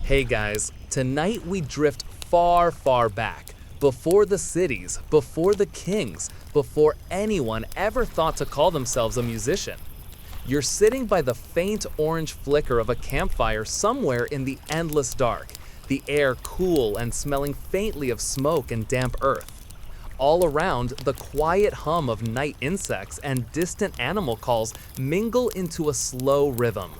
Hey guys, tonight we drift far, far back, before the cities, before the kings, before anyone ever thought to call themselves a musician. You're sitting by the faint orange flicker of a campfire somewhere in the endless dark, the air cool and smelling faintly of smoke and damp earth. All around, the quiet hum of night insects and distant animal calls mingle into a slow rhythm.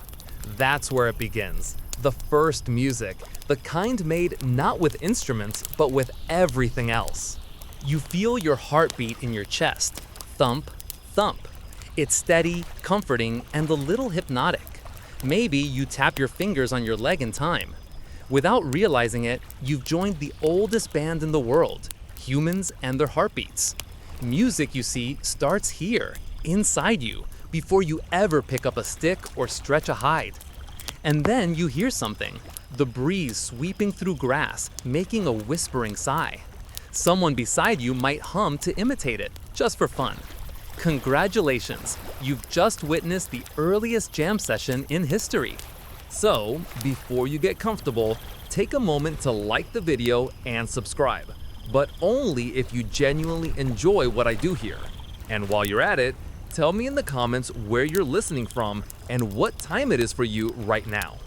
That's where it begins. The first music, the kind made not with instruments, but with everything else. You feel your heartbeat in your chest, thump, thump. It's steady, comforting, and a little hypnotic. Maybe you tap your fingers on your leg in time. Without realizing it, you've joined the oldest band in the world, humans and their heartbeats. Music, you see, starts here, inside you, before you ever pick up a stick or stretch a hide. And then you hear something, the breeze sweeping through grass, making a whispering sigh. Someone beside you might hum to imitate it, just for fun. Congratulations, you've just witnessed the earliest jam session in history. So, before you get comfortable, take a moment to like the video and subscribe, but only if you genuinely enjoy what I do here. And while you're at it, tell me in the comments where you're listening from and what time it is for you right now.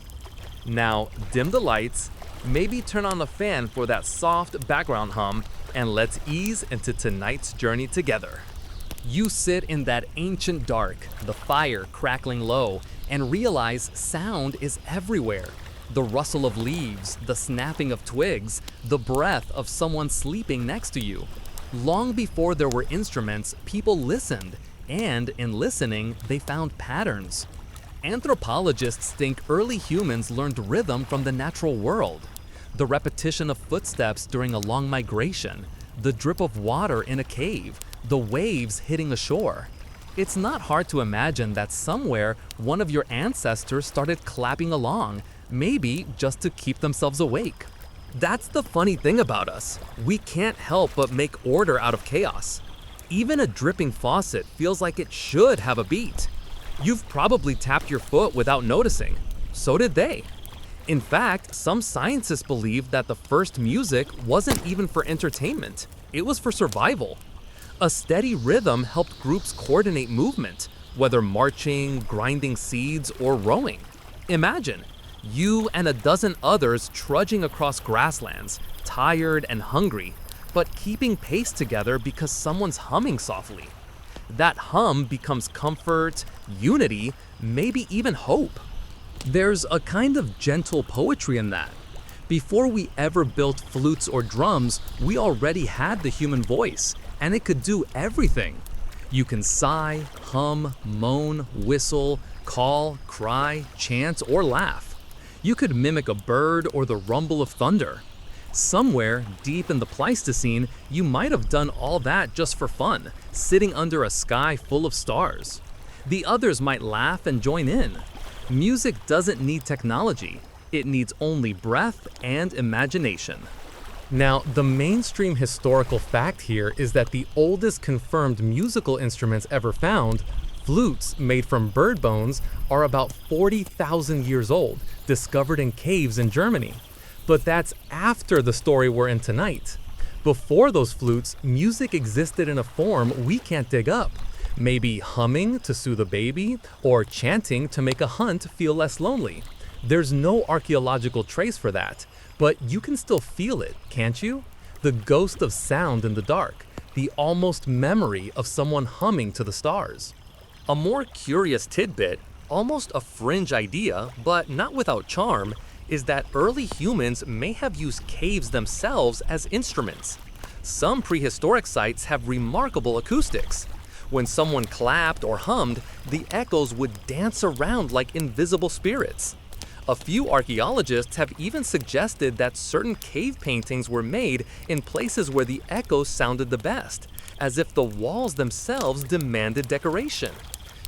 Now, dim the lights, maybe turn on the fan for that soft background hum, and let's ease into tonight's journey together. You sit in that ancient dark, the fire crackling low, and realize sound is everywhere. The rustle of leaves, the snapping of twigs, the breath of someone sleeping next to you. Long before there were instruments, people listened, and in listening, they found patterns. Anthropologists think early humans learned rhythm from the natural world. The repetition of footsteps during a long migration, the drip of water in a cave, the waves hitting a shore. It's not hard to imagine that somewhere one of your ancestors started clapping along, maybe just to keep themselves awake. That's the funny thing about us. We can't help but make order out of chaos. Even a dripping faucet feels like it should have a beat. You've probably tapped your foot without noticing. So did they. In fact, some scientists believe that the first music wasn't even for entertainment. It was for survival. A steady rhythm helped groups coordinate movement, whether marching, grinding seeds, or rowing. Imagine, you and a dozen others trudging across grasslands, tired and hungry, but keeping pace together because someone's humming softly. That hum becomes comfort, unity, maybe even hope. There's a kind of gentle poetry in that. Before we ever built flutes or drums, we already had the human voice, and it could do everything. You can sigh, hum, moan, whistle, call, cry, chant, or laugh. You could mimic a bird or the rumble of thunder. Somewhere deep in the Pleistocene, you might have done all that just for fun, sitting under a sky full of stars. The others might laugh and join in. Music doesn't need technology. It needs only breath and imagination. Now, the mainstream historical fact here is that the oldest confirmed musical instruments ever found, flutes made from bird bones, are about 40,000 years old, discovered in caves in Germany. But that's after the story we're in tonight. Before those flutes, music existed in a form we can't dig up. Maybe humming to soothe a baby, or chanting to make a hunt feel less lonely. There's no archaeological trace for that, but you can still feel it, can't you? The ghost of sound in the dark, the almost memory of someone humming to the stars. A more curious tidbit, almost a fringe idea, but not without charm, is that early humans may have used caves themselves as instruments. Some prehistoric sites have remarkable acoustics. When someone clapped or hummed, the echoes would dance around like invisible spirits. A few archaeologists have even suggested that certain cave paintings were made in places where the echoes sounded the best, as if the walls themselves demanded decoration.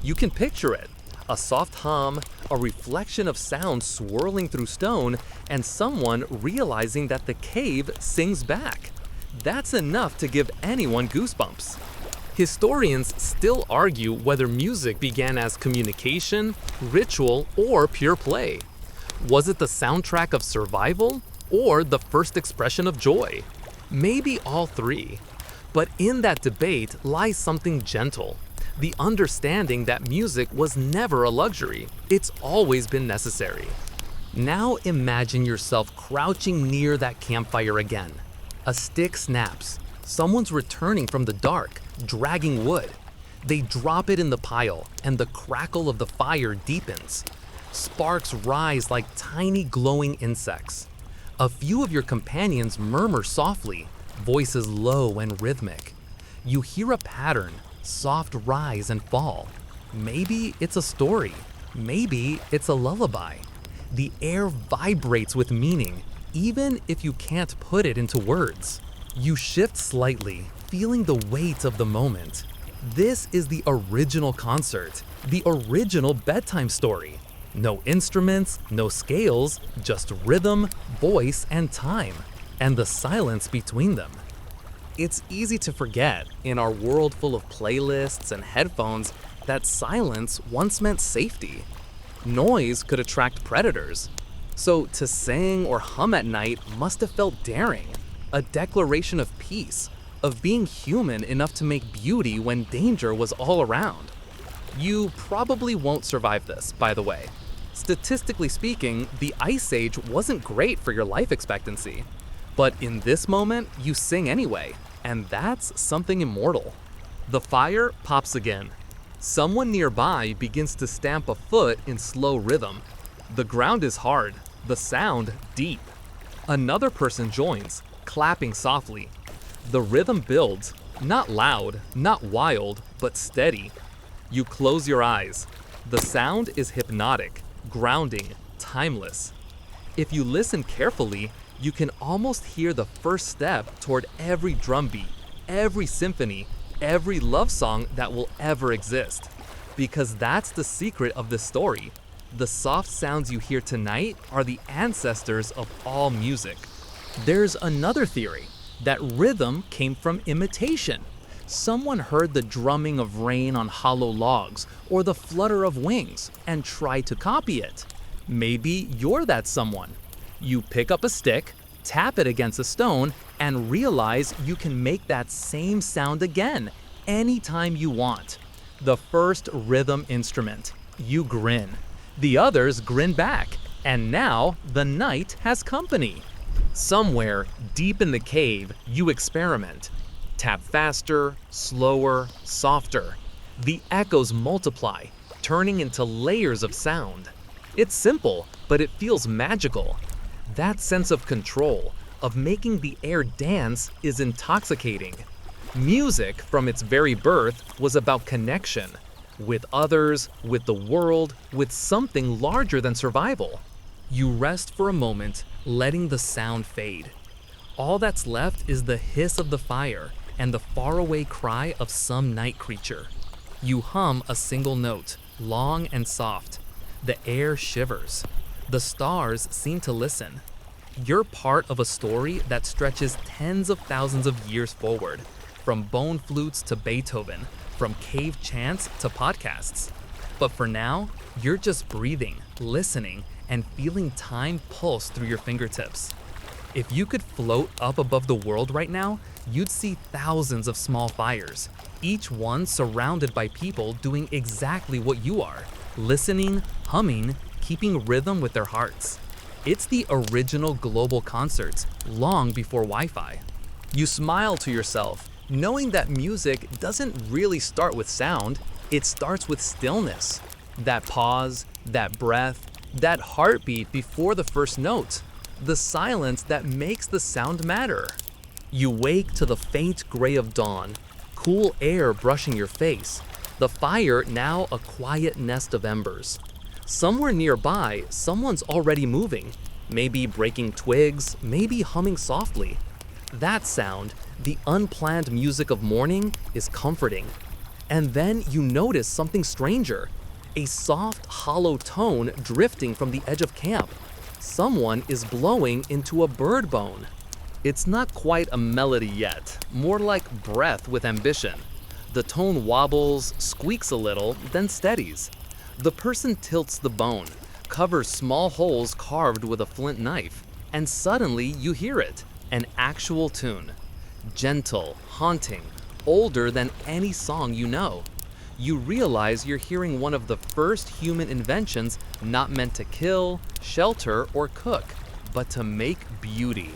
You can picture it. A soft hum, a reflection of sound swirling through stone, and someone realizing that the cave sings back. That's enough to give anyone goosebumps. Historians still argue whether music began as communication, ritual, or pure play. Was it the soundtrack of survival or the first expression of joy? Maybe all three. But in that debate lies something gentle, the understanding that music was never a luxury, it's always been necessary. Now imagine yourself crouching near that campfire again. A stick snaps. Someone's returning from the dark, dragging wood. They drop it in the pile, and the crackle of the fire deepens. Sparks rise like tiny glowing insects. A few of your companions murmur softly, voices low and rhythmic. You hear a pattern, soft rise and fall. Maybe it's a story. Maybe it's a lullaby. The air vibrates with meaning, even if you can't put it into words. You shift slightly, feeling the weight of the moment. This is the original concert, the original bedtime story. No instruments, no scales, just rhythm, voice, and time, and the silence between them. It's easy to forget, in our world full of playlists and headphones, that silence once meant safety. Noise could attract predators. So to sing or hum at night must have felt daring, a declaration of peace, of being human enough to make beauty when danger was all around. You probably won't survive this, by the way. Statistically speaking, the Ice Age wasn't great for your life expectancy. But in this moment, you sing anyway, and that's something immortal. The fire pops again. Someone nearby begins to stamp a foot in slow rhythm. The ground is hard, the sound deep. Another person joins, clapping softly. The rhythm builds, not loud, not wild, but steady. You close your eyes. The sound is hypnotic, grounding, timeless. If you listen carefully, you can almost hear the first step toward every drum beat, every symphony, every love song that will ever exist. Because that's the secret of this story. The soft sounds you hear tonight are the ancestors of all music. There's another theory, that rhythm came from imitation. Someone heard the drumming of rain on hollow logs or the flutter of wings and tried to copy it. Maybe you're that someone. You pick up a stick, tap it against a stone, and realize you can make that same sound again anytime you want. The first rhythm instrument. You grin. The others grin back, and now the night has company. Somewhere deep in the cave, you experiment. Tap faster, slower, softer. The echoes multiply, turning into layers of sound. It's simple, but it feels magical. That sense of control, of making the air dance, is intoxicating. Music, from its very birth, was about connection. With others, with the world, with something larger than survival. You rest for a moment, letting the sound fade. All that's left is the hiss of the fire and the faraway cry of some night creature. You hum a single note, long and soft. The air shivers. The stars seem to listen. You're part of a story that stretches tens of thousands of years forward, from bone flutes to Beethoven, from cave chants to podcasts. But for now, you're just breathing, listening, and feeling time pulse through your fingertips. If you could float up above the world right now, you'd see thousands of small fires, each one surrounded by people doing exactly what you are, listening, humming, keeping rhythm with their hearts. It's the original global concerts, long before Wi-Fi. You smile to yourself, knowing that music doesn't really start with sound, it starts with stillness. That pause, that breath, that heartbeat before the first note. The silence that makes the sound matter. You wake to the faint gray of dawn, cool air brushing your face, the fire now a quiet nest of embers. Somewhere nearby, someone's already moving, maybe breaking twigs, maybe humming softly. That sound, the unplanned music of morning, is comforting. And then you notice something stranger, a soft, hollow tone drifting from the edge of camp. Someone is blowing into a bird bone. It's not quite a melody yet, more like breath with ambition. The tone wobbles, squeaks a little, then steadies. The person tilts the bone, covers small holes carved with a flint knife, and suddenly you hear it, an actual tune. Gentle, haunting, older than any song you know. You realize you're hearing one of the first human inventions not meant to kill, shelter, or cook, but to make beauty.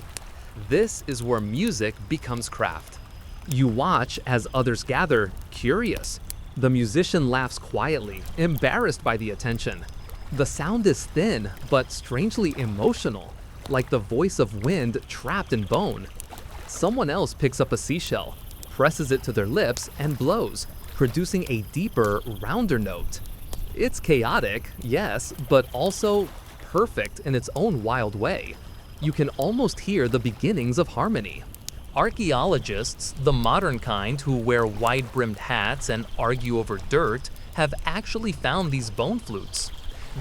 This is where music becomes craft. You watch as others gather, curious. The musician laughs quietly, embarrassed by the attention. The sound is thin, but strangely emotional, like the voice of wind trapped in bone. Someone else picks up a seashell, presses it to their lips, and blows, producing a deeper, rounder note. It's chaotic, yes, but also perfect in its own wild way. You can almost hear the beginnings of harmony. Archaeologists, the modern kind who wear wide-brimmed hats and argue over dirt, have actually found these bone flutes.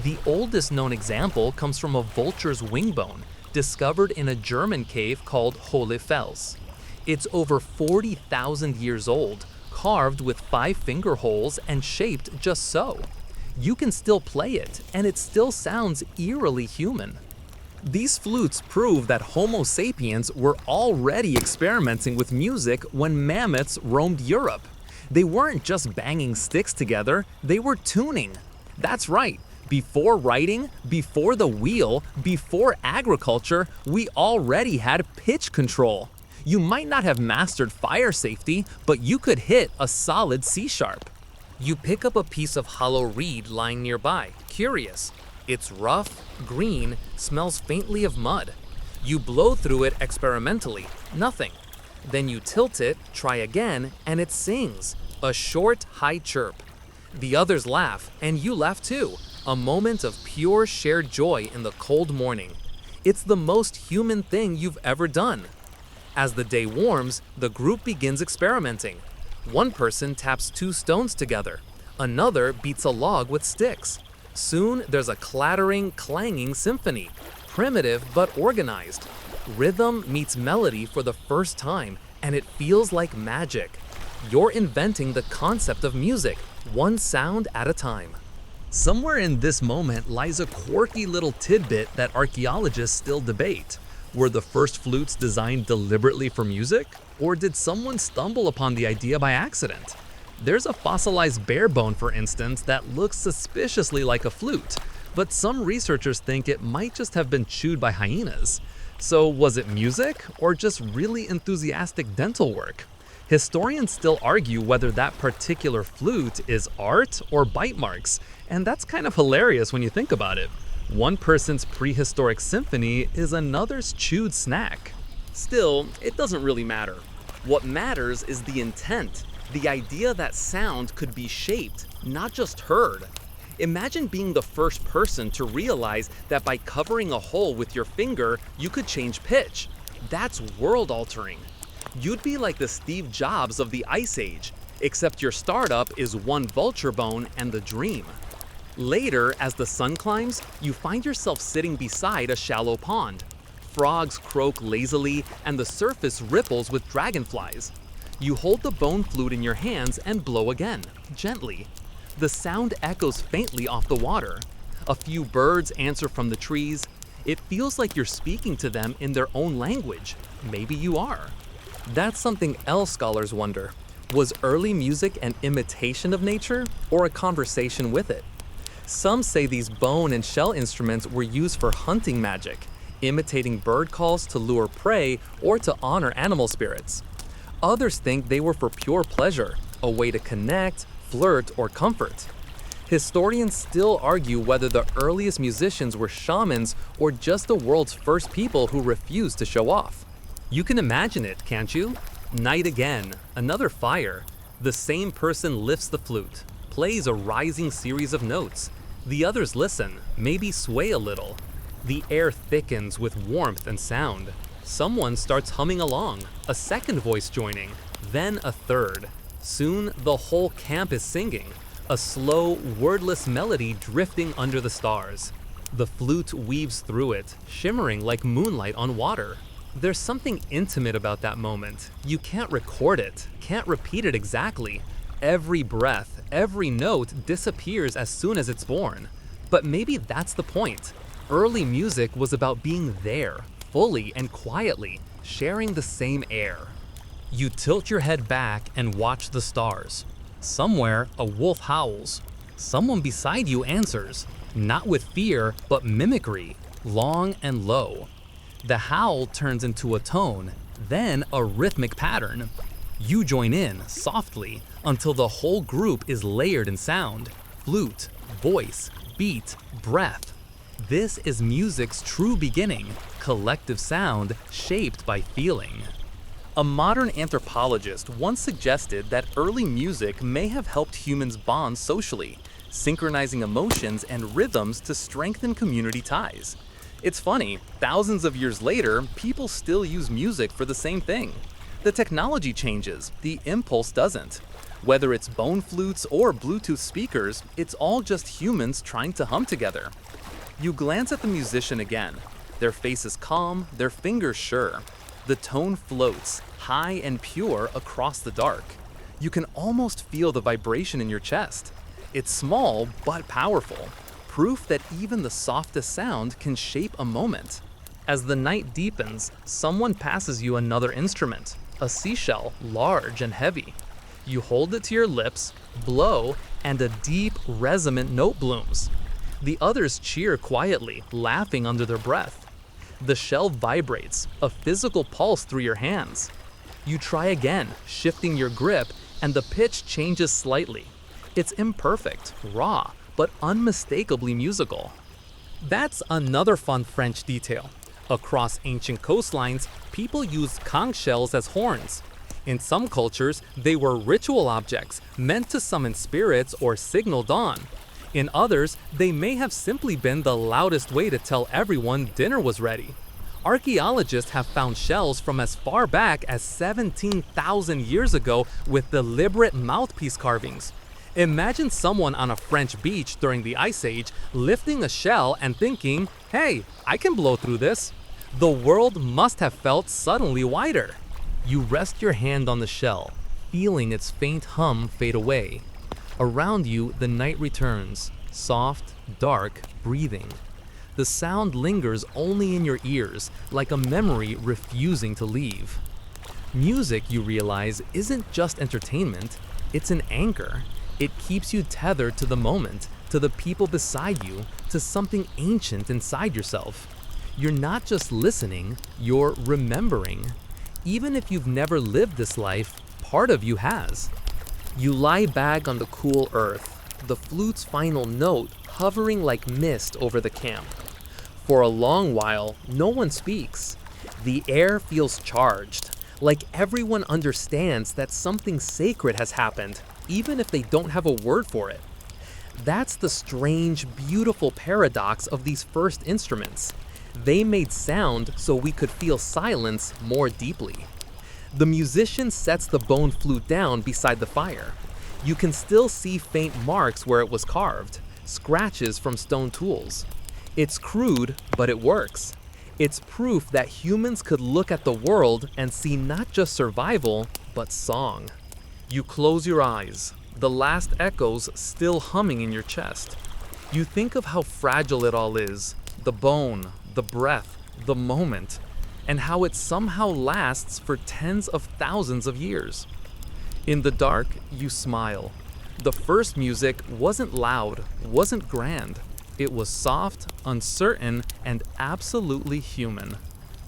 The oldest known example comes from a vulture's wing bone, discovered in a German cave called Hohle Fels. It's over 40,000 years old, carved with 5 finger holes and shaped just so. You can still play it, and it still sounds eerily human. These flutes prove that Homo sapiens were already experimenting with music when mammoths roamed Europe. They weren't just banging sticks together, they were tuning. That's right, before writing, before the wheel, before agriculture, we already had pitch control. You might not have mastered fire safety, but you could hit a solid C-sharp. You pick up a piece of hollow reed lying nearby, curious. It's rough, green, smells faintly of mud. You blow through it experimentally, nothing. Then you tilt it, try again, and it sings, a short, high chirp. The others laugh, and you laugh too, a moment of pure shared joy in the cold morning. It's the most human thing you've ever done. As the day warms, the group begins experimenting. One person taps 2 stones together. Another beats a log with sticks. Soon, there's a clattering, clanging symphony, primitive but organized. Rhythm meets melody for the first time, and it feels like magic. You're inventing the concept of music, one sound at a time. Somewhere in this moment lies a quirky little tidbit that archaeologists still debate. Were the first flutes designed deliberately for music, or did someone stumble upon the idea by accident? There's a fossilized bear bone, for instance, that looks suspiciously like a flute, but some researchers think it might just have been chewed by hyenas. So was it music, or just really enthusiastic dental work? Historians still argue whether that particular flute is art or bite marks, and that's kind of hilarious when you think about it. One person's prehistoric symphony is another's chewed snack. Still, it doesn't really matter. What matters is the intent, the idea that sound could be shaped, not just heard. Imagine being the first person to realize that by covering a hole with your finger, you could change pitch. That's world-altering. You'd be like the Steve Jobs of the Ice Age, except your startup is one vulture bone and the dream. Later, as the sun climbs, you find yourself sitting beside a shallow pond. Frogs croak lazily, and the surface ripples with dragonflies. You hold the bone flute in your hands and blow again, gently. The sound echoes faintly off the water. A few birds answer from the trees. It feels like you're speaking to them in their own language. Maybe you are. That's something else scholars wonder. Was early music an imitation of nature, or a conversation with it? Some say these bone and shell instruments were used for hunting magic, imitating bird calls to lure prey or to honor animal spirits. Others think they were for pure pleasure, a way to connect, flirt, or comfort. Historians still argue whether the earliest musicians were shamans or just the world's first people who refused to show off. You can imagine it, can't you? Night again, another fire. The same person lifts the flute, plays a rising series of notes. The others listen, maybe sway a little. The air thickens with warmth and sound. Someone starts humming along, a second voice joining, then a third. Soon, the whole camp is singing, a slow, wordless melody drifting under the stars. The flute weaves through it, shimmering like moonlight on water. There's something intimate about that moment. You can't record it, can't repeat it exactly. Every breath, every note disappears as soon as it's born. But maybe that's the point. Early music was about being there, fully and quietly, sharing the same air. You tilt your head back and watch the stars. Somewhere, a wolf howls. Someone beside you answers, not with fear, but mimicry, long and low. The howl turns into a tone, then a rhythmic pattern. You join in, softly, until the whole group is layered in sound. Flute, voice, beat, breath. This is music's true beginning, collective sound shaped by feeling. A modern anthropologist once suggested that early music may have helped humans bond socially, synchronizing emotions and rhythms to strengthen community ties. It's funny, thousands of years later, people still use music for the same thing. The technology changes, the impulse doesn't. Whether it's bone flutes or Bluetooth speakers, it's all just humans trying to hum together. You glance at the musician again. Their face is calm, their fingers sure. The tone floats, high and pure across the dark. You can almost feel the vibration in your chest. It's small but powerful, proof that even the softest sound can shape a moment. As the night deepens, someone passes you another instrument, a seashell, large and heavy. You hold it to your lips, blow, and a deep, resonant note blooms. The others cheer quietly, laughing under their breath. The shell vibrates, a physical pulse through your hands. You try again, shifting your grip, and the pitch changes slightly. It's imperfect, raw, but unmistakably musical. That's another fun French detail. Across ancient coastlines, people used conch shells as horns. In some cultures, they were ritual objects meant to summon spirits or signal dawn. In others, they may have simply been the loudest way to tell everyone dinner was ready. Archaeologists have found shells from as far back as 17,000 years ago with deliberate mouthpiece carvings. Imagine someone on a French beach during the Ice Age lifting a shell and thinking, "Hey, I can blow through this." The world must have felt suddenly wider. You rest your hand on the shell, feeling its faint hum fade away. Around you, the night returns, soft, dark, breathing. The sound lingers only in your ears, like a memory refusing to leave. Music, you realize, isn't just entertainment, it's an anchor. It keeps you tethered to the moment, to the people beside you, to something ancient inside yourself. You're not just listening, you're remembering. Even if you've never lived this life, part of you has. You lie back on the cool earth, the flute's final note hovering like mist over the camp. For a long while, no one speaks. The air feels charged, like everyone understands that something sacred has happened, even if they don't have a word for it. That's the strange, beautiful paradox of these first instruments. They made sound so we could feel silence more deeply. The musician sets the bone flute down beside the fire. You can still see faint marks where it was carved, scratches from stone tools. It's crude, but it works. It's proof that humans could look at the world and see not just survival, but song. You close your eyes, the last echoes still humming in your chest. You think of how fragile it all is, the bone, the breath, the moment, and how it somehow lasts for tens of thousands of years. In the dark, you smile. The first music wasn't loud, wasn't grand. It was soft, uncertain, and absolutely human.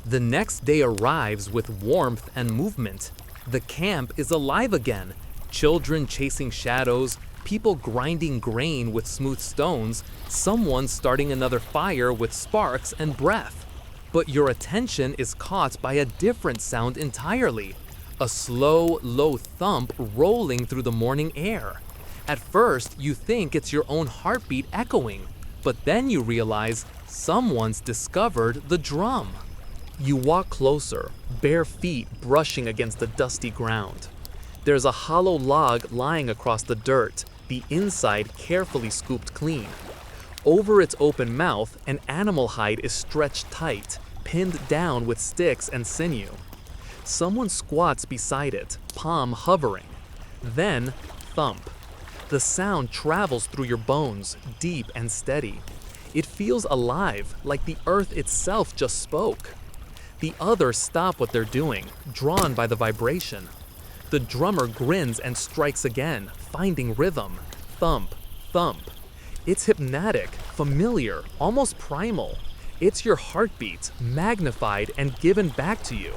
The next day arrives with warmth and movement. The camp is alive again. Children chasing shadows, people grinding grain with smooth stones, someone starting another fire with sparks and breath. But your attention is caught by a different sound entirely. A slow, low thump rolling through the morning air. At first, you think it's your own heartbeat echoing, but then you realize someone's discovered the drum. You walk closer, bare feet brushing against the dusty ground. There's a hollow log lying across the dirt, the inside carefully scooped clean. Over its open mouth, an animal hide is stretched tight, pinned down with sticks and sinew. Someone squats beside it, palm hovering. Then, thump. The sound travels through your bones, deep and steady. It feels alive, like the earth itself just spoke. The others stop what they're doing, drawn by the vibration. The drummer grins and strikes again, finding rhythm. Thump, thump. It's hypnotic, familiar, almost primal. It's your heartbeat, magnified and given back to you.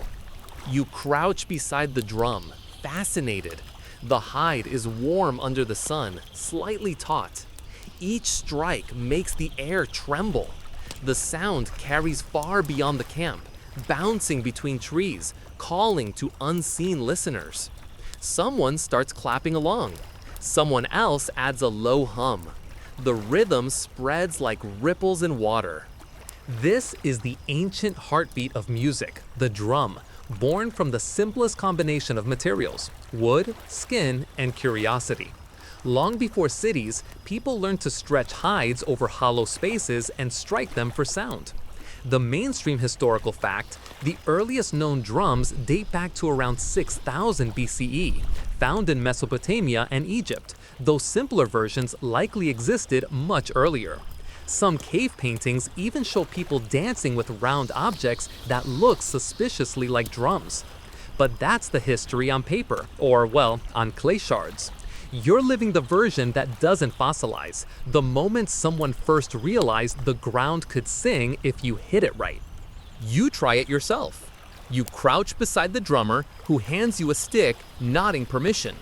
You crouch beside the drum, fascinated. The hide is warm under the sun, slightly taut. Each strike makes the air tremble. The sound carries far beyond the camp, bouncing between trees, calling to unseen listeners. Someone starts clapping along. Someone else adds a low hum. The rhythm spreads like ripples in water. This is the ancient heartbeat of music, the drum, born from the simplest combination of materials, wood, skin, and curiosity. Long before cities, people learned to stretch hides over hollow spaces and strike them for sound. The mainstream historical fact, the earliest known drums date back to around 6000 BCE, found in Mesopotamia and Egypt, though simpler versions likely existed much earlier. Some cave paintings even show people dancing with round objects that look suspiciously like drums. But that's the history on paper, or well, on clay shards. You're living the version that doesn't fossilize, the moment someone first realized the ground could sing if you hit it right. You try it yourself. You crouch beside the drummer, who hands you a stick, nodding permission.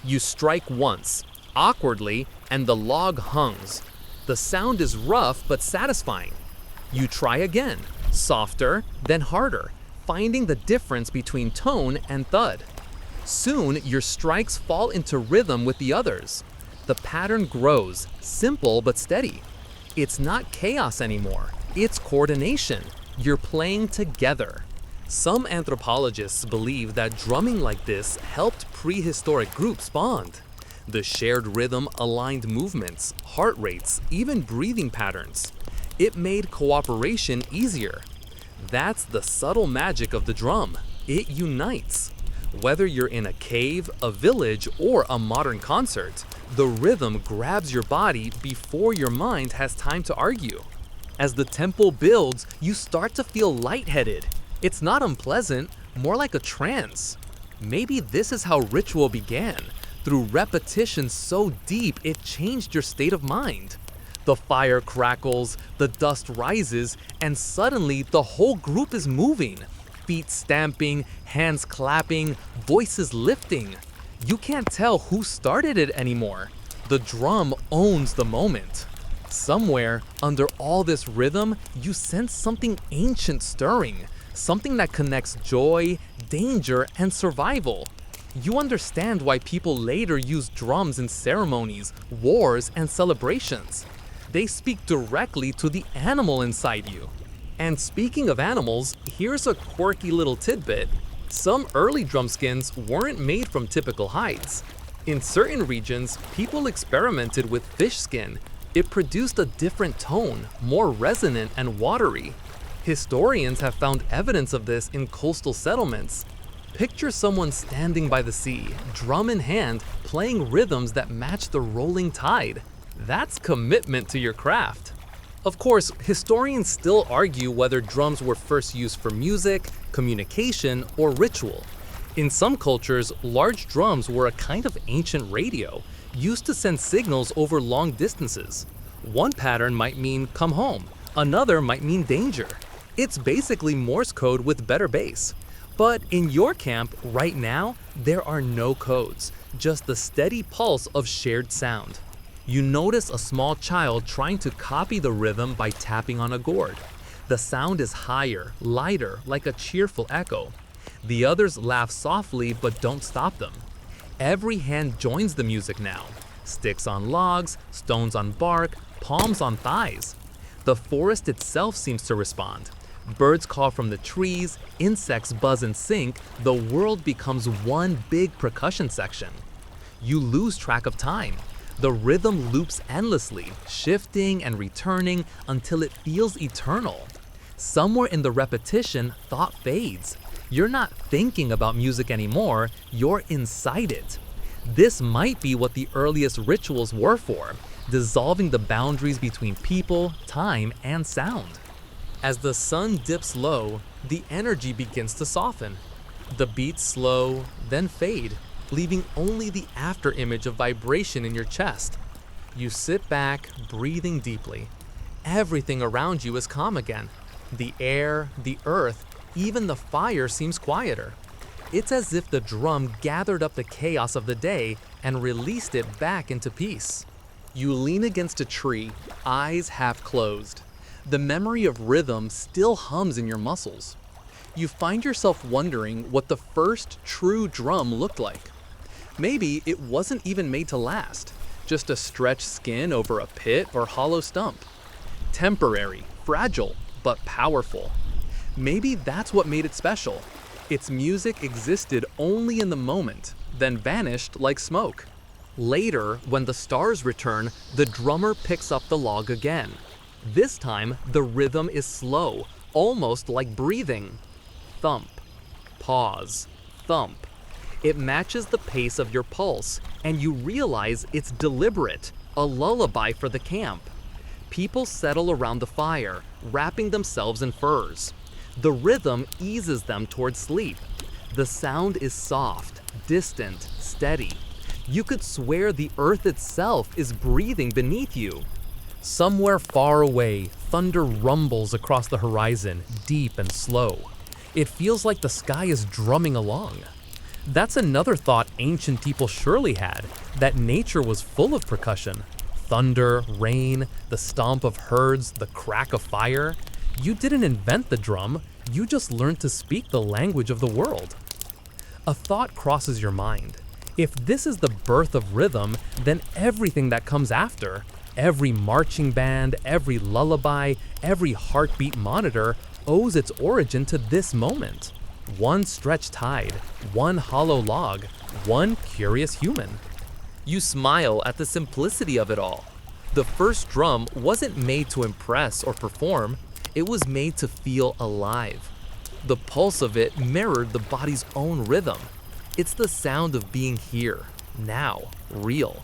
You strike once, awkwardly, and the log hungs. The sound is rough but satisfying. You try again, softer, then harder, finding the difference between tone and thud. Soon, your strikes fall into rhythm with the others. The pattern grows, simple but steady. It's not chaos anymore, it's coordination. You're playing together. Some anthropologists believe that drumming like this helped prehistoric groups bond. The shared rhythm aligned movements, heart rates, even breathing patterns. It made cooperation easier. That's the subtle magic of the drum. It unites. Whether you're in a cave, a village, or a modern concert, the rhythm grabs your body before your mind has time to argue. As the tempo builds, you start to feel lightheaded. It's not unpleasant, more like a trance. Maybe this is how ritual began, through repetition so deep it changed your state of mind. The fire crackles, the dust rises, and suddenly the whole group is moving. Feet stamping, hands clapping, voices lifting. You can't tell who started it anymore. The drum owns the moment. Somewhere, under all this rhythm, you sense something ancient stirring, something that connects joy, danger, and survival. You understand why people later used drums in ceremonies, wars, and celebrations. They speak directly to the animal inside you. And speaking of animals, here's a quirky little tidbit. Some early drum skins weren't made from typical hides. In certain regions, people experimented with fish skin. It produced a different tone, more resonant and watery. Historians have found evidence of this in coastal settlements. Picture someone standing by the sea, drum in hand, playing rhythms that match the rolling tide. That's commitment to your craft. Of course, historians still argue whether drums were first used for music, communication, or ritual. In some cultures, large drums were a kind of ancient radio, used to send signals over long distances. One pattern might mean come home, another might mean danger. It's basically Morse code with better bass. But in your camp right now, there are no codes, just the steady pulse of shared sound. You notice a small child trying to copy the rhythm by tapping on a gourd. The sound is higher, lighter, like a cheerful echo. The others laugh softly but don't stop them. Every hand joins the music now. Sticks on logs, stones on bark, palms on thighs. The forest itself seems to respond. Birds call from the trees, insects buzz and sync, the world becomes one big percussion section. You lose track of time. The rhythm loops endlessly, shifting and returning until it feels eternal. Somewhere in the repetition, thought fades. You're not thinking about music anymore, you're inside it. This might be what the earliest rituals were for, dissolving the boundaries between people, time, and sound. As the sun dips low, the energy begins to soften. The beats slow, then fade, leaving only the afterimage of vibration in your chest. You sit back, breathing deeply. Everything around you is calm again. The air, the earth, even the fire seems quieter. It's as if the drum gathered up the chaos of the day and released it back into peace. You lean against a tree, eyes half closed. The memory of rhythm still hums in your muscles. You find yourself wondering what the first true drum looked like. Maybe it wasn't even made to last, just a stretched skin over a pit or hollow stump. Temporary, fragile, but powerful. Maybe that's what made it special. Its music existed only in the moment, then vanished like smoke. Later, when the stars return, the drummer picks up the log again. This time, the rhythm is slow, almost like breathing. Thump, pause, thump. It matches the pace of your pulse, and you realize it's deliberate, a lullaby for the camp. People settle around the fire, wrapping themselves in furs. The rhythm eases them towards sleep. The sound is soft, distant, steady. You could swear the earth itself is breathing beneath you. Somewhere far away, thunder rumbles across the horizon, deep and slow. It feels like the sky is drumming along. That's another thought ancient people surely had, that nature was full of percussion. Thunder, rain, the stomp of herds, the crack of fire. You didn't invent the drum, you just learned to speak the language of the world. A thought crosses your mind. If this is the birth of rhythm, then everything that comes after, every marching band, every lullaby, every heartbeat monitor, owes its origin to this moment. One stretched tide, one hollow log, one curious human. You smile at the simplicity of it all. The first drum wasn't made to impress or perform, it was made to feel alive. The pulse of it mirrored the body's own rhythm. It's the sound of being here, now, real.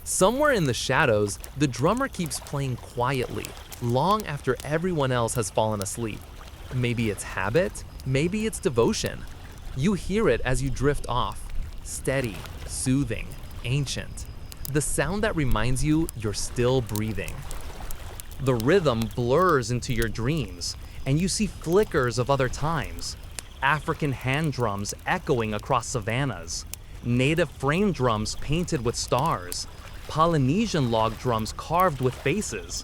Somewhere in the shadows, the drummer keeps playing quietly, long after everyone else has fallen asleep. Maybe it's habit, maybe it's devotion. You hear it as you drift off, steady, soothing, ancient. The sound that reminds you you're still breathing. The rhythm blurs into your dreams, and you see flickers of other times. African hand drums echoing across savannas, native frame drums painted with stars, Polynesian log drums carved with faces.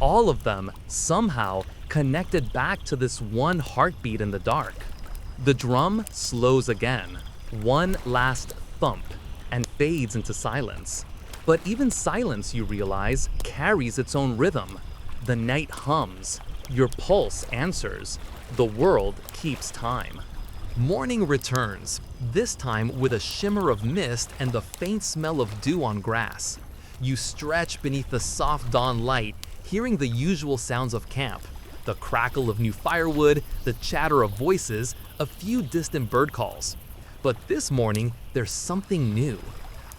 All of them, somehow, connected back to this one heartbeat in the dark. The drum slows again, one last thump, and fades into silence. But even silence, you realize, carries its own rhythm. The night hums, your pulse answers, the world keeps time. Morning returns, this time with a shimmer of mist and the faint smell of dew on grass. You stretch beneath the soft dawn light, hearing the usual sounds of camp. The crackle of new firewood, the chatter of voices, a few distant bird calls. But this morning, there's something new.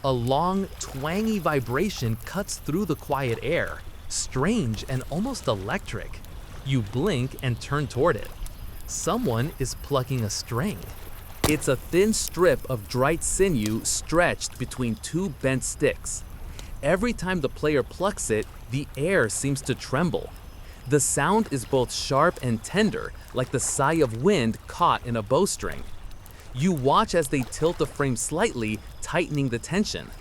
A long, twangy vibration cuts through the quiet air, strange and almost electric. You blink and turn toward it. Someone is plucking a string. It's a thin strip of dried sinew stretched between two bent sticks. Every time the player plucks it, the air seems to tremble. The sound is both sharp and tender, like the sigh of wind caught in a bowstring. You watch as they tilt the frame slightly, tightening the tension.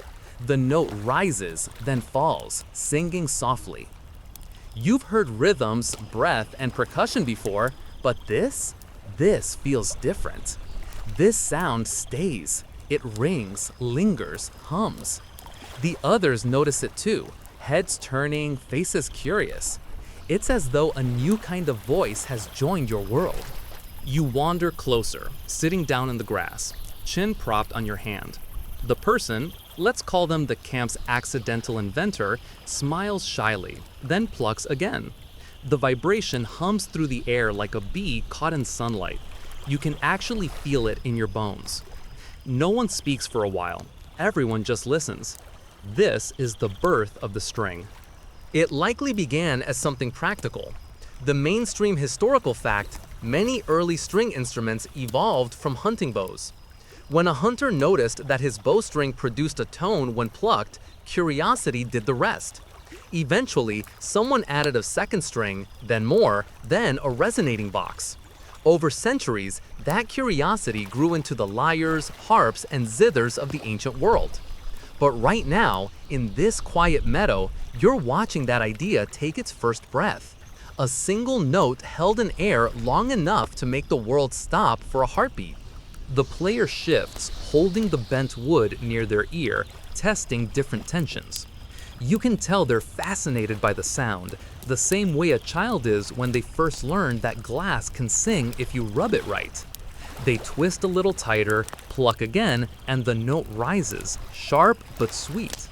The note rises, then falls, singing softly. You've heard rhythms, breath, and percussion before, but this feels different. This sound stays. It rings, lingers, hums. The others notice it too, heads turning, faces curious. It's as though a new kind of voice has joined your world. You wander closer, sitting down in the grass, chin propped on your hand. The person, let's call them the camp's accidental inventor, smiles shyly, then plucks again. The vibration hums through the air like a bee caught in sunlight. You can actually feel it in your bones. No one speaks for a while. Everyone just listens. This is the birth of the string. It likely began as something practical. The mainstream historical fact, many early string instruments evolved from hunting bows. When a hunter noticed that his bowstring produced a tone when plucked, curiosity did the rest. Eventually, someone added a second string, then more, then a resonating box. Over centuries, that curiosity grew into the lyres, harps, and zithers of the ancient world. But right now, in this quiet meadow, you're watching that idea take its first breath. A single note held in air long enough to make the world stop for a heartbeat. The player shifts, holding the bent wood near their ear, testing different tensions. You can tell they're fascinated by the sound, the same way a child is when they first learn that glass can sing if you rub it right. They twist a little tighter, pluck again, and the note rises, sharp but sweet.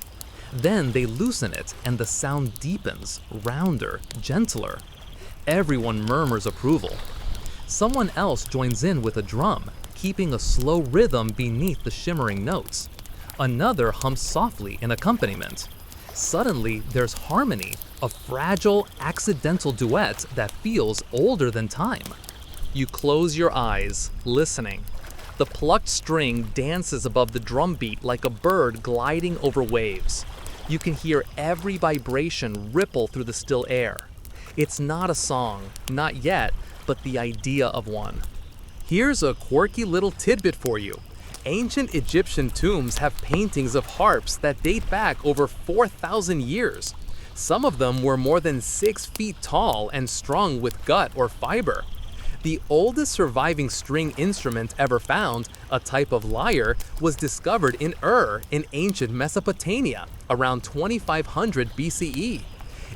Then they loosen it and the sound deepens, rounder, gentler. Everyone murmurs approval. Someone else joins in with a drum, keeping a slow rhythm beneath the shimmering notes. Another hums softly in accompaniment. Suddenly, there's harmony, a fragile, accidental duet that feels older than time. You close your eyes, listening. The plucked string dances above the drum beat like a bird gliding over waves. You can hear every vibration ripple through the still air. It's not a song, not yet, but the idea of one. Here's a quirky little tidbit for you. Ancient Egyptian tombs have paintings of harps that date back over 4,000 years. Some of them were more than 6 feet tall and strung with gut or fiber. The oldest surviving string instrument ever found, a type of lyre, was discovered in Ur in ancient Mesopotamia around 2500 BCE.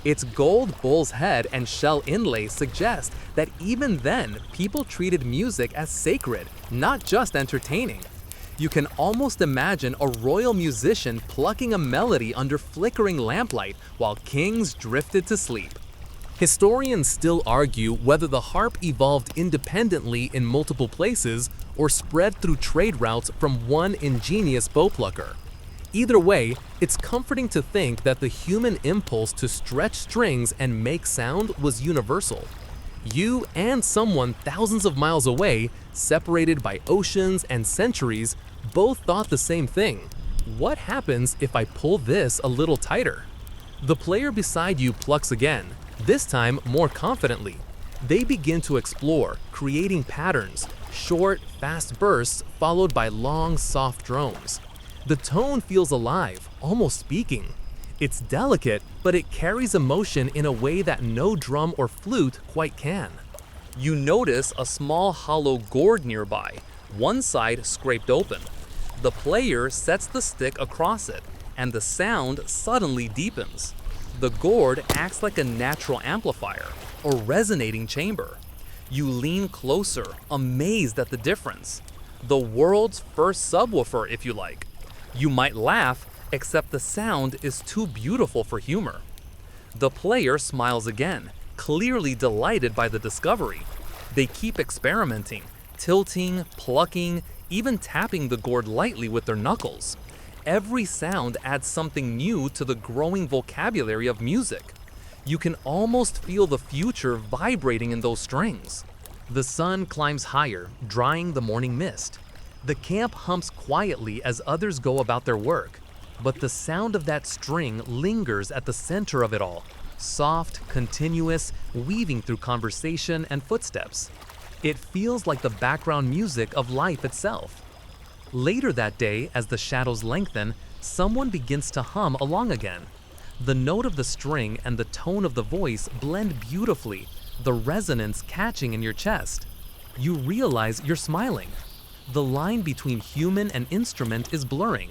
Its gold bull's head and shell inlay suggest that even then, people treated music as sacred, not just entertaining. You can almost imagine a royal musician plucking a melody under flickering lamplight while kings drifted to sleep. Historians still argue whether the harp evolved independently in multiple places or spread through trade routes from one ingenious bowplucker. Either way, it's comforting to think that the human impulse to stretch strings and make sound was universal. You and someone thousands of miles away, separated by oceans and centuries, both thought the same thing. What happens if I pull this a little tighter? The player beside you plucks again, this time more confidently. They begin to explore, creating patterns, short, fast bursts followed by long, soft drones. The tone feels alive, almost speaking. It's delicate, but it carries emotion in a way that no drum or flute quite can. You notice a small hollow gourd nearby, one side scraped open. The player sets the stick across it, and the sound suddenly deepens. The gourd acts like a natural amplifier, or resonating chamber. You lean closer, amazed at the difference. The world's first subwoofer, if you like. You might laugh, except the sound is too beautiful for humor. The player smiles again, clearly delighted by the discovery. They keep experimenting, tilting, plucking, even tapping the gourd lightly with their knuckles. Every sound adds something new to the growing vocabulary of music. You can almost feel the future vibrating in those strings. The sun climbs higher, drying the morning mist. The camp hums quietly as others go about their work, but the sound of that string lingers at the center of it all, soft, continuous, weaving through conversation and footsteps. It feels like the background music of life itself. Later that day, as the shadows lengthen, someone begins to hum along again. The note of the string and the tone of the voice blend beautifully, the resonance catching in your chest. You realize you're smiling. The line between human and instrument is blurring.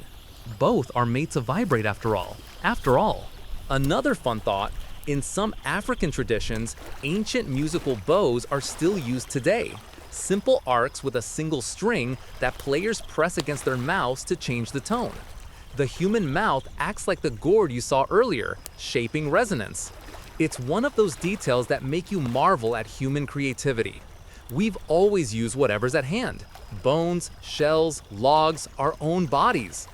Both are made to vibrate after all. Another fun thought, in some African traditions, ancient musical bows are still used today. Simple arcs with a single string that players press against their mouths to change the tone. The human mouth acts like the gourd you saw earlier, shaping resonance. It's one of those details that make you marvel at human creativity. We've always used whatever's at hand. Bones, shells, logs, our own bodies.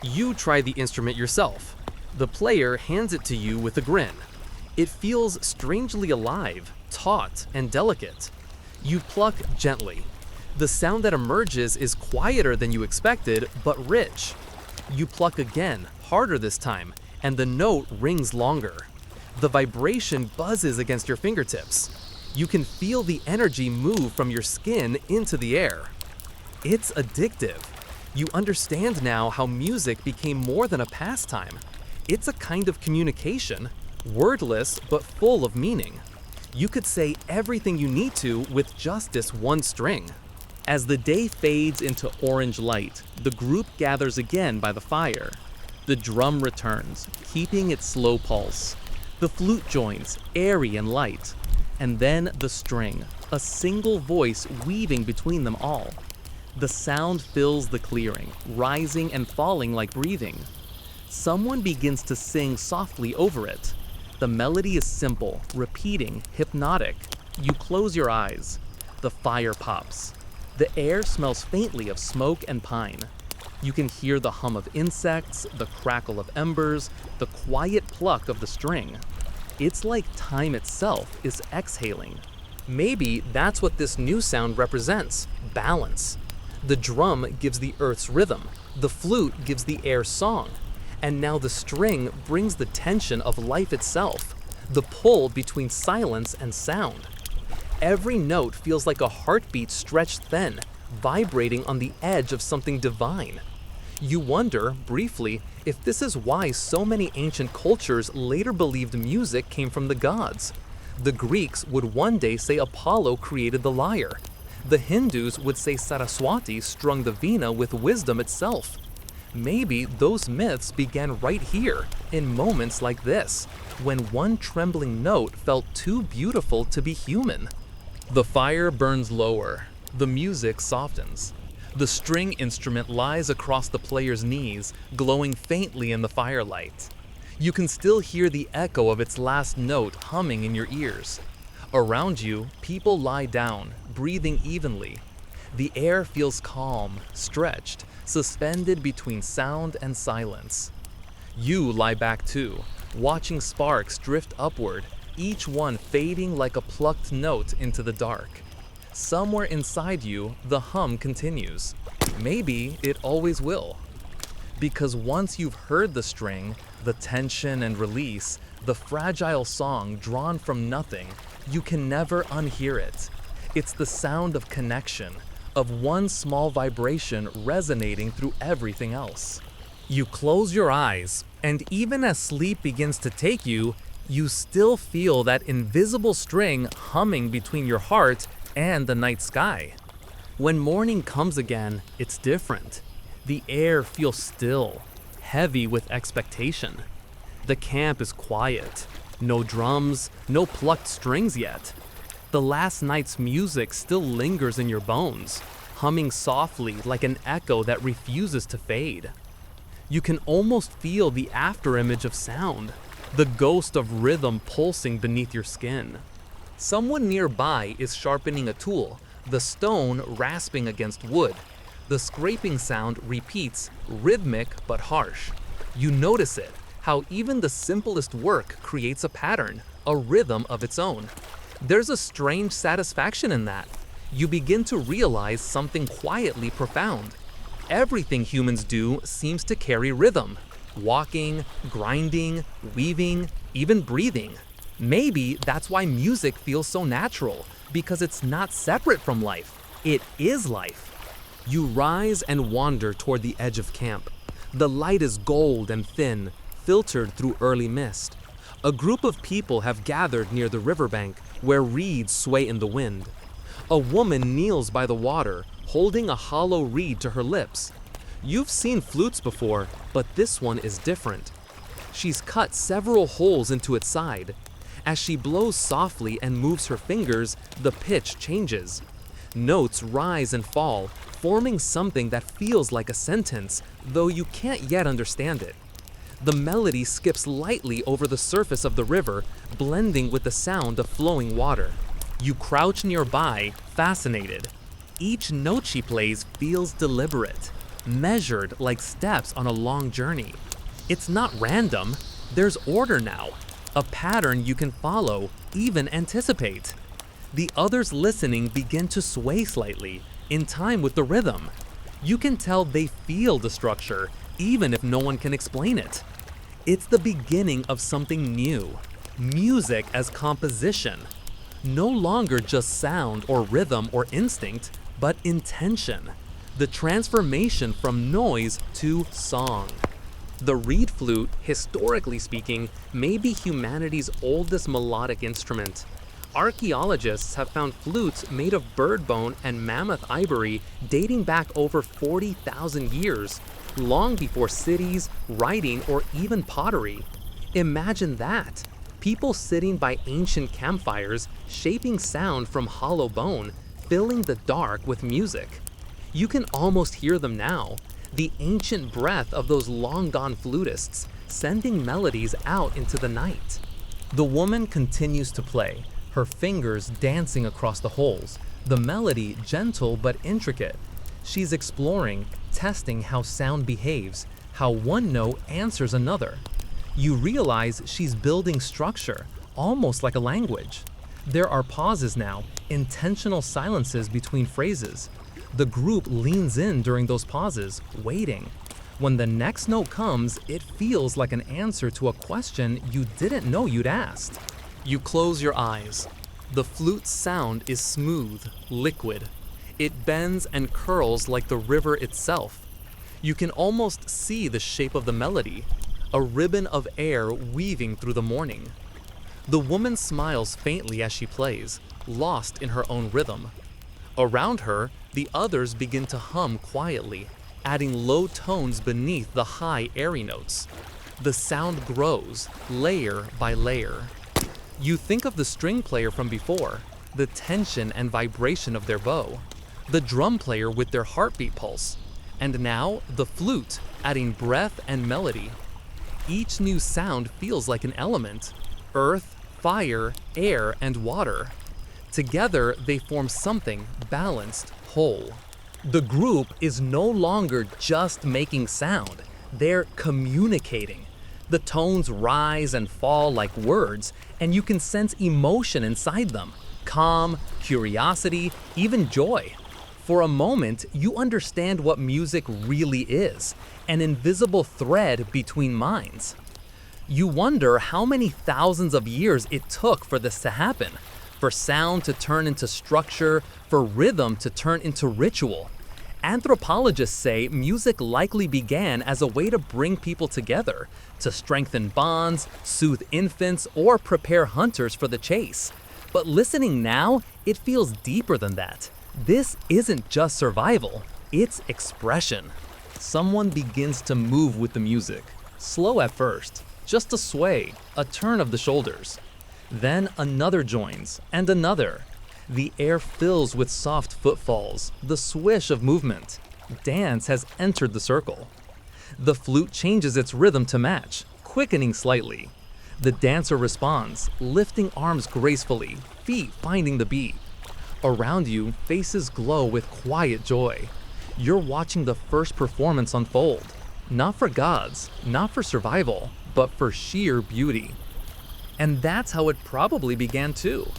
You try the instrument yourself. The player hands it to you with a grin. It feels strangely alive, taut, and delicate. You pluck gently. The sound that emerges is quieter than you expected, but rich. You pluck again, harder this time, and the note rings longer. The vibration buzzes against your fingertips. You can feel the energy move from your skin into the air. It's addictive. You understand now how music became more than a pastime. It's a kind of communication, wordless but full of meaning. You could say everything you need to with just this one string. As the day fades into orange light, the group gathers again by the fire. The drum returns, keeping its slow pulse. The flute joins, airy and light. And then the string, a single voice weaving between them all. The sound fills the clearing, rising and falling like breathing. Someone begins to sing softly over it. The melody is simple, repeating, hypnotic. You close your eyes. The fire pops. The air smells faintly of smoke and pine. You can hear the hum of insects, the crackle of embers, the quiet pluck of the string. It's like time itself is exhaling. Maybe that's what this new sound represents: balance. The drum gives the earth's rhythm, the flute gives the air's song, and now the string brings the tension of life itself, the pull between silence and sound. Every note feels like a heartbeat stretched thin, vibrating on the edge of something divine. You wonder, briefly, if this is why so many ancient cultures later believed music came from the gods. The Greeks would one day say Apollo created the lyre. The Hindus would say Saraswati strung the veena with wisdom itself. Maybe those myths began right here, in moments like this, when one trembling note felt too beautiful to be human. The fire burns lower. The music softens. The string instrument lies across the player's knees, glowing faintly in the firelight. You can still hear the echo of its last note humming in your ears. Around you, people lie down, breathing evenly. The air feels calm, stretched, suspended between sound and silence. You lie back too, watching sparks drift upward, each one fading like a plucked note into the dark. Somewhere inside you, the hum continues. Maybe it always will. Because once you've heard the string, the tension and release, the fragile song drawn from nothing, you can never unhear it. It's the sound of connection, of one small vibration resonating through everything else. You close your eyes, and even as sleep begins to take you, you still feel that invisible string humming between your heart and the night sky. When morning comes again, it's different. The air feels still, heavy with expectation. The camp is quiet. No drums, no plucked strings yet. The last night's music still lingers in your bones, humming softly like an echo that refuses to fade. You can almost feel the afterimage of sound, the ghost of rhythm pulsing beneath your skin. Someone nearby is sharpening a tool, the stone rasping against wood. The scraping sound repeats, rhythmic but harsh. You notice it, how even the simplest work creates a pattern, a rhythm of its own. There's a strange satisfaction in that. You begin to realize something quietly profound. Everything humans do seems to carry rhythm. Walking, grinding, weaving, even breathing. Maybe that's why music feels so natural, because it's not separate from life. It is life. You rise and wander toward the edge of camp. The light is gold and thin, filtered through early mist. A group of people have gathered near the riverbank, where reeds sway in the wind. A woman kneels by the water, holding a hollow reed to her lips. You've seen flutes before, but this one is different. She's cut several holes into its side. As she blows softly and moves her fingers, the pitch changes. Notes rise and fall, forming something that feels like a sentence, though you can't yet understand it. The melody skips lightly over the surface of the river, blending with the sound of flowing water. You crouch nearby, fascinated. Each note she plays feels deliberate. measured like steps on a long journey. It's not random, there's order now, a pattern you can follow, even anticipate. The others listening begin to sway slightly, in time with the rhythm. You can tell they feel the structure, even if no one can explain it. It's the beginning of something new, music as composition. No longer just sound or rhythm or instinct, but intention. The transformation from noise to song. The reed flute, historically speaking, may be humanity's oldest melodic instrument. Archaeologists have found flutes made of bird bone and mammoth ivory dating back over 40,000 years, long before cities, writing, or even pottery. Imagine that! People sitting by ancient campfires, shaping sound from hollow bone, filling the dark with music. You can almost hear them now, the ancient breath of those long-gone flutists, sending melodies out into the night. The woman continues to play, her fingers dancing across the holes, the melody gentle but intricate. She's exploring, testing how sound behaves, how one note answers another. You realize she's building structure, almost like a language. There are pauses now, intentional silences between phrases. The group leans in during those pauses, waiting. When the next note comes, it feels like an answer to a question you didn't know you'd asked. You close your eyes. The flute's sound is smooth, liquid. It bends and curls like the river itself. You can almost see the shape of the melody, a ribbon of air weaving through the morning. The woman smiles faintly as she plays, lost in her own rhythm. Around her, the others begin to hum quietly, adding low tones beneath the high, airy notes. The sound grows, layer by layer. You think of the string player from before, the tension and vibration of their bow, the drum player with their heartbeat pulse, and now the flute, adding breath and melody. Each new sound feels like an element: earth, fire, air, and water. Together, they form something balanced, whole. The group is no longer just making sound, they're communicating. The tones rise and fall like words, and you can sense emotion inside them: calm, curiosity, even joy. For a moment, you understand what music really is: an invisible thread between minds. You wonder how many thousands of years it took for this to happen, for sound to turn into structure, for rhythm to turn into ritual. Anthropologists say music likely began as a way to bring people together, to strengthen bonds, soothe infants, or prepare hunters for the chase. But listening now, it feels deeper than that. This isn't just survival, it's expression. Someone begins to move with the music, slow at first, just a sway, a turn of the shoulders. Then another joins, and another. The air fills with soft footfalls, the swish of movement. Dance has entered the circle. The flute changes its rhythm to match, quickening slightly. The dancer responds, lifting arms gracefully, feet finding the beat. Around you, faces glow with quiet joy. You're watching the first performance unfold, not for gods, not for survival, but for sheer beauty. And that's how it probably began too.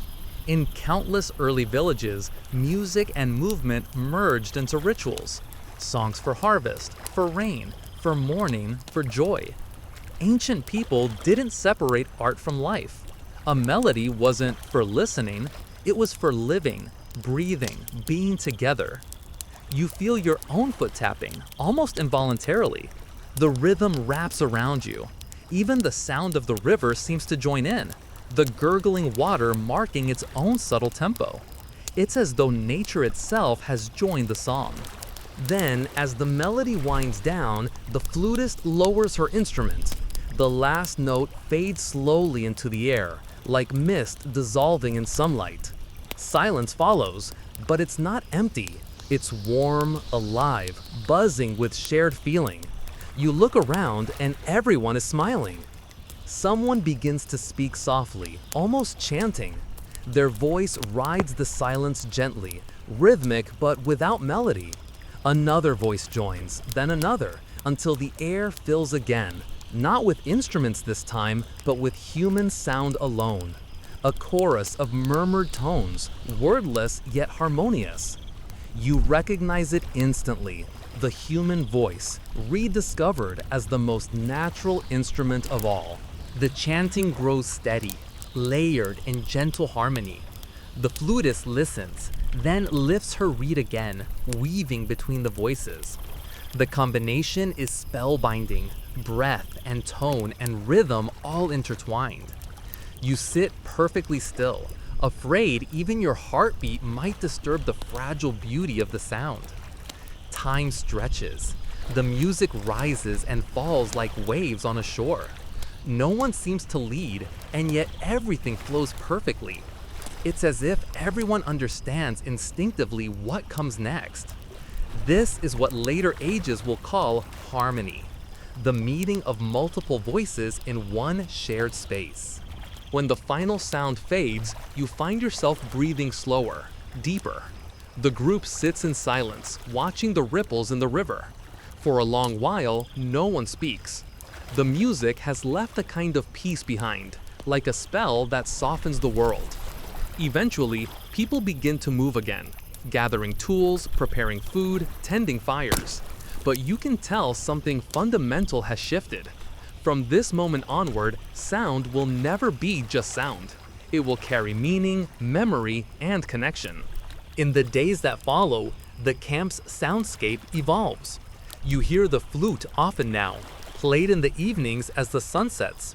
In countless early villages, music and movement merged into rituals. Songs for harvest, for rain, for mourning, for joy. Ancient people didn't separate art from life. A melody wasn't for listening, it was for living, breathing, being together. You feel your own foot tapping, almost involuntarily. The rhythm wraps around you. Even the sound of the river seems to join in, the gurgling water marking its own subtle tempo. It's as though nature itself has joined the song. Then, as the melody winds down, the flutist lowers her instrument. The last note fades slowly into the air, like mist dissolving in sunlight. Silence follows, but it's not empty. It's warm, alive, buzzing with shared feeling. You look around and everyone is smiling. Someone begins to speak softly, almost chanting. Their voice rides the silence gently, rhythmic but without melody. Another voice joins, then another, until the air fills again, not with instruments this time, but with human sound alone. A chorus of murmured tones, wordless yet harmonious. You recognize it instantly, the human voice, rediscovered as the most natural instrument of all. The chanting grows steady, layered in gentle harmony. The flutist listens, then lifts her reed again, weaving between the voices. The combination is spellbinding, breath and tone and rhythm all intertwined. You sit perfectly still, afraid even your heartbeat might disturb the fragile beauty of the sound. Time stretches. The music rises and falls like waves on a shore. No one seems to lead, and yet everything flows perfectly. It's as if everyone understands instinctively what comes next. This is what later ages will call harmony, the meeting of multiple voices in one shared space. When the final sound fades, you find yourself breathing slower, deeper. The group sits in silence, watching the ripples in the river. For a long while, no one speaks. The music has left a kind of peace behind, like a spell that softens the world. Eventually, people begin to move again, gathering tools, preparing food, tending fires. But you can tell something fundamental has shifted. From this moment onward, sound will never be just sound. It will carry meaning, memory, and connection. In the days that follow, the camp's soundscape evolves. You hear the flute often now, played in the evenings as the sun sets.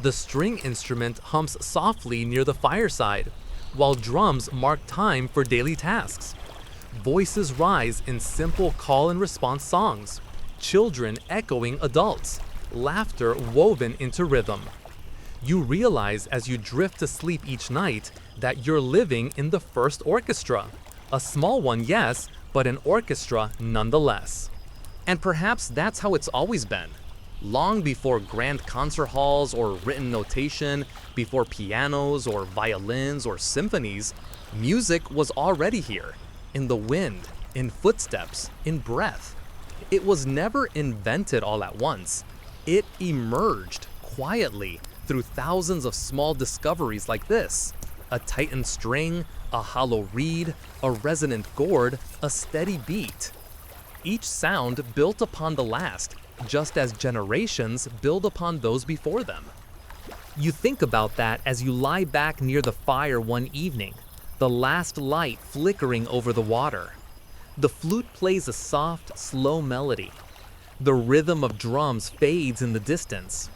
The string instrument hums softly near the fireside, while drums mark time for daily tasks. Voices rise in simple call and response songs, children echoing adults, laughter woven into rhythm. You realize as you drift to sleep each night that you're living in the first orchestra. A small one, yes, but an orchestra nonetheless. And perhaps that's how it's always been. Long before grand concert halls or written notation, before pianos or violins or symphonies, music was already here, in the wind, in footsteps, in breath. It was never invented all at once. It emerged quietly through thousands of small discoveries like this: a tightened string, a hollow reed, a resonant chord, a steady beat. Each sound built upon the last, just as generations build upon those before them. You think about that as you lie back near the fire one evening, the last light flickering over the water. The flute plays a soft, slow melody. The rhythm of drums fades in the distance.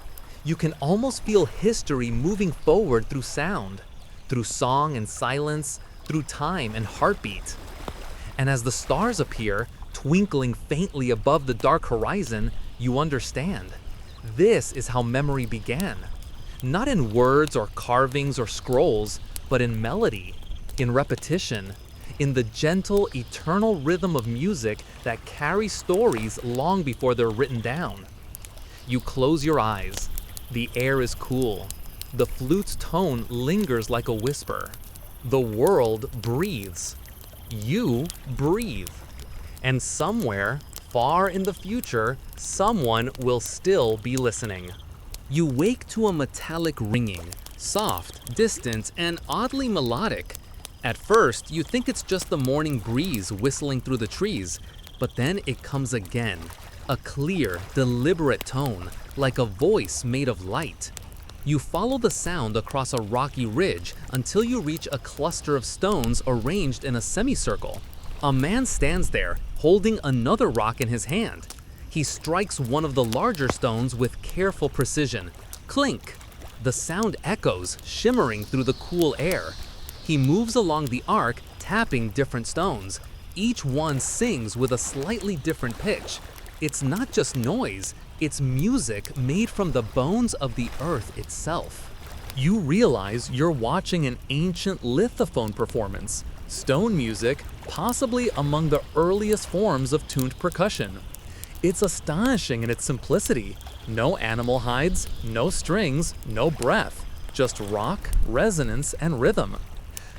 You can almost feel history moving forward through sound, through song and silence, through time and heartbeat. And as the stars appear, twinkling faintly above the dark horizon, you understand. This is how memory began. Not in words or carvings or scrolls, but in melody, in repetition, in the gentle, eternal rhythm of music that carries stories long before they're written down. You close your eyes. The air is cool. The flute's tone lingers like a whisper. The world breathes. You breathe. And somewhere, far in the future, someone will still be listening. You wake to a metallic ringing, soft, distant, and oddly melodic. At first, you think it's just the morning breeze whistling through the trees, but then it comes again, a clear, deliberate tone, like a voice made of light. You follow the sound across a rocky ridge until you reach a cluster of stones arranged in a semicircle. A man stands there, holding another rock in his hand. He strikes one of the larger stones with careful precision. Clink! The sound echoes, shimmering through the cool air. He moves along the arc, tapping different stones. Each one sings with a slightly different pitch. It's not just noise, it's music made from the bones of the earth itself. You realize you're watching an ancient lithophone performance. Stone music, possibly among the earliest forms of tuned percussion. It's astonishing in its simplicity. No animal hides, no strings, no breath, just rock, resonance, and rhythm.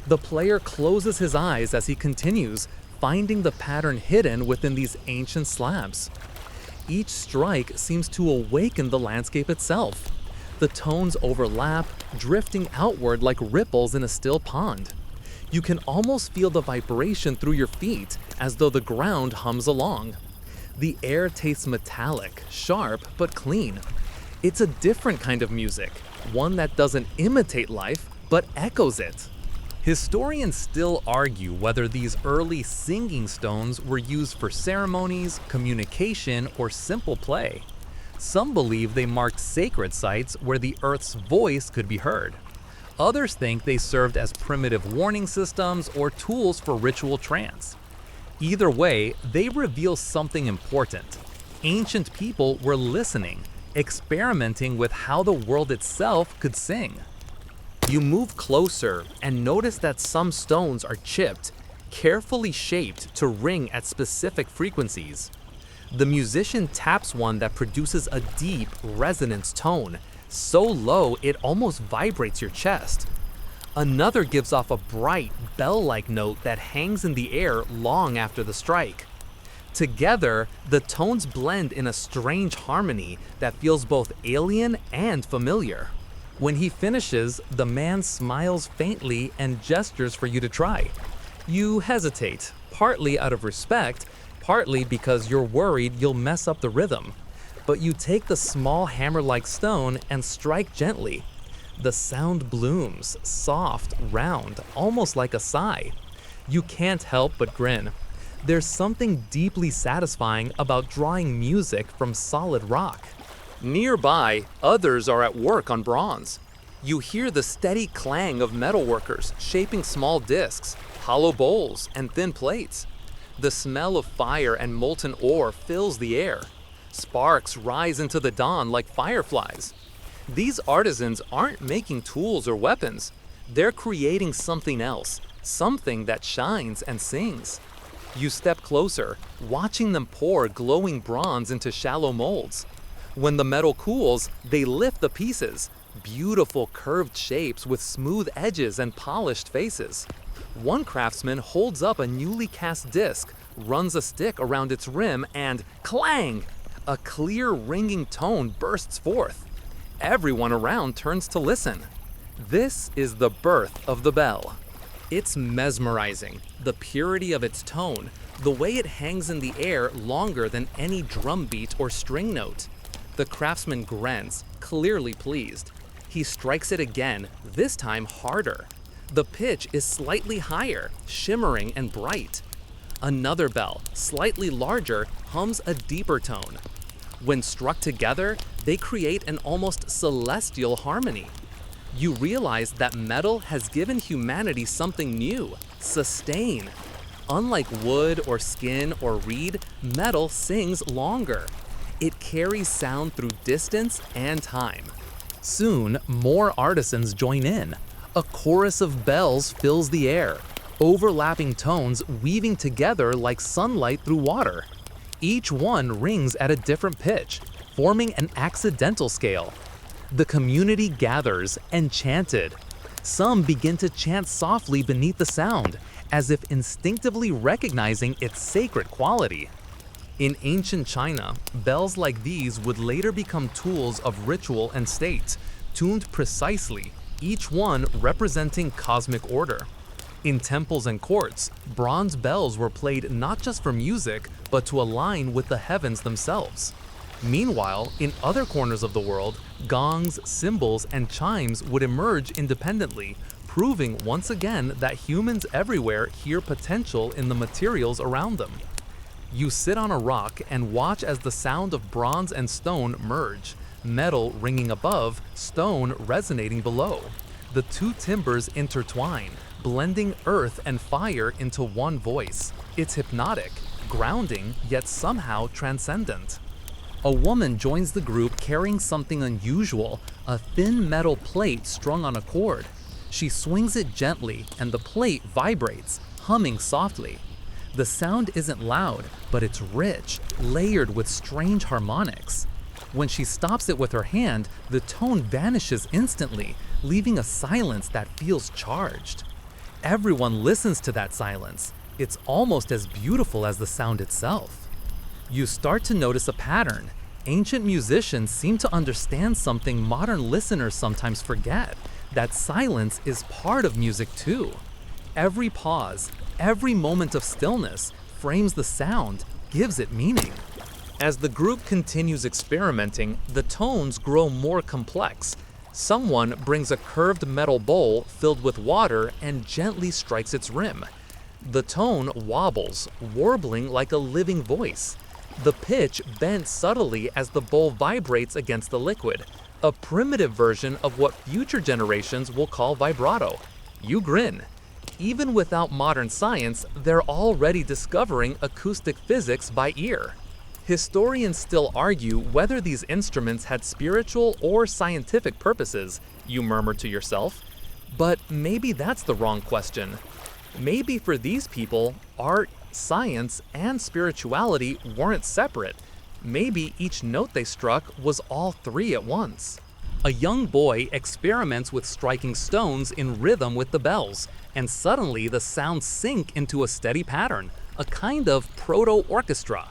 The player closes his eyes as he continues, finding the pattern hidden within these ancient slabs. Each strike seems to awaken the landscape itself. The tones overlap, drifting outward like ripples in a still pond. You can almost feel the vibration through your feet as though the ground hums along. The air tastes metallic, sharp, but clean. It's a different kind of music, one that doesn't imitate life, but echoes it. Historians still argue whether these early singing stones were used for ceremonies, communication, or simple play. Some believe they marked sacred sites where the earth's voice could be heard. Others think they served as primitive warning systems or tools for ritual trance. Either way, they reveal something important. Ancient people were listening, experimenting with how the world itself could sing. You move closer and notice that some stones are chipped, carefully shaped to ring at specific frequencies. The musician taps one that produces a deep, resonant tone, so low it almost vibrates your chest. Another gives off a bright, bell-like note that hangs in the air long after the strike. Together, the tones blend in a strange harmony that feels both alien and familiar. When he finishes, the man smiles faintly and gestures for you to try. You hesitate, partly out of respect, partly because you're worried you'll mess up the rhythm. But you take the small hammer-like stone and strike gently. The sound blooms, soft, round, almost like a sigh. You can't help but grin. There's something deeply satisfying about drawing music from solid rock. Nearby, others are at work on bronze. You hear the steady clang of metalworkers shaping small discs, hollow bowls, and thin plates. The smell of fire and molten ore fills the air. Sparks rise into the dawn like fireflies. These artisans aren't making tools or weapons. They're creating something else, something that shines and sings. You step closer, watching them pour glowing bronze into shallow molds. When the metal cools, they lift the pieces, beautiful curved shapes with smooth edges and polished faces. One craftsman holds up a newly cast disc, runs a stick around its rim, and clang! A clear, ringing tone bursts forth. Everyone around turns to listen. This is the birth of the bell. It's mesmerizing, the purity of its tone, the way it hangs in the air longer than any drum beat or string note. The craftsman grins, clearly pleased. He strikes it again, this time harder. The pitch is slightly higher, shimmering and bright. Another bell, slightly larger, hums a deeper tone. When struck together, they create an almost celestial harmony. You realize that metal has given humanity something new, sustain. Unlike wood or skin or reed, metal sings longer. It carries sound through distance and time. Soon, more artisans join in. A chorus of bells fills the air, overlapping tones weaving together like sunlight through water. Each one rings at a different pitch, forming an accidental scale. The community gathers, enchanted. Some begin to chant softly beneath the sound, as if instinctively recognizing its sacred quality. In ancient China, bells like these would later become tools of ritual and state, tuned precisely, each one representing cosmic order. In temples and courts, bronze bells were played not just for music, but to align with the heavens themselves. Meanwhile, in other corners of the world, gongs, cymbals, and chimes would emerge independently, proving once again that humans everywhere hear potential in the materials around them. You sit on a rock and watch as the sound of bronze and stone merge, metal ringing above, stone resonating below. The two timbers intertwine, blending earth and fire into one voice. It's hypnotic, grounding, yet somehow transcendent. A woman joins the group carrying something unusual, a thin metal plate strung on a cord. She swings it gently and the plate vibrates, humming softly. The sound isn't loud, but it's rich, layered with strange harmonics. When she stops it with her hand, the tone vanishes instantly, leaving a silence that feels charged. Everyone listens to that silence, It's almost as beautiful as the sound itself. You start to notice a pattern. Ancient musicians seem to understand something modern listeners sometimes forget, that silence is part of music too. Every pause, every moment of stillness frames the sound, gives it meaning. As the group continues experimenting, the tones grow more complex. Someone brings a curved metal bowl filled with water and gently strikes its rim. The tone wobbles, warbling like a living voice. The pitch bends subtly as the bowl vibrates against the liquid, a primitive version of what future generations will call vibrato. You grin. Even without modern science, they're already discovering acoustic physics by ear. Historians still argue whether these instruments had spiritual or scientific purposes, you murmur to yourself. But maybe that's the wrong question. Maybe for these people, art, science, and spirituality weren't separate. Maybe each note they struck was all three at once. A young boy experiments with striking stones in rhythm with the bells, and suddenly the sounds sink into a steady pattern, a kind of proto-orchestra.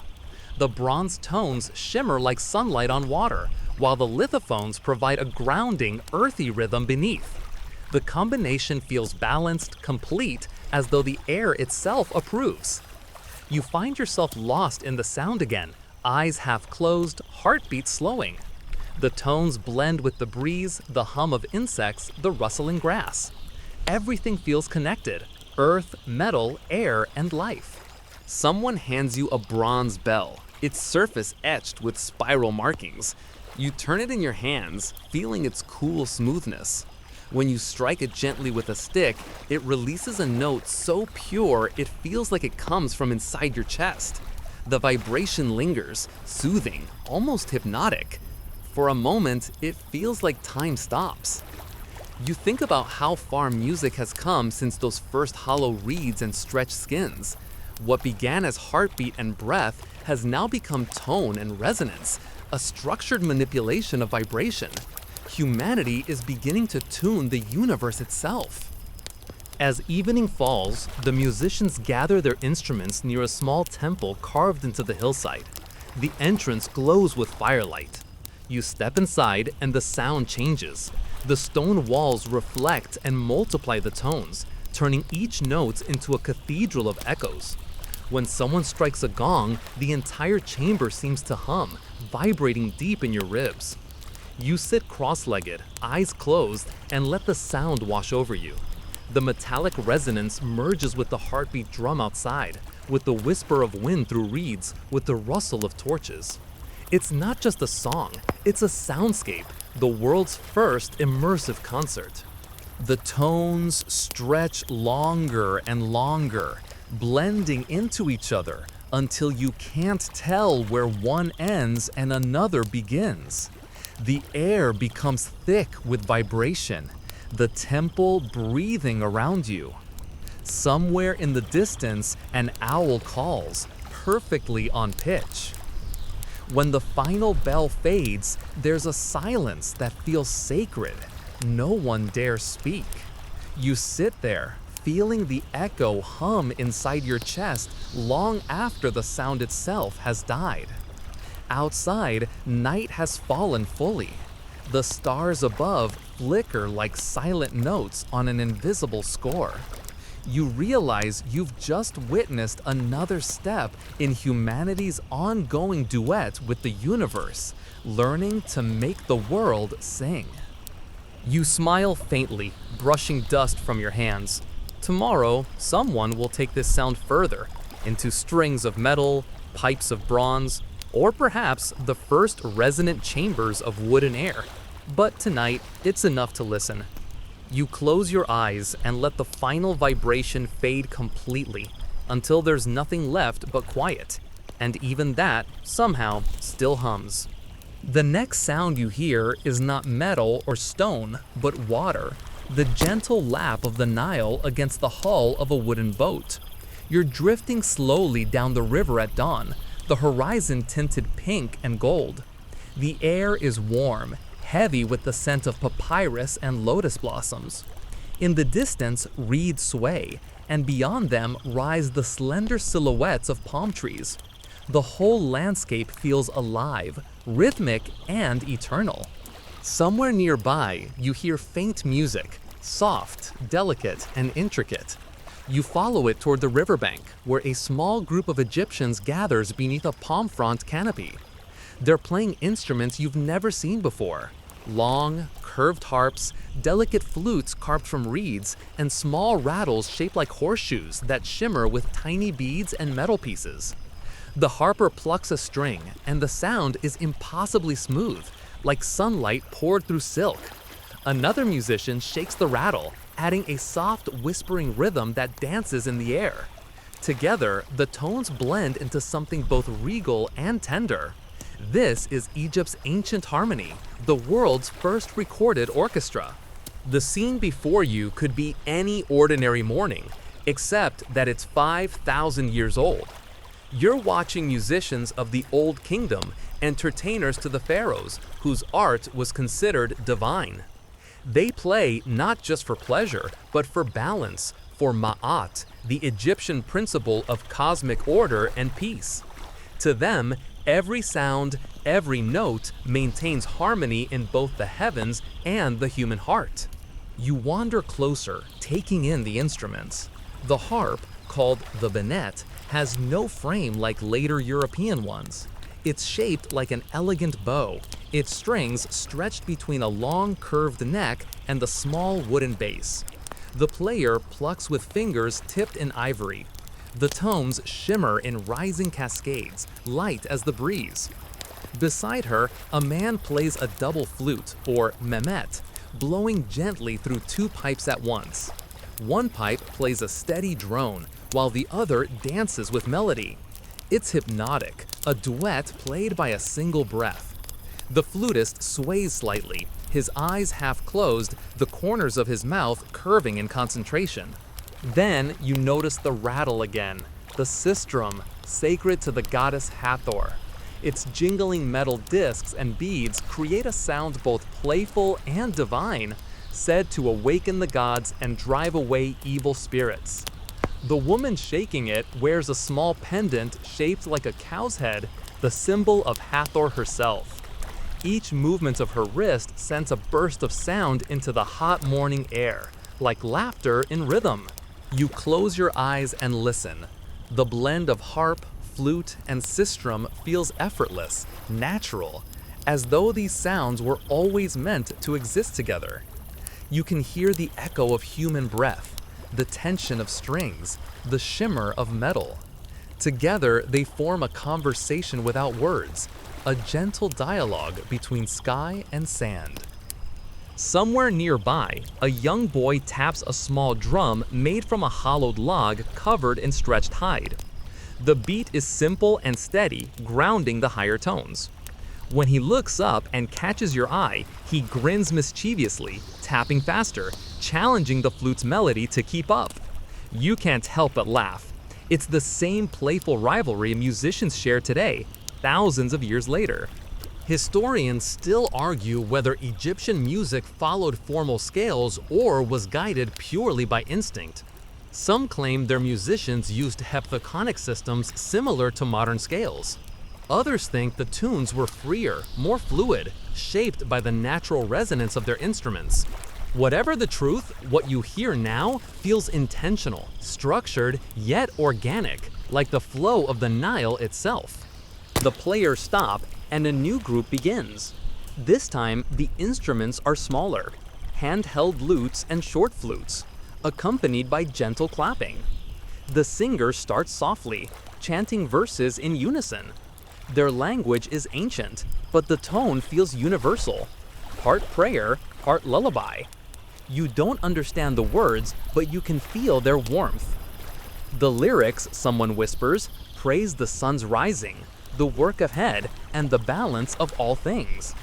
The bronze tones shimmer like sunlight on water, while the lithophones provide a grounding, earthy rhythm beneath. The combination feels balanced, complete, as though the air itself approves. You find yourself lost in the sound again, eyes half closed, heartbeat slowing. The tones blend with the breeze, the hum of insects, the rustling grass. Everything feels connected: earth, metal, air, and life. Someone hands you a bronze bell, its surface etched with spiral markings. You turn it in your hands, feeling its cool smoothness. When you strike it gently with a stick, it releases a note so pure it feels like it comes from inside your chest. The vibration lingers, soothing, almost hypnotic. For a moment, it feels like time stops. You think about how far music has come since those first hollow reeds and stretched skins. What began as heartbeat and breath has now become tone and resonance, a structured manipulation of vibration. Humanity is beginning to tune the universe itself. As evening falls, the musicians gather their instruments near a small temple carved into the hillside. The entrance glows with firelight. You step inside and the sound changes. The stone walls reflect and multiply the tones, turning each note into a cathedral of echoes. When someone strikes a gong, the entire chamber seems to hum, vibrating deep in your ribs. You sit cross-legged, eyes closed, and let the sound wash over you. The metallic resonance merges with the heartbeat drum outside, with the whisper of wind through reeds, with the rustle of torches. It's not just a song, it's a soundscape, the world's first immersive concert. The tones stretch longer and longer, blending into each other until you can't tell where one ends and another begins. The air becomes thick with vibration, the temple breathing around you. Somewhere in the distance, an owl calls, perfectly on pitch. When the final bell fades, there's a silence that feels sacred. No one dares speak. You sit there, feeling the echo hum inside your chest long after the sound itself has died. Outside, night has fallen fully. The stars above flicker like silent notes on an invisible score. You realize you've just witnessed another step in humanity's ongoing duet with the universe, learning to make the world sing. You smile faintly, brushing dust from your hands. Tomorrow, someone will take this sound further, into strings of metal, pipes of bronze, or perhaps the first resonant chambers of wood and air. But tonight, it's enough to listen. You close your eyes and let the final vibration fade completely, until there's nothing left but quiet, and even that, somehow, still hums. The next sound you hear is not metal or stone, but water, the gentle lap of the Nile against the hull of a wooden boat. You're drifting slowly down the river at dawn, the horizon tinted pink and gold. The air is warm, heavy with the scent of papyrus and lotus blossoms. In the distance, reeds sway, and beyond them rise the slender silhouettes of palm trees. The whole landscape feels alive, rhythmic, and eternal. Somewhere nearby, you hear faint music, soft, delicate, and intricate. You follow it toward the riverbank, where a small group of Egyptians gathers beneath a palm frond canopy. They're playing instruments you've never seen before. Long, curved harps, delicate flutes carved from reeds, and small rattles shaped like horseshoes that shimmer with tiny beads and metal pieces. The harper plucks a string, and the sound is impossibly smooth, like sunlight poured through silk. Another musician shakes the rattle, adding a soft, whispering rhythm that dances in the air. Together, the tones blend into something both regal and tender. This is Egypt's ancient harmony, the world's first recorded orchestra. The scene before you could be any ordinary morning, except that it's 5,000 years old. You're watching musicians of the Old Kingdom, entertainers to the pharaohs, whose art was considered divine. They play not just for pleasure, but for balance, for ma'at, the Egyptian principle of cosmic order and peace. To them, every sound, every note maintains harmony in both the heavens and the human heart. You wander closer, taking in the instruments. The harp, called the benet, has no frame like later European ones. It's shaped like an elegant bow, its strings stretched between a long curved neck and the small wooden base. The player plucks with fingers tipped in ivory. The tones shimmer in rising cascades, light as the breeze. Beside her, a man plays a double flute, or mehmet, blowing gently through two pipes at once. One pipe plays a steady drone, while the other dances with melody. It's hypnotic, a duet played by a single breath. The flutist sways slightly, his eyes half closed, the corners of his mouth curving in concentration. Then you notice the rattle again, the sistrum, sacred to the goddess Hathor. Its jingling metal discs and beads create a sound both playful and divine, said to awaken the gods and drive away evil spirits. The woman shaking it wears a small pendant shaped like a cow's head, the symbol of Hathor herself. Each movement of her wrist sends a burst of sound into the hot morning air, like laughter in rhythm. You close your eyes and listen. The blend of harp, flute, and sistrum feels effortless, natural, as though these sounds were always meant to exist together. You can hear the echo of human breath, the tension of strings, the shimmer of metal. Together, they form a conversation without words, a gentle dialogue between sky and sand. Somewhere nearby, a young boy taps a small drum made from a hollowed log covered in stretched hide. The beat is simple and steady, grounding the higher tones. When he looks up and catches your eye, he grins mischievously, tapping faster, challenging the flute's melody to keep up. You can't help but laugh. It's the same playful rivalry musicians share today, thousands of years later. Historians still argue whether Egyptian music followed formal scales or was guided purely by instinct. Some claim their musicians used heptaconic systems similar to modern scales. Others think the tunes were freer, more fluid, shaped by the natural resonance of their instruments. Whatever the truth, what you hear now feels intentional, structured, yet organic, like the flow of the Nile itself. The players stop, and a new group begins. This time, the instruments are smaller, handheld lutes and short flutes, accompanied by gentle clapping. The singer starts softly, chanting verses in unison. Their language is ancient, but the tone feels universal, part prayer, part lullaby. You don't understand the words, but you can feel their warmth. The lyrics, someone whispers, praise the sun's rising, the work ahead, and the balance of all things.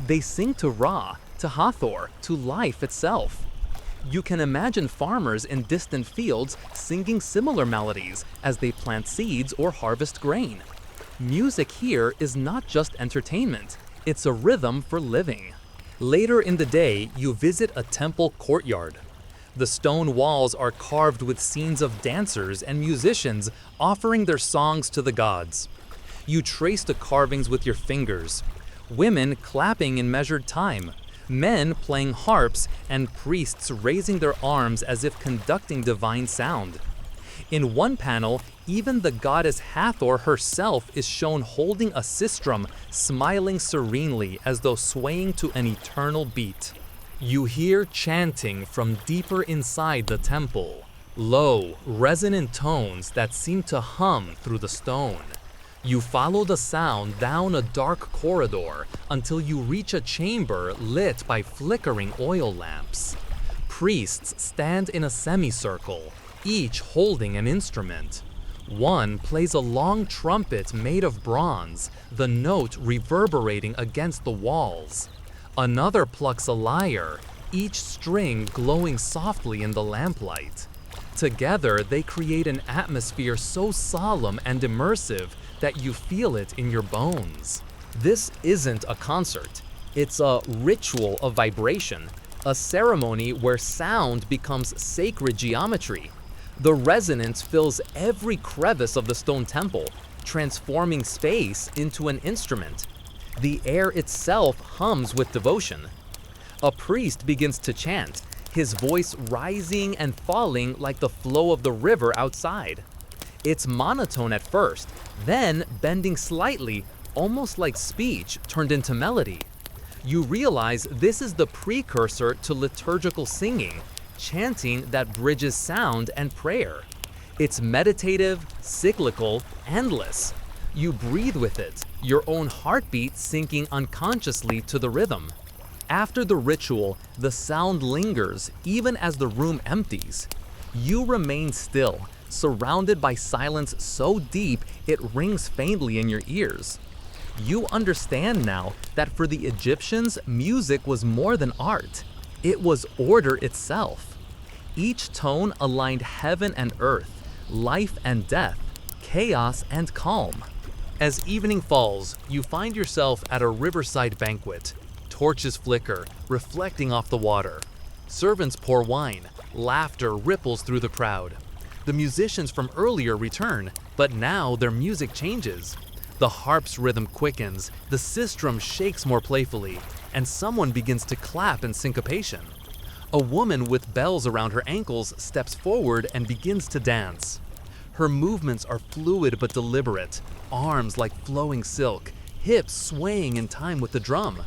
They sing to Ra, to Hathor, to life itself. You can imagine farmers in distant fields singing similar melodies as they plant seeds or harvest grain. Music here is not just entertainment, it's a rhythm for living. Later in the day, you visit a temple courtyard. The stone walls are carved with scenes of dancers and musicians offering their songs to the gods. You trace the carvings with your fingers. Women clapping in measured time, men playing harps, and priests raising their arms as if conducting divine sound. In one panel, even the goddess Hathor herself is shown holding a sistrum, smiling serenely as though swaying to an eternal beat. You hear chanting from deeper inside the temple, low, resonant tones that seem to hum through the stone. You follow the sound down a dark corridor until you reach a chamber lit by flickering oil lamps. Priests stand in a semicircle, each holding an instrument. One plays a long trumpet made of bronze, the note reverberating against the walls. Another plucks a lyre, each string glowing softly in the lamplight. Together, they create an atmosphere so solemn and immersive that you feel it in your bones. This isn't a concert. It's a ritual of vibration, a ceremony where sound becomes sacred geometry. The resonance fills every crevice of the stone temple, transforming space into an instrument. The air itself hums with devotion. A priest begins to chant, his voice rising and falling like the flow of the river outside. It's monotone at first, then bending slightly, almost like speech turned into melody. You realize this is the precursor to liturgical singing, chanting that bridges sound and prayer. It's meditative, cyclical, endless. You breathe with it, your own heartbeat syncing unconsciously to the rhythm. After the ritual, the sound lingers even as the room empties. You remain still, surrounded by silence so deep it rings faintly in your ears. You understand now that for the Egyptians, music was more than art. It was order itself. Each tone aligned heaven and earth, life and death, chaos and calm. As evening falls, you find yourself at a riverside banquet. Torches flicker, reflecting off the water. Servants pour wine. Laughter ripples through the crowd. The musicians from earlier return, but now their music changes. The harp's rhythm quickens, the sistrum shakes more playfully, and someone begins to clap in syncopation. A woman with bells around her ankles steps forward and begins to dance. Her movements are fluid but deliberate, arms like flowing silk, hips swaying in time with the drum.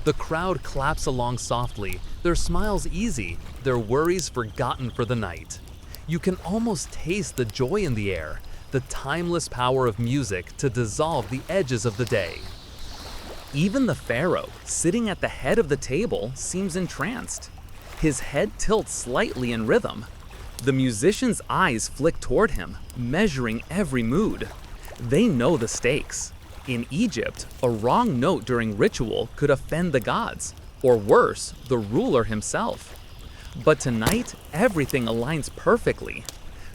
The crowd claps along softly, their smiles easy, their worries forgotten for the night. You can almost taste the joy in the air, the timeless power of music to dissolve the edges of the day. Even the pharaoh, sitting at the head of the table, seems entranced. His head tilts slightly in rhythm. The musicians' eyes flick toward him, measuring every mood. They know the stakes. In Egypt, a wrong note during ritual could offend the gods, or worse, the ruler himself. But tonight, everything aligns perfectly.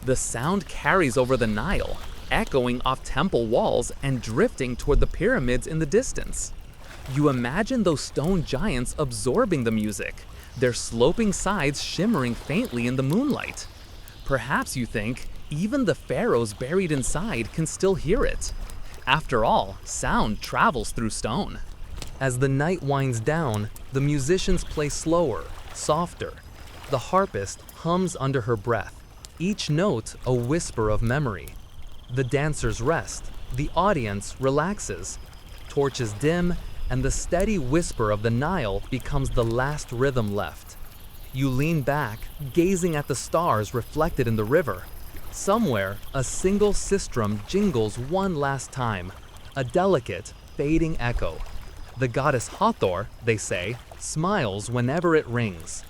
The sound carries over the Nile, echoing off temple walls and drifting toward the pyramids in the distance. You imagine those stone giants absorbing the music, their sloping sides shimmering faintly in the moonlight. Perhaps you think even the pharaohs buried inside can still hear it. After all, sound travels through stone. As the night winds down, the musicians play slower, softer. The harpist hums under her breath, each note a whisper of memory. The dancers rest, the audience relaxes. Torches dim, and the steady whisper of the Nile becomes the last rhythm left. You lean back, gazing at the stars reflected in the river. Somewhere, a single sistrum jingles one last time, a delicate, fading echo. The goddess Hathor, they say, smiles whenever it rings.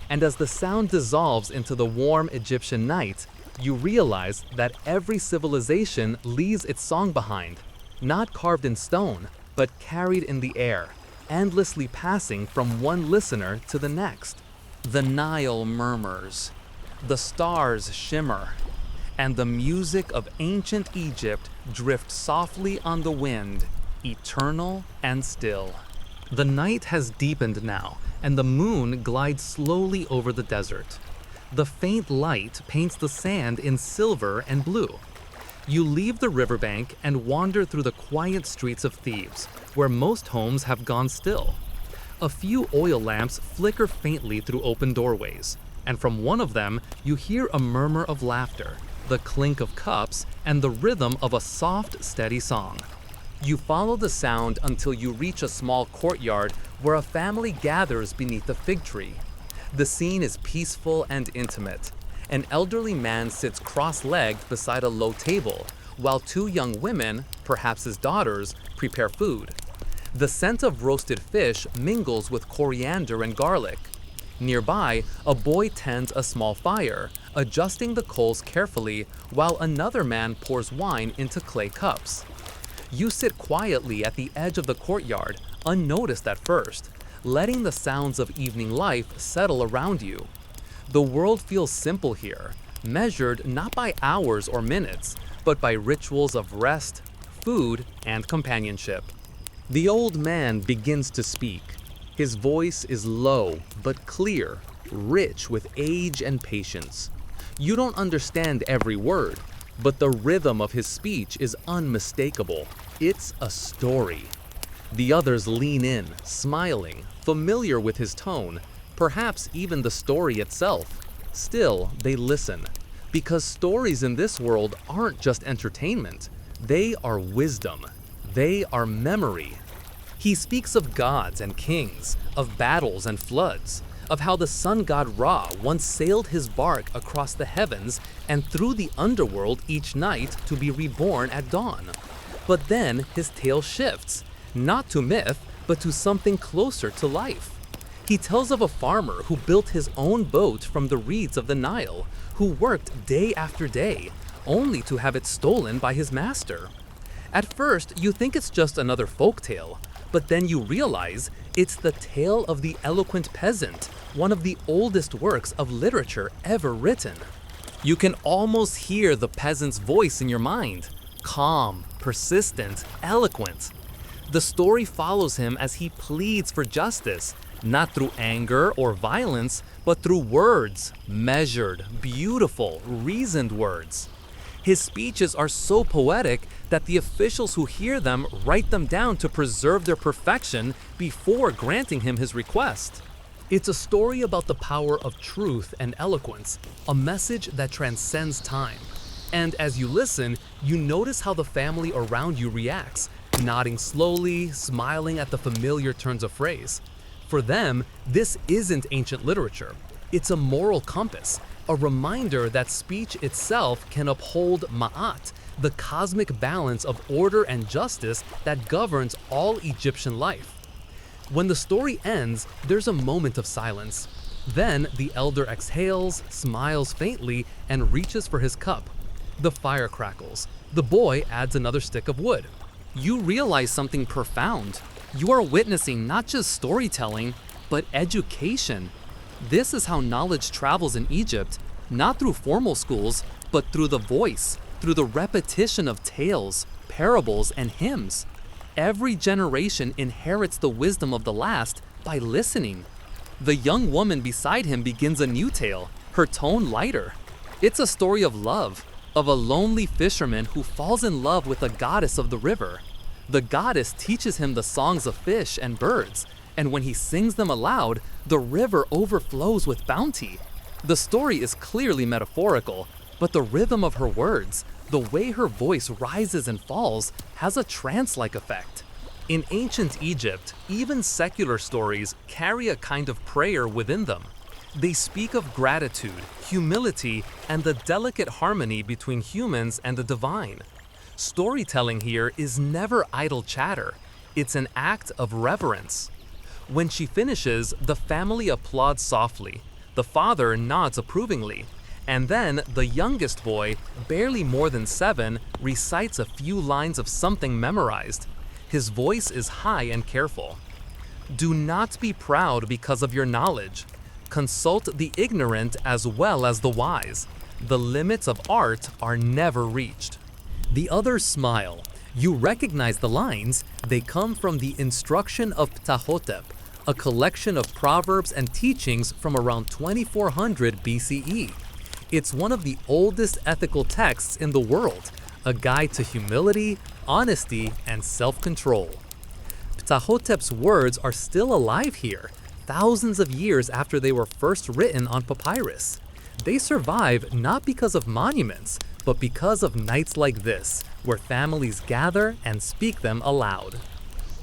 And as the sound dissolves into the warm Egyptian night, you realize that every civilization leaves its song behind, not carved in stone, but carried in the air, endlessly passing from one listener to the next. The Nile murmurs, the stars shimmer, and the music of ancient Egypt drifts softly on the wind, eternal and still. The night has deepened now, and the moon glides slowly over the desert. The faint light paints the sand in silver and blue. You leave the riverbank and wander through the quiet streets of Thebes, where most homes have gone still. A few oil lamps flicker faintly through open doorways, and from one of them you hear a murmur of laughter, the clink of cups, and the rhythm of a soft, steady song. You follow the sound until you reach a small courtyard where a family gathers beneath a fig tree. The scene is peaceful and intimate. An elderly man sits cross-legged beside a low table, while two young women, perhaps his daughters, prepare food. The scent of roasted fish mingles with coriander and garlic. Nearby, a boy tends a small fire, adjusting the coals carefully, while another man pours wine into clay cups. You sit quietly at the edge of the courtyard, unnoticed at first, letting the sounds of evening life settle around you. The world feels simple here, measured not by hours or minutes, but by rituals of rest, food, and companionship. The old man begins to speak. His voice is low but clear, rich with age and patience. You don't understand every word, but the rhythm of his speech is unmistakable. It's a story. The others lean in, smiling, familiar with his tone, perhaps even the story itself. Still, they listen, because stories in this world aren't just entertainment. They are wisdom. They are memory. He speaks of gods and kings, of battles and floods, of how the sun god Ra once sailed his bark across the heavens and through the underworld each night to be reborn at dawn. But then his tale shifts, not to myth, but to something closer to life. He tells of a farmer who built his own boat from the reeds of the Nile, who worked day after day, only to have it stolen by his master. At first, you think it's just another folktale, but then you realize it's the tale of the eloquent peasant, one of the oldest works of literature ever written. You can almost hear the peasant's voice in your mind, calm, persistent, eloquent. The story follows him as he pleads for justice, not through anger or violence, but through words, measured, beautiful, reasoned words. His speeches are so poetic that the officials who hear them write them down to preserve their perfection before granting him his request. It's a story about the power of truth and eloquence, a message that transcends time. And as you listen, you notice how the family around you reacts, nodding slowly, smiling at the familiar turns of phrase. For them, this isn't ancient literature. It's a moral compass, a reminder that speech itself can uphold ma'at, the cosmic balance of order and justice that governs all Egyptian life. When the story ends, there's a moment of silence. Then the elder exhales, smiles faintly, and reaches for his cup. The fire crackles. The boy adds another stick of wood. You realize something profound. You are witnessing not just storytelling, but education. This is how knowledge travels in Egypt, not through formal schools, but through the voice, through the repetition of tales, parables, and hymns. Every generation inherits the wisdom of the last by listening. The young woman beside him begins a new tale, her tone lighter. It's a story of love, of a lonely fisherman who falls in love with a goddess of the river. The goddess teaches him the songs of fish and birds, and when he sings them aloud, the river overflows with bounty. The story is clearly metaphorical, but the rhythm of her words, the way her voice rises and falls, has a trance-like effect. In ancient Egypt, even secular stories carry a kind of prayer within them. They speak of gratitude, humility, and the delicate harmony between humans and the divine. Storytelling here is never idle chatter. It's an act of reverence. When she finishes, the family applauds softly. The father nods approvingly. And then the youngest boy, barely more than 7, recites a few lines of something memorized. His voice is high and careful. Do not be proud because of your knowledge. Consult the ignorant as well as the wise. The limits of art are never reached. The others smile. You recognize the lines. They come from the instruction of Ptahhotep, a collection of proverbs and teachings from around 2400 BCE. It's one of the oldest ethical texts in the world, a guide to humility, honesty, and self-control. Ptahhotep's words are still alive here, thousands of years after they were first written on papyrus. They survive not because of monuments, but because of nights like this, where families gather and speak them aloud.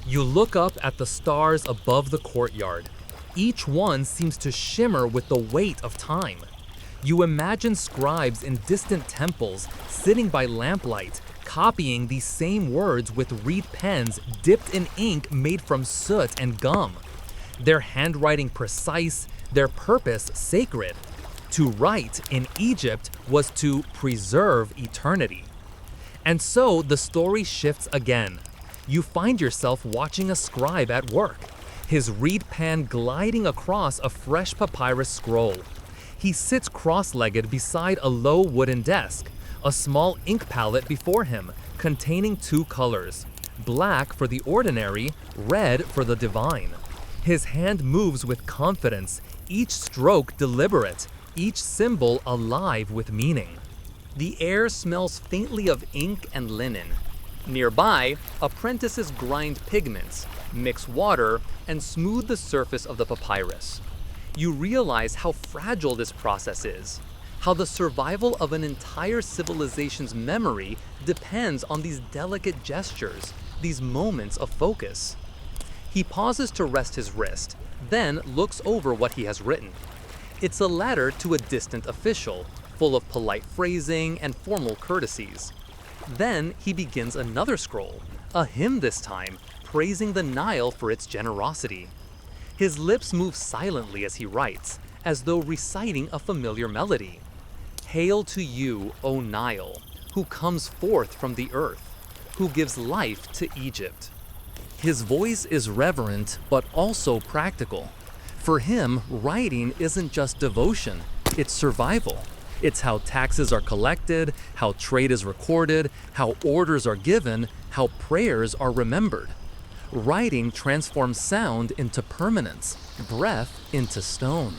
You look up at the stars above the courtyard. Each one seems to shimmer with the weight of time. You imagine scribes in distant temples sitting by lamplight, copying these same words with reed pens dipped in ink made from soot and gum. Their handwriting precise, their purpose sacred. To write in Egypt was to preserve eternity. And so the story shifts again. You find yourself watching a scribe at work, his reed pen gliding across a fresh papyrus scroll. He sits cross-legged beside a low wooden desk, a small ink palette before him containing two colors, black for the ordinary, red for the divine. His hand moves with confidence, each stroke deliberate, each symbol alive with meaning. The air smells faintly of ink and linen. Nearby, apprentices grind pigments, mix water, and smooth the surface of the papyrus. You realize how fragile this process is, how the survival of an entire civilization's memory depends on these delicate gestures, these moments of focus. He pauses to rest his wrist, then looks over what he has written. It's a letter to a distant official, full of polite phrasing and formal courtesies. Then he begins another scroll, a hymn this time, praising the Nile for its generosity. His lips move silently as he writes, as though reciting a familiar melody. Hail to you, O Nile, who comes forth from the earth, who gives life to Egypt. His voice is reverent, but also practical. For him, writing isn't just devotion, it's survival. It's how taxes are collected, how trade is recorded, how orders are given, how prayers are remembered. Writing transforms sound into permanence, breath into stone.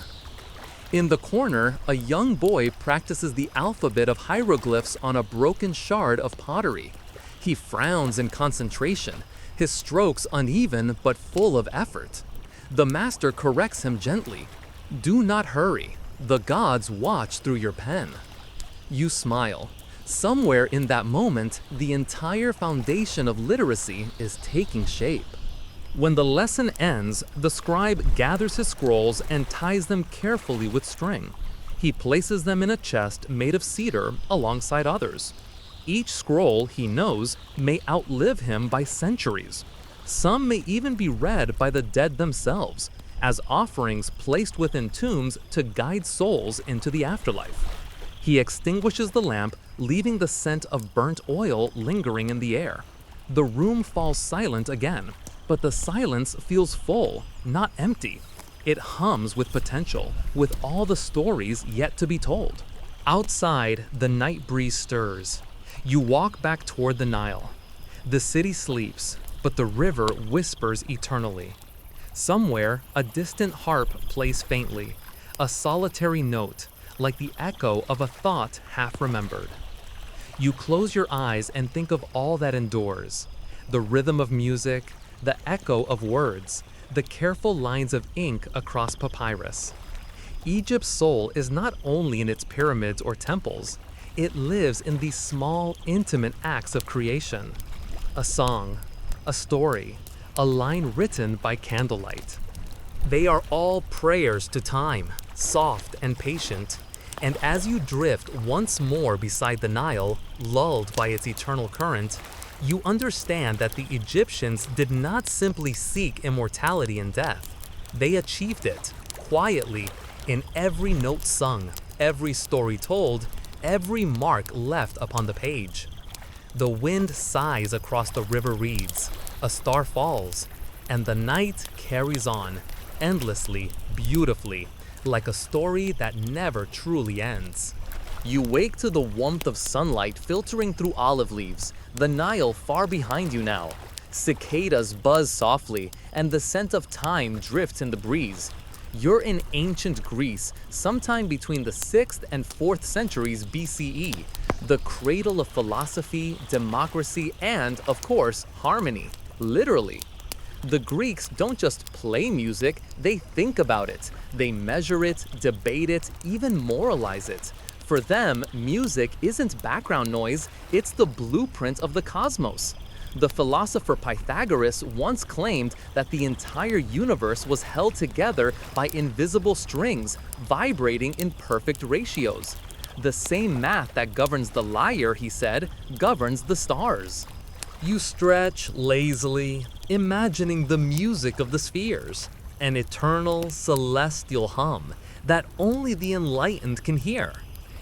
In the corner, a young boy practices the alphabet of hieroglyphs on a broken shard of pottery. He frowns in concentration, his strokes uneven but full of effort. The master corrects him gently. Do not hurry. The gods watch through your pen. You smile. Somewhere in that moment, the entire foundation of literacy is taking shape. When the lesson ends, the scribe gathers his scrolls and ties them carefully with string. He places them in a chest made of cedar alongside others. Each scroll, he knows, may outlive him by centuries. Some may even be read by the dead themselves, as offerings placed within tombs to guide souls into the afterlife. He extinguishes the lamp, leaving the scent of burnt oil lingering in the air. The room falls silent again, but the silence feels full, not empty. It hums with potential, with all the stories yet to be told. Outside, the night breeze stirs. You walk back toward the Nile. The city sleeps, but the river whispers eternally. Somewhere, a distant harp plays faintly, a solitary note, like the echo of a thought half remembered. You close your eyes and think of all that endures, the rhythm of music, the echo of words, the careful lines of ink across papyrus. Egypt's soul is not only in its pyramids or temples, it lives in these small, intimate acts of creation. A song, a story, a line written by candlelight. They are all prayers to time, soft and patient, and as you drift once more beside the Nile, lulled by its eternal current, you understand that the Egyptians did not simply seek immortality in death. They achieved it, quietly, in every note sung, every story told, every mark left upon the page. The wind sighs across the river reeds, a star falls, and the night carries on, endlessly, beautifully, like a story that never truly ends. You wake to the warmth of sunlight filtering through olive leaves, the Nile far behind you now. Cicadas buzz softly, and the scent of thyme drifts in the breeze. You're in ancient Greece, sometime between the 6th and 4th centuries BCE, the cradle of philosophy, democracy, and, of course, harmony, literally. The Greeks don't just play music, they think about it. They measure it, debate it, even moralize it. For them, music isn't background noise, it's the blueprint of the cosmos. The philosopher Pythagoras once claimed that the entire universe was held together by invisible strings, vibrating in perfect ratios. The same math that governs the lyre, he said, governs the stars. You stretch lazily, imagining the music of the spheres, an eternal, celestial hum that only the enlightened can hear.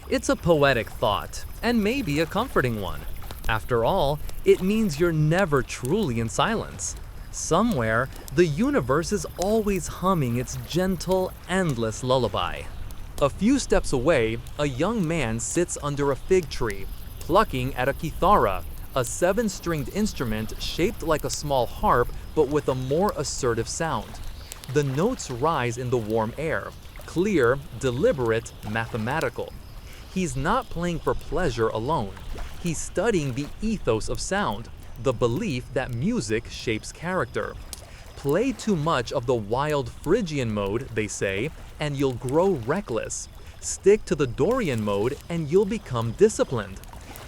It's a poetic thought, and maybe a comforting one. After all, it means you're never truly in silence. Somewhere, the universe is always humming its gentle, endless lullaby. A few steps away, a young man sits under a fig tree, plucking at a cithara, a 7-stringed instrument shaped like a small harp but with a more assertive sound. The notes rise in the warm air, clear, deliberate, mathematical. He's not playing for pleasure alone. He's studying the ethos of sound, the belief that music shapes character. Play too much of the wild Phrygian mode, they say, and you'll grow reckless. Stick to the Dorian mode and you'll become disciplined.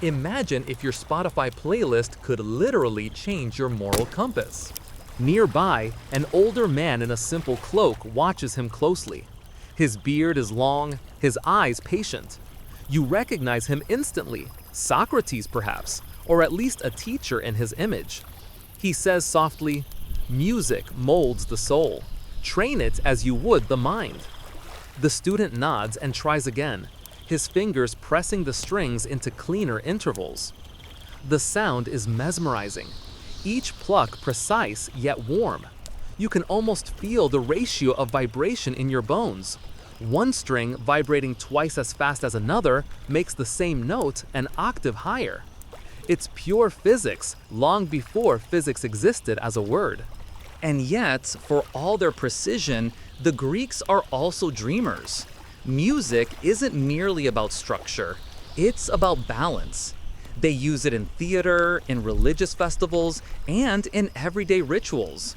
Imagine if your Spotify playlist could literally change your moral compass. Nearby, an older man in a simple cloak watches him closely. His beard is long, his eyes patient. You recognize him instantly, Socrates perhaps, or at least a teacher in his image. He says softly, "Music molds the soul. Train it as you would the mind." The student nods and tries again, his fingers pressing the strings into cleaner intervals. The sound is mesmerizing, each pluck precise yet warm. You can almost feel the ratio of vibration in your bones. One string vibrating twice as fast as another makes the same note an octave higher. It's pure physics, long before physics existed as a word. And yet, for all their precision, the Greeks are also dreamers. Music isn't merely about structure, it's about balance. They use it in theater, in religious festivals, and in everyday rituals.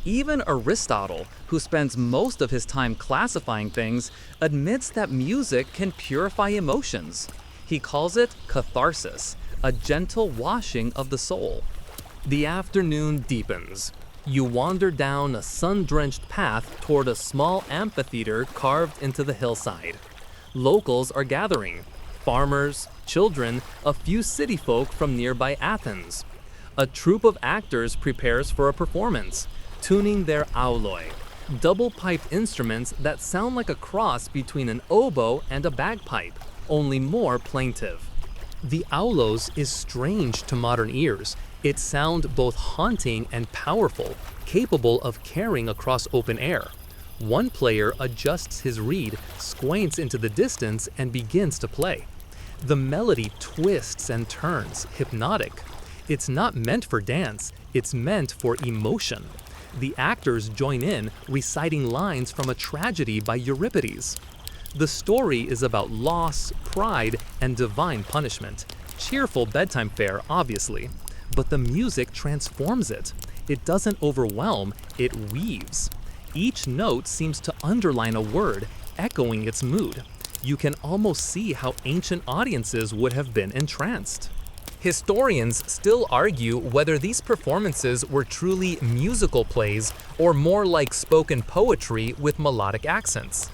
Even Aristotle, who spends most of his time classifying things, admits that music can purify emotions. He calls it catharsis, a gentle washing of the soul. The afternoon deepens. You wander down a sun-drenched path toward a small amphitheater carved into the hillside. Locals are gathering. Farmers, children, a few city folk from nearby Athens. A troupe of actors prepares for a performance, tuning their auloi, double-piped instruments that sound like a cross between an oboe and a bagpipe, only more plaintive. The aulos is strange to modern ears. Its sound both haunting and powerful, capable of carrying across open air. One player adjusts his reed, squints into the distance, and begins to play. The melody twists and turns, hypnotic. It's not meant for dance, it's meant for emotion. The actors join in, reciting lines from a tragedy by Euripides. The story is about loss, pride, and divine punishment. Cheerful bedtime fare, obviously. But the music transforms it. It doesn't overwhelm, it weaves. Each note seems to underline a word, echoing its mood. You can almost see how ancient audiences would have been entranced. Historians still argue whether these performances were truly musical plays or more like spoken poetry with melodic accents.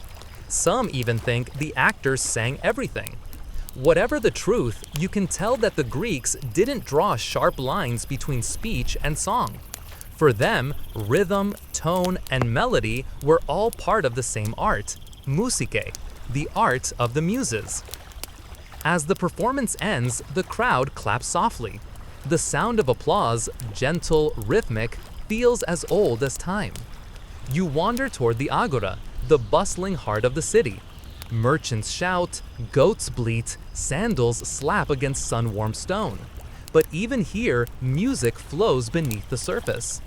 Some even think the actors sang everything. Whatever the truth, you can tell that the Greeks didn't draw sharp lines between speech and song. For them, rhythm, tone, and melody were all part of the same art, musike, the art of the muses. As the performance ends, the crowd claps softly. The sound of applause, gentle, rhythmic, feels as old as time. You wander toward the agora, the bustling heart of the city. Merchants shout, goats bleat, sandals slap against sun-warmed stone. But even here, music flows beneath the surface.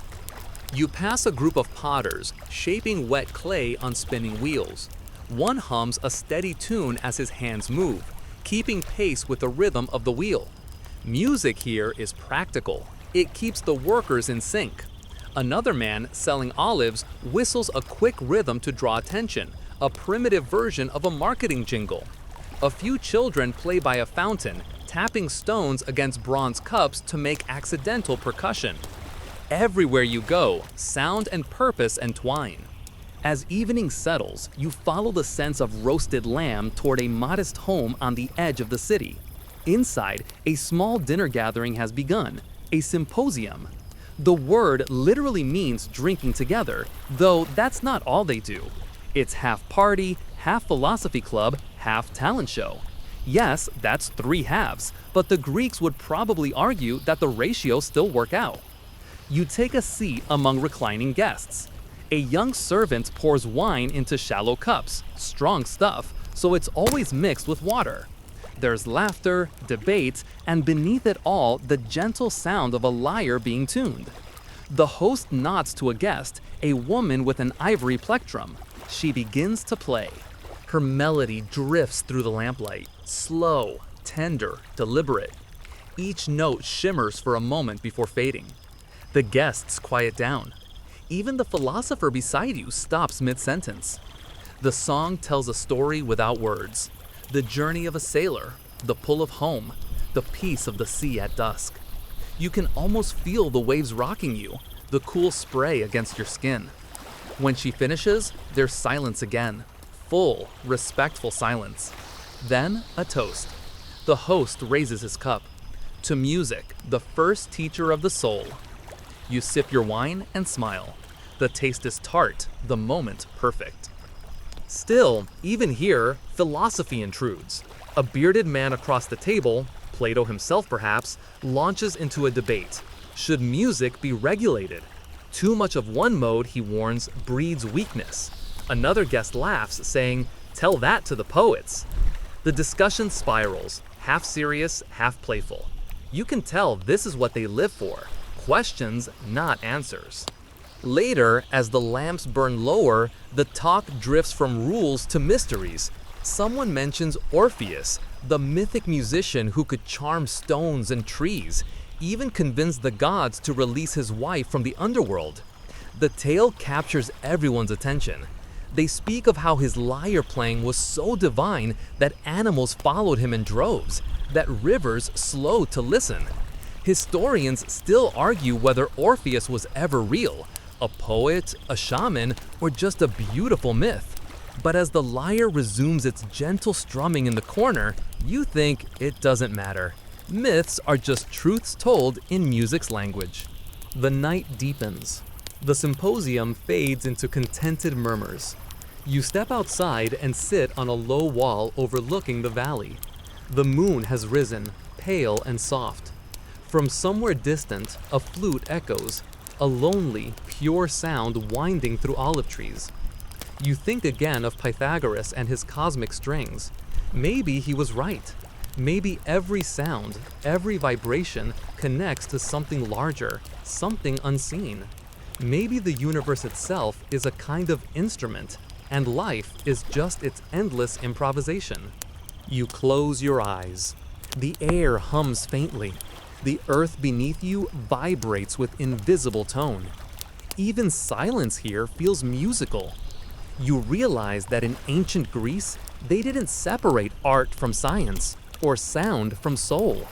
You pass a group of potters, shaping wet clay on spinning wheels. One hums a steady tune as his hands move, keeping pace with the rhythm of the wheel. Music here is practical. It keeps the workers in sync. Another man, selling olives, whistles a quick rhythm to draw attention, a primitive version of a marketing jingle. A few children play by a fountain, tapping stones against bronze cups to make accidental percussion. Everywhere you go, sound and purpose entwine. As evening settles, you follow the scents of roasted lamb toward a modest home on the edge of the city. Inside, a small dinner gathering has begun, a symposium. The word literally means drinking together, though that's not all they do. It's half party, half philosophy club, half talent show. Yes, that's 3 halves, but the Greeks would probably argue that the ratios still work out. You take a seat among reclining guests. A young servant pours wine into shallow cups, strong stuff, so it's always mixed with water. There's laughter, debate, and beneath it all, the gentle sound of a lyre being tuned. The host nods to a guest, a woman with an ivory plectrum. She begins to play. Her melody drifts through the lamplight, slow, tender, deliberate. Each note shimmers for a moment before fading. The guests quiet down. Even the philosopher beside you stops mid-sentence. The song tells a story without words. The journey of a sailor, the pull of home, the peace of the sea at dusk. You can almost feel the waves rocking you, the cool spray against your skin. When she finishes, there's silence again. Full, respectful silence. Then, a toast. The host raises his cup. To music, the first teacher of the soul. You sip your wine and smile. The taste is tart, the moment perfect. Still, even here, philosophy intrudes. A bearded man across the table, Plato himself perhaps, launches into a debate. Should music be regulated? Too much of one mode, he warns, breeds weakness. Another guest laughs, saying, "Tell that to the poets." The discussion spirals, half serious, half playful. You can tell this is what they live for. Questions, not answers. Later, as the lamps burn lower, the talk drifts from rules to mysteries. Someone mentions Orpheus, the mythic musician who could charm stones and trees, even convince the gods to release his wife from the underworld. The tale captures everyone's attention. They speak of how his lyre playing was so divine that animals followed him in droves, that rivers slowed to listen. Historians still argue whether Orpheus was ever real, a poet, a shaman, or just a beautiful myth. But as the lyre resumes its gentle strumming in the corner, you think it doesn't matter. Myths are just truths told in music's language. The night deepens. The symposium fades into contented murmurs. You step outside and sit on a low wall overlooking the valley. The moon has risen, pale and soft. From somewhere distant, a flute echoes, a lonely, pure sound winding through olive trees. You think again of Pythagoras and his cosmic strings. Maybe he was right. Maybe every sound, every vibration connects to something larger, something unseen. Maybe the universe itself is a kind of instrument, and life is just its endless improvisation. You close your eyes. The air hums faintly. The earth beneath you vibrates with invisible tone. Even silence here feels musical. You realize that in ancient Greece, they didn't separate art from science, or sound from soul.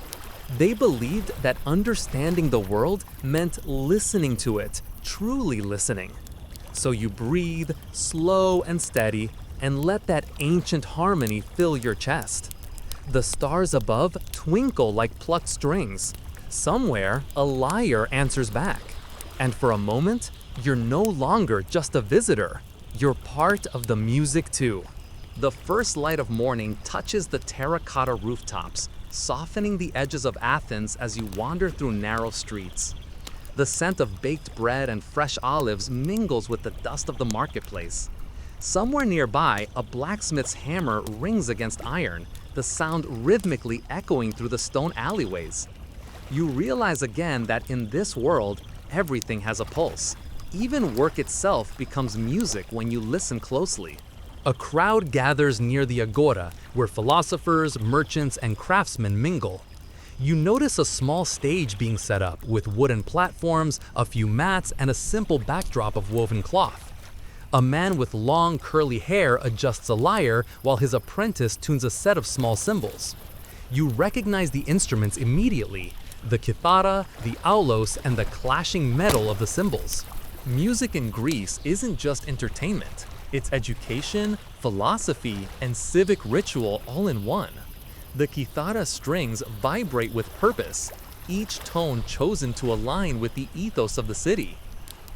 They believed that understanding the world meant listening to it, truly listening. So you breathe, slow and steady, and let that ancient harmony fill your chest. The stars above twinkle like plucked strings. Somewhere, a lyre answers back. And for a moment, you're no longer just a visitor. You're part of the music too. The first light of morning touches the terracotta rooftops, softening the edges of Athens as you wander through narrow streets. The scent of baked bread and fresh olives mingles with the dust of the marketplace. Somewhere nearby, a blacksmith's hammer rings against iron, the sound rhythmically echoing through the stone alleyways. You realize again that in this world, everything has a pulse. Even work itself becomes music when you listen closely. A crowd gathers near the agora, where philosophers, merchants, and craftsmen mingle. You notice a small stage being set up with wooden platforms, a few mats, and a simple backdrop of woven cloth. A man with long, curly hair adjusts a lyre while his apprentice tunes a set of small cymbals. You recognize the instruments immediately: the cithara, the aulos, and the clashing metal of the cymbals. Music in Greece isn't just entertainment, it's education, philosophy, and civic ritual all in one. The cithara strings vibrate with purpose, each tone chosen to align with the ethos of the city.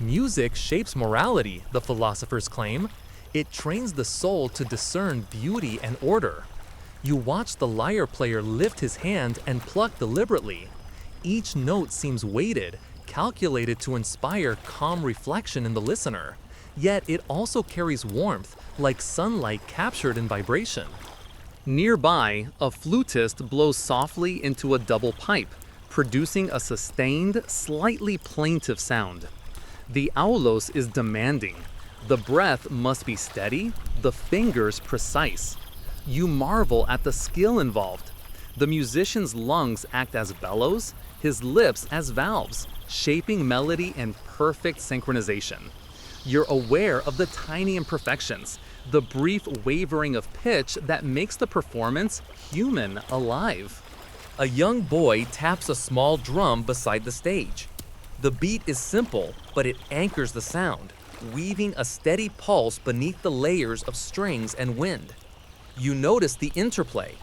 Music shapes morality, the philosophers claim. It trains the soul to discern beauty and order. You watch the lyre player lift his hand and pluck deliberately. Each note seems weighted, calculated to inspire calm reflection in the listener. Yet it also carries warmth, like sunlight captured in vibration. Nearby, a flutist blows softly into a double pipe, producing a sustained, slightly plaintive sound. The aulos is demanding. The breath must be steady, the fingers precise. You marvel at the skill involved. The musician's lungs act as bellows, his lips as valves, shaping melody in perfect synchronization. You're aware of the tiny imperfections, the brief wavering of pitch that makes the performance human, alive. A young boy taps a small drum beside the stage. The beat is simple, but it anchors the sound, weaving a steady pulse beneath the layers of strings and wind. You notice the interplay: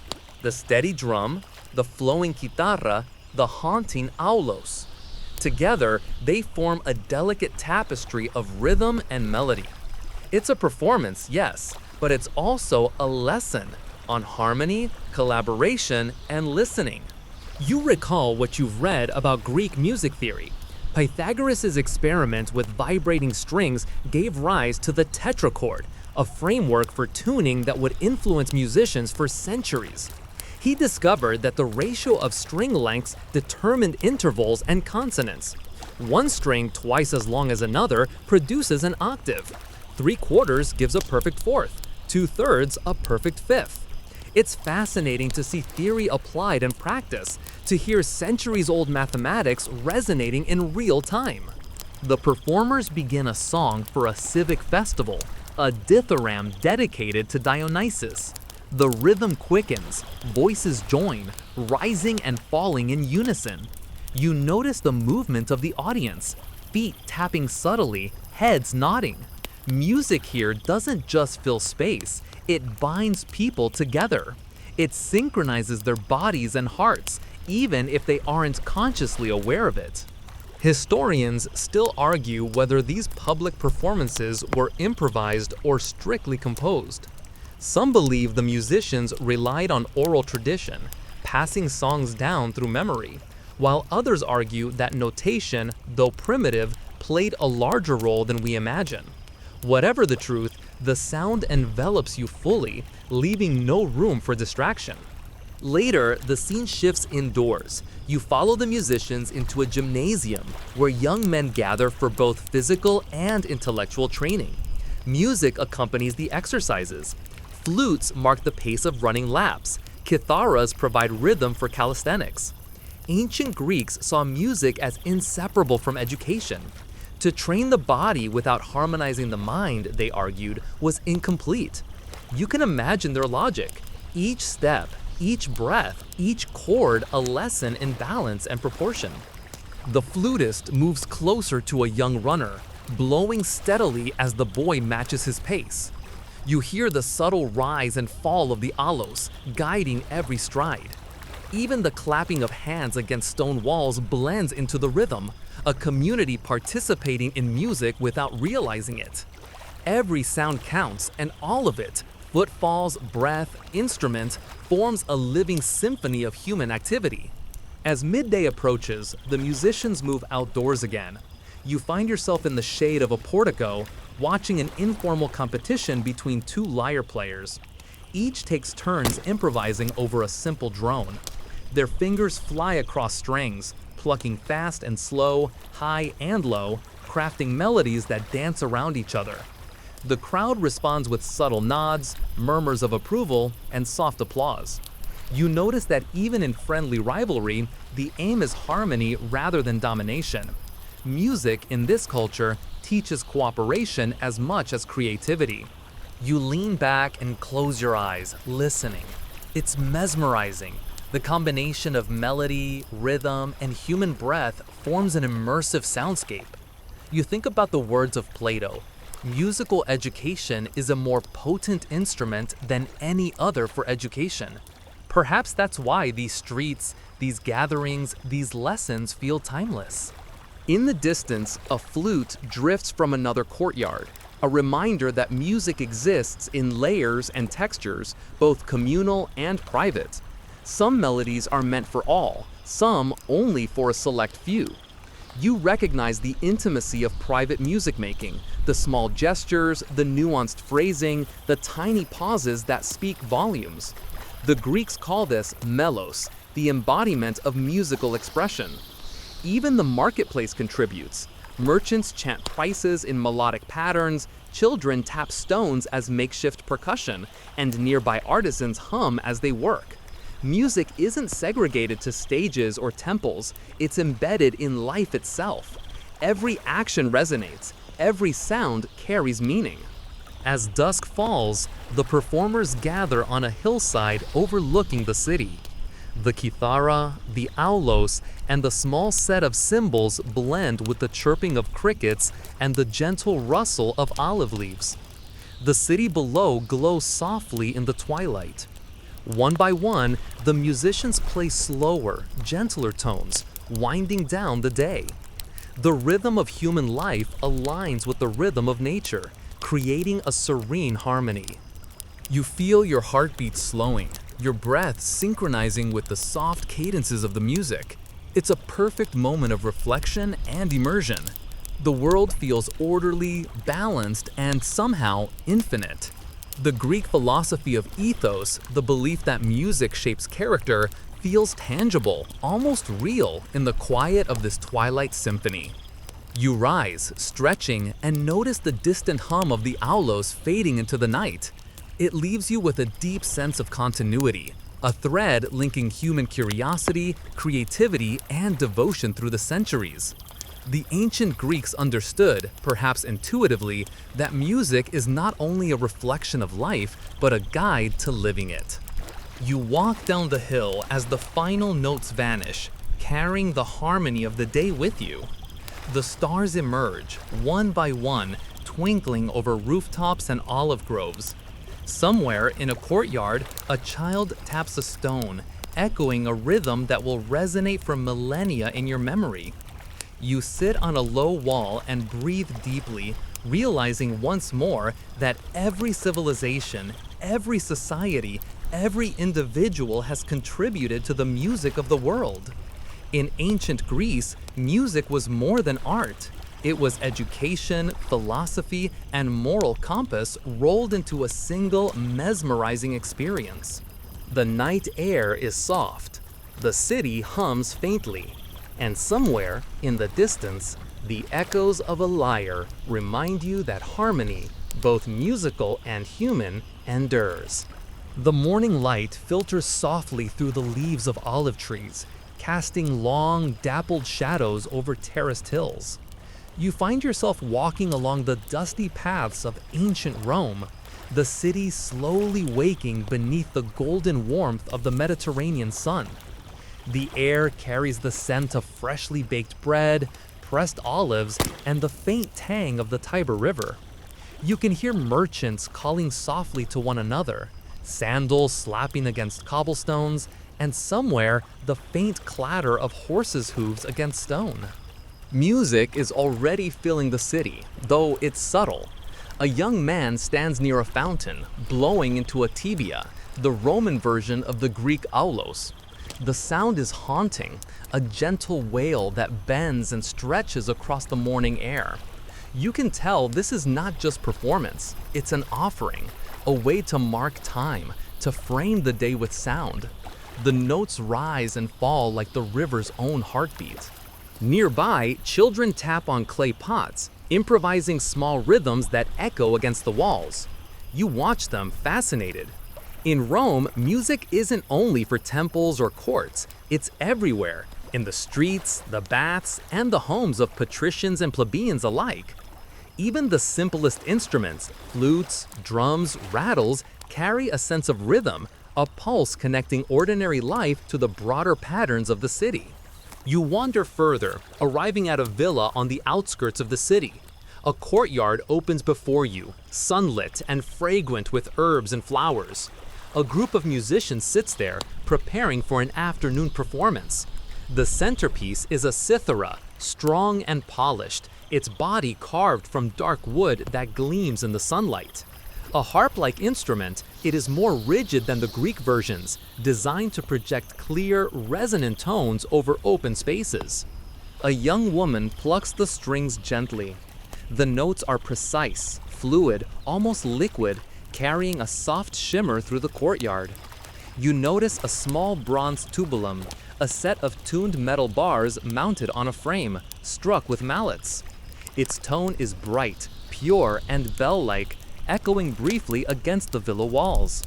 the steady drum, the flowing cithara, the haunting aulos. Together, they form a delicate tapestry of rhythm and melody. It's a performance, yes, but it's also a lesson on harmony, collaboration, and listening. You recall what you've read about Greek music theory. Pythagoras' experiment with vibrating strings gave rise to the tetrachord, a framework for tuning that would influence musicians for centuries. He discovered that the ratio of string lengths determined intervals and consonants. One string twice as long as another produces an octave. 3/4 gives a perfect fourth, 2/3 a perfect fifth. It's fascinating to see theory applied in practice, to hear centuries-old mathematics resonating in real time. The performers begin a song for a civic festival, a dithyramb dedicated to Dionysus. The rhythm quickens, voices join, rising and falling in unison. You notice the movement of the audience, feet tapping subtly, heads nodding. Music here doesn't just fill space, it binds people together. It synchronizes their bodies and hearts, even if they aren't consciously aware of it. Historians still argue whether these public performances were improvised or strictly composed. Some believe the musicians relied on oral tradition, passing songs down through memory, while others argue that notation, though primitive, played a larger role than we imagine. Whatever the truth, the sound envelops you fully, leaving no room for distraction. Later, the scene shifts indoors. You follow the musicians into a gymnasium where young men gather for both physical and intellectual training. Music accompanies the exercises. Flutes mark the pace of running laps. Kitharas provide rhythm for calisthenics. Ancient Greeks saw music as inseparable from education. To train the body without harmonizing the mind, they argued, was incomplete. You can imagine their logic. Each step, each breath, each chord a lesson in balance and proportion. The flutist moves closer to a young runner, blowing steadily as the boy matches his pace. You hear the subtle rise and fall of the aulos, guiding every stride. Even the clapping of hands against stone walls blends into the rhythm, a community participating in music without realizing it. Every sound counts, and all of it, footfalls, breath, instrument, forms a living symphony of human activity. As midday approaches, the musicians move outdoors again. You find yourself in the shade of a portico, watching an informal competition between two lyre players. Each takes turns improvising over a simple drone. Their fingers fly across strings, plucking fast and slow, high and low, crafting melodies that dance around each other. The crowd responds with subtle nods, murmurs of approval, and soft applause. You notice that even in friendly rivalry, the aim is harmony rather than domination. Music in this culture teaches cooperation as much as creativity. You lean back and close your eyes, listening. It's mesmerizing. The combination of melody, rhythm, and human breath forms an immersive soundscape. You think about the words of Plato. Musical education is a more potent instrument than any other for education. Perhaps that's why these streets, these gatherings, these lessons feel timeless. In the distance, a flute drifts from another courtyard, a reminder that music exists in layers and textures, both communal and private. Some melodies are meant for all, some only for a select few. You recognize the intimacy of private music making, the small gestures, the nuanced phrasing, the tiny pauses that speak volumes. The Greeks call this melos, the embodiment of musical expression. Even the marketplace contributes. Merchants chant prices in melodic patterns, children tap stones as makeshift percussion, and nearby artisans hum as they work. Music isn't segregated to stages or temples, it's embedded in life itself. Every action resonates, every sound carries meaning. As dusk falls, the performers gather on a hillside overlooking the city. The cithara, the aulos, and the small set of cymbals blend with the chirping of crickets and the gentle rustle of olive leaves. The city below glows softly in the twilight. One by one, the musicians play slower, gentler tones, winding down the day. The rhythm of human life aligns with the rhythm of nature, creating a serene harmony. You feel your heartbeat slowing, your breath synchronizing with the soft cadences of the music. It's a perfect moment of reflection and immersion. The world feels orderly, balanced, and somehow infinite. The Greek philosophy of ethos, the belief that music shapes character, feels tangible, almost real, in the quiet of this twilight symphony. You rise, stretching, and notice the distant hum of the aulos fading into the night. It leaves you with a deep sense of continuity, a thread linking human curiosity, creativity, and devotion through the centuries. The ancient Greeks understood, perhaps intuitively, that music is not only a reflection of life, but a guide to living it. You walk down the hill as the final notes vanish, carrying the harmony of the day with you. The stars emerge, one by one, twinkling over rooftops and olive groves. Somewhere in a courtyard, a child taps a stone, echoing a rhythm that will resonate for millennia in your memory. You sit on a low wall and breathe deeply, realizing once more that every civilization, every society, every individual has contributed to the music of the world. In ancient Greece, music was more than art. It was education, philosophy, and moral compass rolled into a single mesmerizing experience. The night air is soft. The city hums faintly. And somewhere in the distance, the echoes of a lyre remind you that harmony, both musical and human, endures. The morning light filters softly through the leaves of olive trees, casting long, dappled shadows over terraced hills. You find yourself walking along the dusty paths of ancient Rome, the city slowly waking beneath the golden warmth of the Mediterranean sun. The air carries the scent of freshly baked bread, pressed olives, and the faint tang of the Tiber River. You can hear merchants calling softly to one another, sandals slapping against cobblestones, and somewhere the faint clatter of horses' hooves against stone. Music is already filling the city, though it's subtle. A young man stands near a fountain, blowing into a tibia, the Roman version of the Greek aulos. The sound is haunting, a gentle wail that bends and stretches across the morning air. You can tell this is not just performance, it's an offering, a way to mark time, to frame the day with sound. The notes rise and fall like the river's own heartbeat. Nearby, children tap on clay pots, improvising small rhythms that echo against the walls. You watch them, fascinated. In Rome, music isn't only for temples or courts, it's everywhere, in the streets, the baths, and the homes of patricians and plebeians alike. Even the simplest instruments, flutes, drums, rattles, carry a sense of rhythm, a pulse connecting ordinary life to the broader patterns of the city. You wander further, arriving at a villa on the outskirts of the city. A courtyard opens before you, sunlit and fragrant with herbs and flowers. A group of musicians sits there, preparing for an afternoon performance. The centerpiece is a cithara, strong and polished, its body carved from dark wood that gleams in the sunlight. A harp-like instrument, it is more rigid than the Greek versions, designed to project clear, resonant tones over open spaces. A young woman plucks the strings gently. The notes are precise, fluid, almost liquid, carrying a soft shimmer through the courtyard. You notice a small bronze tubulum, a set of tuned metal bars mounted on a frame, struck with mallets. Its tone is bright, pure, and bell-like, echoing briefly against the villa walls.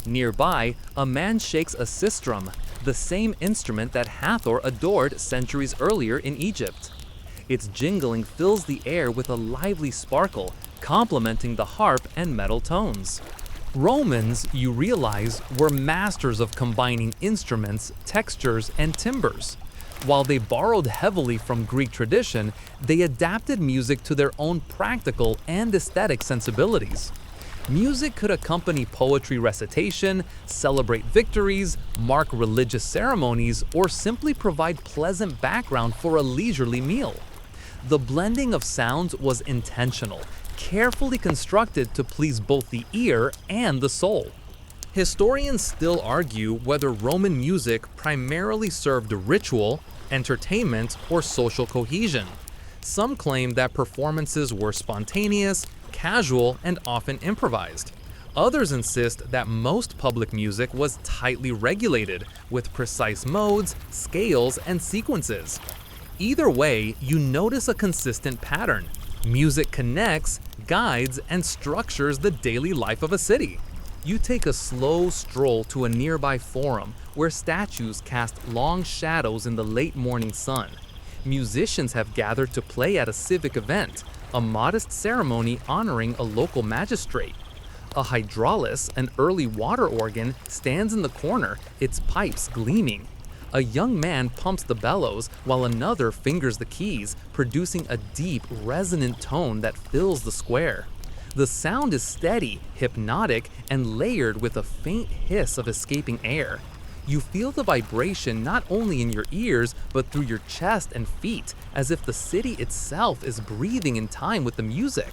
Nearby, a man shakes a sistrum, the same instrument that Hathor adored centuries earlier in Egypt. Its jingling fills the air with a lively sparkle, complementing the harp and metal tones. Romans, you realize, were masters of combining instruments, textures, and timbres. While they borrowed heavily from Greek tradition, they adapted music to their own practical and aesthetic sensibilities. Music could accompany poetry recitation, celebrate victories, mark religious ceremonies, or simply provide pleasant background for a leisurely meal. The blending of sounds was intentional, carefully constructed to please both the ear and the soul. Historians still argue whether Roman music primarily served ritual, entertainment, or social cohesion. Some claim that performances were spontaneous, casual, and often improvised. Others insist that most public music was tightly regulated, with precise modes, scales, and sequences. Either way, you notice a consistent pattern. Music connects, guides, and structures the daily life of a city. You take a slow stroll to a nearby forum where statues cast long shadows in the late morning sun. Musicians have gathered to play at a civic event, a modest ceremony honoring a local magistrate. A hydraulis, an early water organ, stands in the corner, its pipes gleaming. A young man pumps the bellows while another fingers the keys, producing a deep, resonant tone that fills the square. The sound is steady, hypnotic, and layered with a faint hiss of escaping air. You feel the vibration not only in your ears, but through your chest and feet, as if the city itself is breathing in time with the music.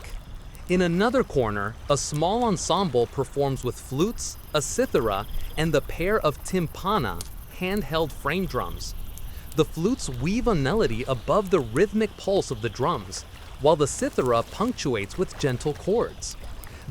In another corner, a small ensemble performs with flutes, a cithara, and the pair of timpana, handheld frame drums. The flutes weave a melody above the rhythmic pulse of the drums, while the cithara punctuates with gentle chords.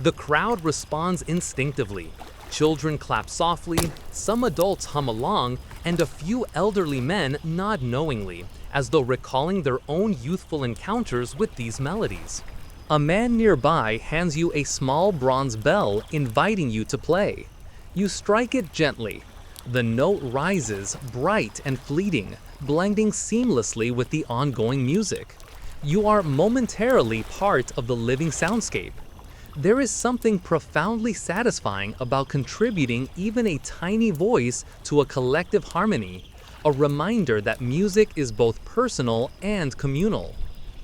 The crowd responds instinctively. Children clap softly, some adults hum along, and a few elderly men nod knowingly, as though recalling their own youthful encounters with these melodies. A man nearby hands you a small bronze bell, inviting you to play. You strike it gently. The note rises, bright and fleeting, blending seamlessly with the ongoing music. You are momentarily part of the living soundscape. There is something profoundly satisfying about contributing even a tiny voice to a collective harmony, a reminder that music is both personal and communal.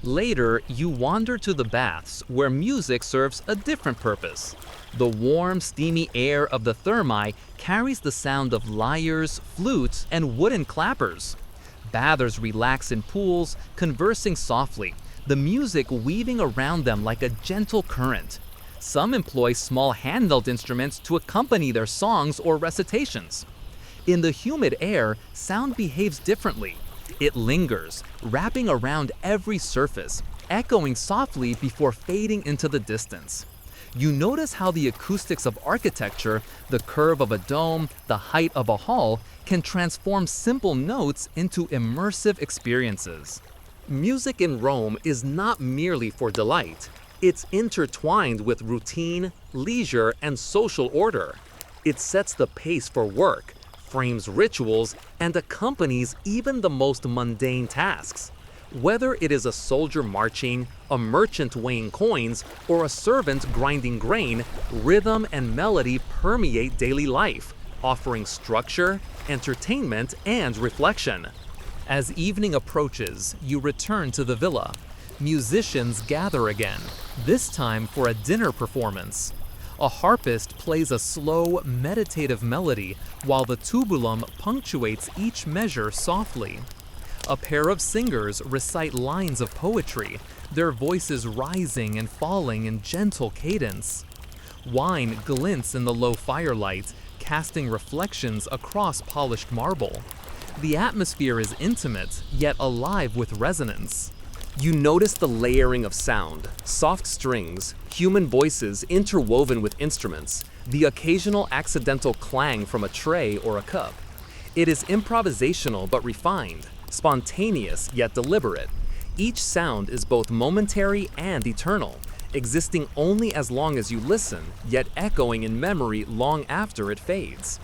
Later, you wander to the baths, where music serves a different purpose. The warm, steamy air of the thermae carries the sound of lyres, flutes, and wooden clappers. Bathers relax in pools, conversing softly, the music weaving around them like a gentle current. Some employ small handheld instruments to accompany their songs or recitations. In the humid air, sound behaves differently. It lingers, wrapping around every surface, echoing softly before fading into the distance. You notice how the acoustics of architecture, the curve of a dome, the height of a hall, can transform simple notes into immersive experiences. Music in Rome is not merely for delight. It's intertwined with routine, leisure, and social order. It sets the pace for work, frames rituals, and accompanies even the most mundane tasks. Whether it is a soldier marching, a merchant weighing coins, or a servant grinding grain, rhythm and melody permeate daily life, offering structure, entertainment, and reflection. As evening approaches, you return to the villa. Musicians gather again, this time for a dinner performance. A harpist plays a slow, meditative melody, while the tubulum punctuates each measure softly. A pair of singers recite lines of poetry, their voices rising and falling in gentle cadence. Wine glints in the low firelight, casting reflections across polished marble. The atmosphere is intimate, yet alive with resonance. You notice the layering of sound, soft strings, human voices interwoven with instruments, the occasional accidental clang from a tray or a cup. It is improvisational but refined, spontaneous yet deliberate. Each sound is both momentary and eternal, existing only as long as you listen, yet echoing in memory long after it fades.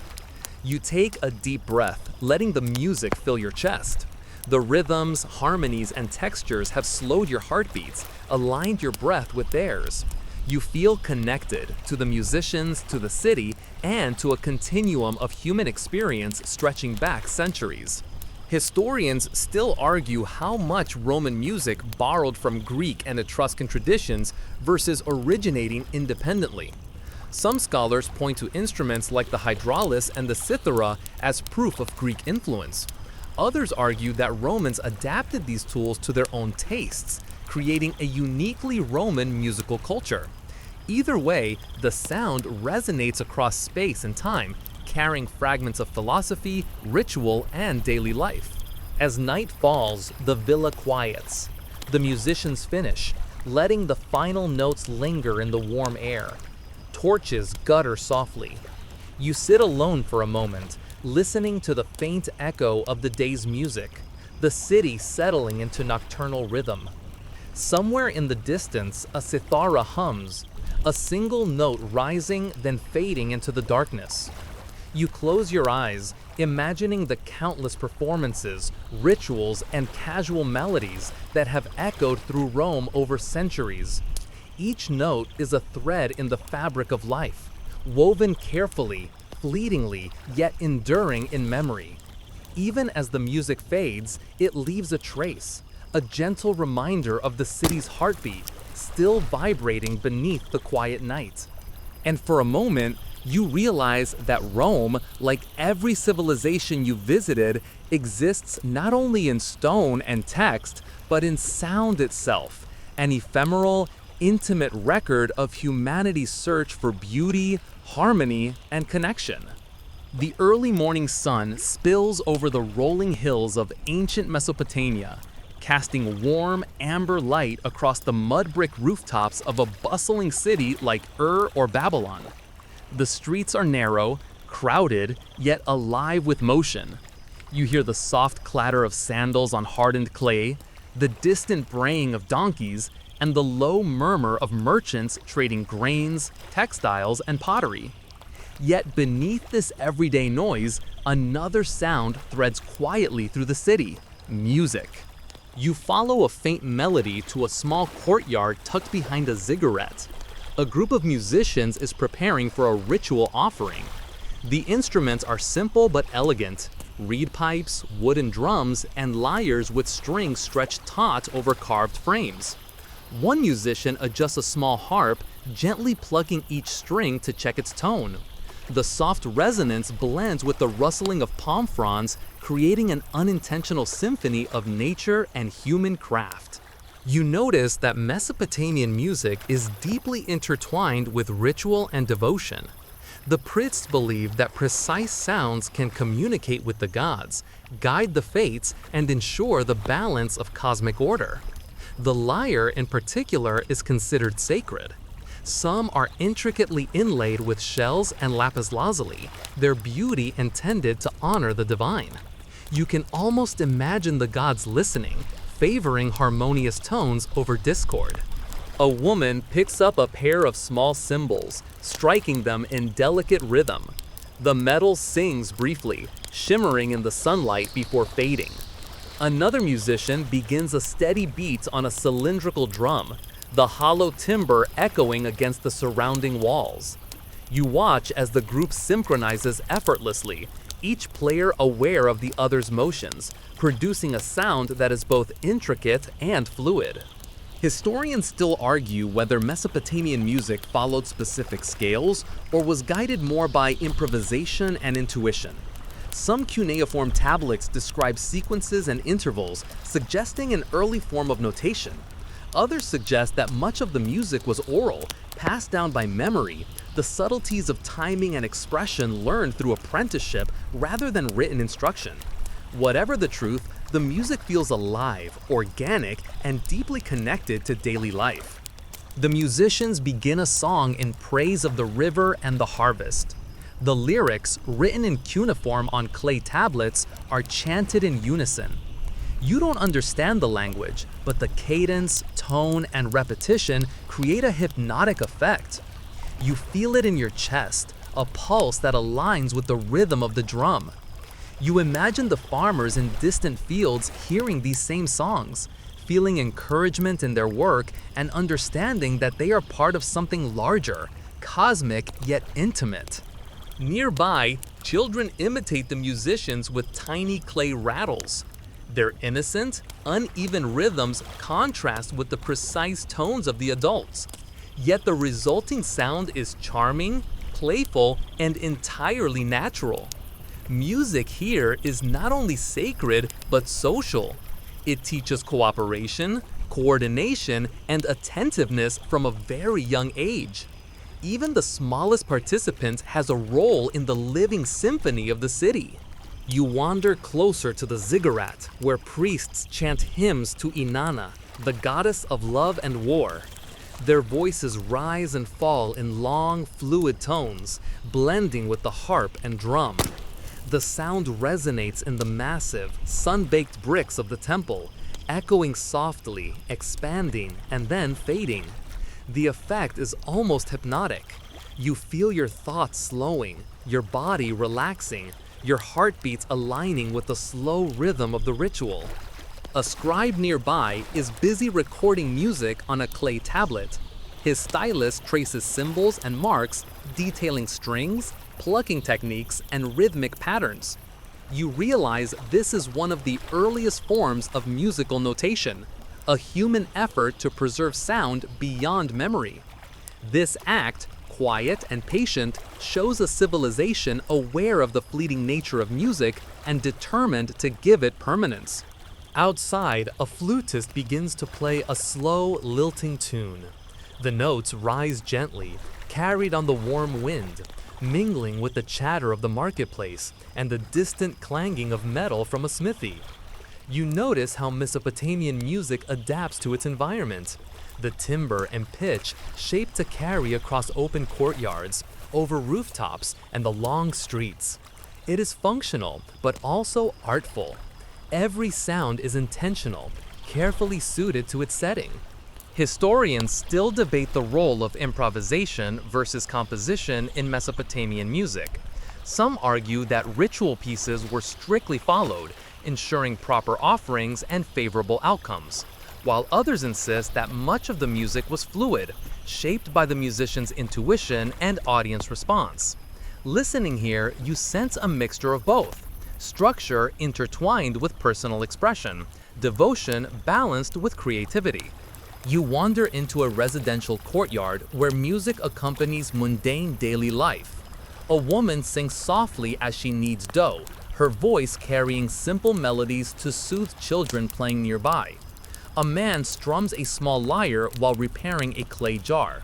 You take a deep breath, letting the music fill your chest. The rhythms, harmonies, and textures have slowed your heartbeats, aligned your breath with theirs. You feel connected to the musicians, to the city, and to a continuum of human experience stretching back centuries. Historians still argue how much Roman music borrowed from Greek and Etruscan traditions versus originating independently. Some scholars point to instruments like the hydraulis and the cithara as proof of Greek influence. Others argue that Romans adapted these tools to their own tastes, creating a uniquely Roman musical culture. Either way, the sound resonates across space and time, carrying fragments of philosophy, ritual, and daily life. As night falls, the villa quiets. The musicians finish, letting the final notes linger in the warm air. Torches gutter softly. You sit alone for a moment, listening to the faint echo of the day's music, the city settling into nocturnal rhythm. Somewhere in the distance, a cithara hums, a single note rising then fading into the darkness. You close your eyes, imagining the countless performances, rituals, and casual melodies that have echoed through Rome over centuries. Each note is a thread in the fabric of life, woven carefully, fleetingly, yet enduring in memory. Even as the music fades, it leaves a trace, a gentle reminder of the city's heartbeat, still vibrating beneath the quiet night. And for a moment, you realize that Rome, like every civilization you visited, exists not only in stone and text, but in sound itself, an ephemeral, intimate record of humanity's search for beauty, harmony, and connection. The early morning sun spills over the rolling hills of ancient Mesopotamia, casting warm, amber light across the mud brick rooftops of a bustling city like Ur or Babylon. The streets are narrow, crowded, yet alive with motion. You hear the soft clatter of sandals on hardened clay, the distant braying of donkeys, and the low murmur of merchants trading grains, textiles, and pottery. Yet beneath this everyday noise, another sound threads quietly through the city: music. You follow a faint melody to a small courtyard tucked behind a ziggurat. A group of musicians is preparing for a ritual offering. The instruments are simple but elegant: reed pipes, wooden drums, and lyres with strings stretched taut over carved frames. One musician adjusts a small harp, gently plucking each string to check its tone. The soft resonance blends with the rustling of palm fronds, creating an unintentional symphony of nature and human craft. You notice that Mesopotamian music is deeply intertwined with ritual and devotion. The priests believe that precise sounds can communicate with the gods, guide the fates, and ensure the balance of cosmic order. The lyre, in particular, is considered sacred. Some are intricately inlaid with shells and lapis lazuli, their beauty intended to honor the divine. You can almost imagine the gods listening, favoring harmonious tones over discord. A woman picks up a pair of small cymbals, striking them in delicate rhythm. The metal sings briefly, shimmering in the sunlight before fading. Another musician begins a steady beat on a cylindrical drum, the hollow timbre echoing against the surrounding walls. You watch as the group synchronizes effortlessly, each player aware of the other's motions, producing a sound that is both intricate and fluid. Historians still argue whether Mesopotamian music followed specific scales or was guided more by improvisation and intuition. Some cuneiform tablets describe sequences and intervals, suggesting an early form of notation. Others suggest that much of the music was oral, passed down by memory, the subtleties of timing and expression learned through apprenticeship rather than written instruction. Whatever the truth, the music feels alive, organic, and deeply connected to daily life. The musicians begin a song in praise of the river and the harvest. The lyrics, written in cuneiform on clay tablets, are chanted in unison. You don't understand the language, but the cadence, tone, and repetition create a hypnotic effect. You feel it in your chest, a pulse that aligns with the rhythm of the drum. You imagine the farmers in distant fields hearing these same songs, feeling encouragement in their work and understanding that they are part of something larger, cosmic yet intimate. Nearby, children imitate the musicians with tiny clay rattles. Their innocent, uneven rhythms contrast with the precise tones of the adults. Yet the resulting sound is charming, playful, and entirely natural. Music here is not only sacred, but social. It teaches cooperation, coordination, and attentiveness from a very young age. Even the smallest participant has a role in the living symphony of the city. You wander closer to the ziggurat, where priests chant hymns to Inanna, the goddess of love and war. Their voices rise and fall in long, fluid tones, blending with the harp and drum. The sound resonates in the massive, sun-baked bricks of the temple, echoing softly, expanding, and then fading. The effect is almost hypnotic. You feel your thoughts slowing, your body relaxing, your heartbeats aligning with the slow rhythm of the ritual. A scribe nearby is busy recording music on a clay tablet. His stylus traces symbols and marks, detailing strings, plucking techniques, and rhythmic patterns. You realize this is one of the earliest forms of musical notation, a human effort to preserve sound beyond memory. This act, quiet and patient, shows a civilization aware of the fleeting nature of music and determined to give it permanence. Outside, a flutist begins to play a slow, lilting tune. The notes rise gently, carried on the warm wind, mingling with the chatter of the marketplace and the distant clanging of metal from a smithy. You notice how Mesopotamian music adapts to its environment. The timbre and pitch shaped to carry across open courtyards, over rooftops, and the long streets. It is functional, but also artful. Every sound is intentional, carefully suited to its setting. Historians still debate the role of improvisation versus composition in Mesopotamian music. Some argue that ritual pieces were strictly followed, ensuring proper offerings and favorable outcomes, while others insist that much of the music was fluid, shaped by the musician's intuition and audience response. Listening here, you sense a mixture of both, structure intertwined with personal expression, devotion balanced with creativity. You wander into a residential courtyard where music accompanies mundane daily life. A woman sings softly as she kneads dough, her voice carrying simple melodies to soothe children playing nearby. A man strums a small lyre while repairing a clay jar.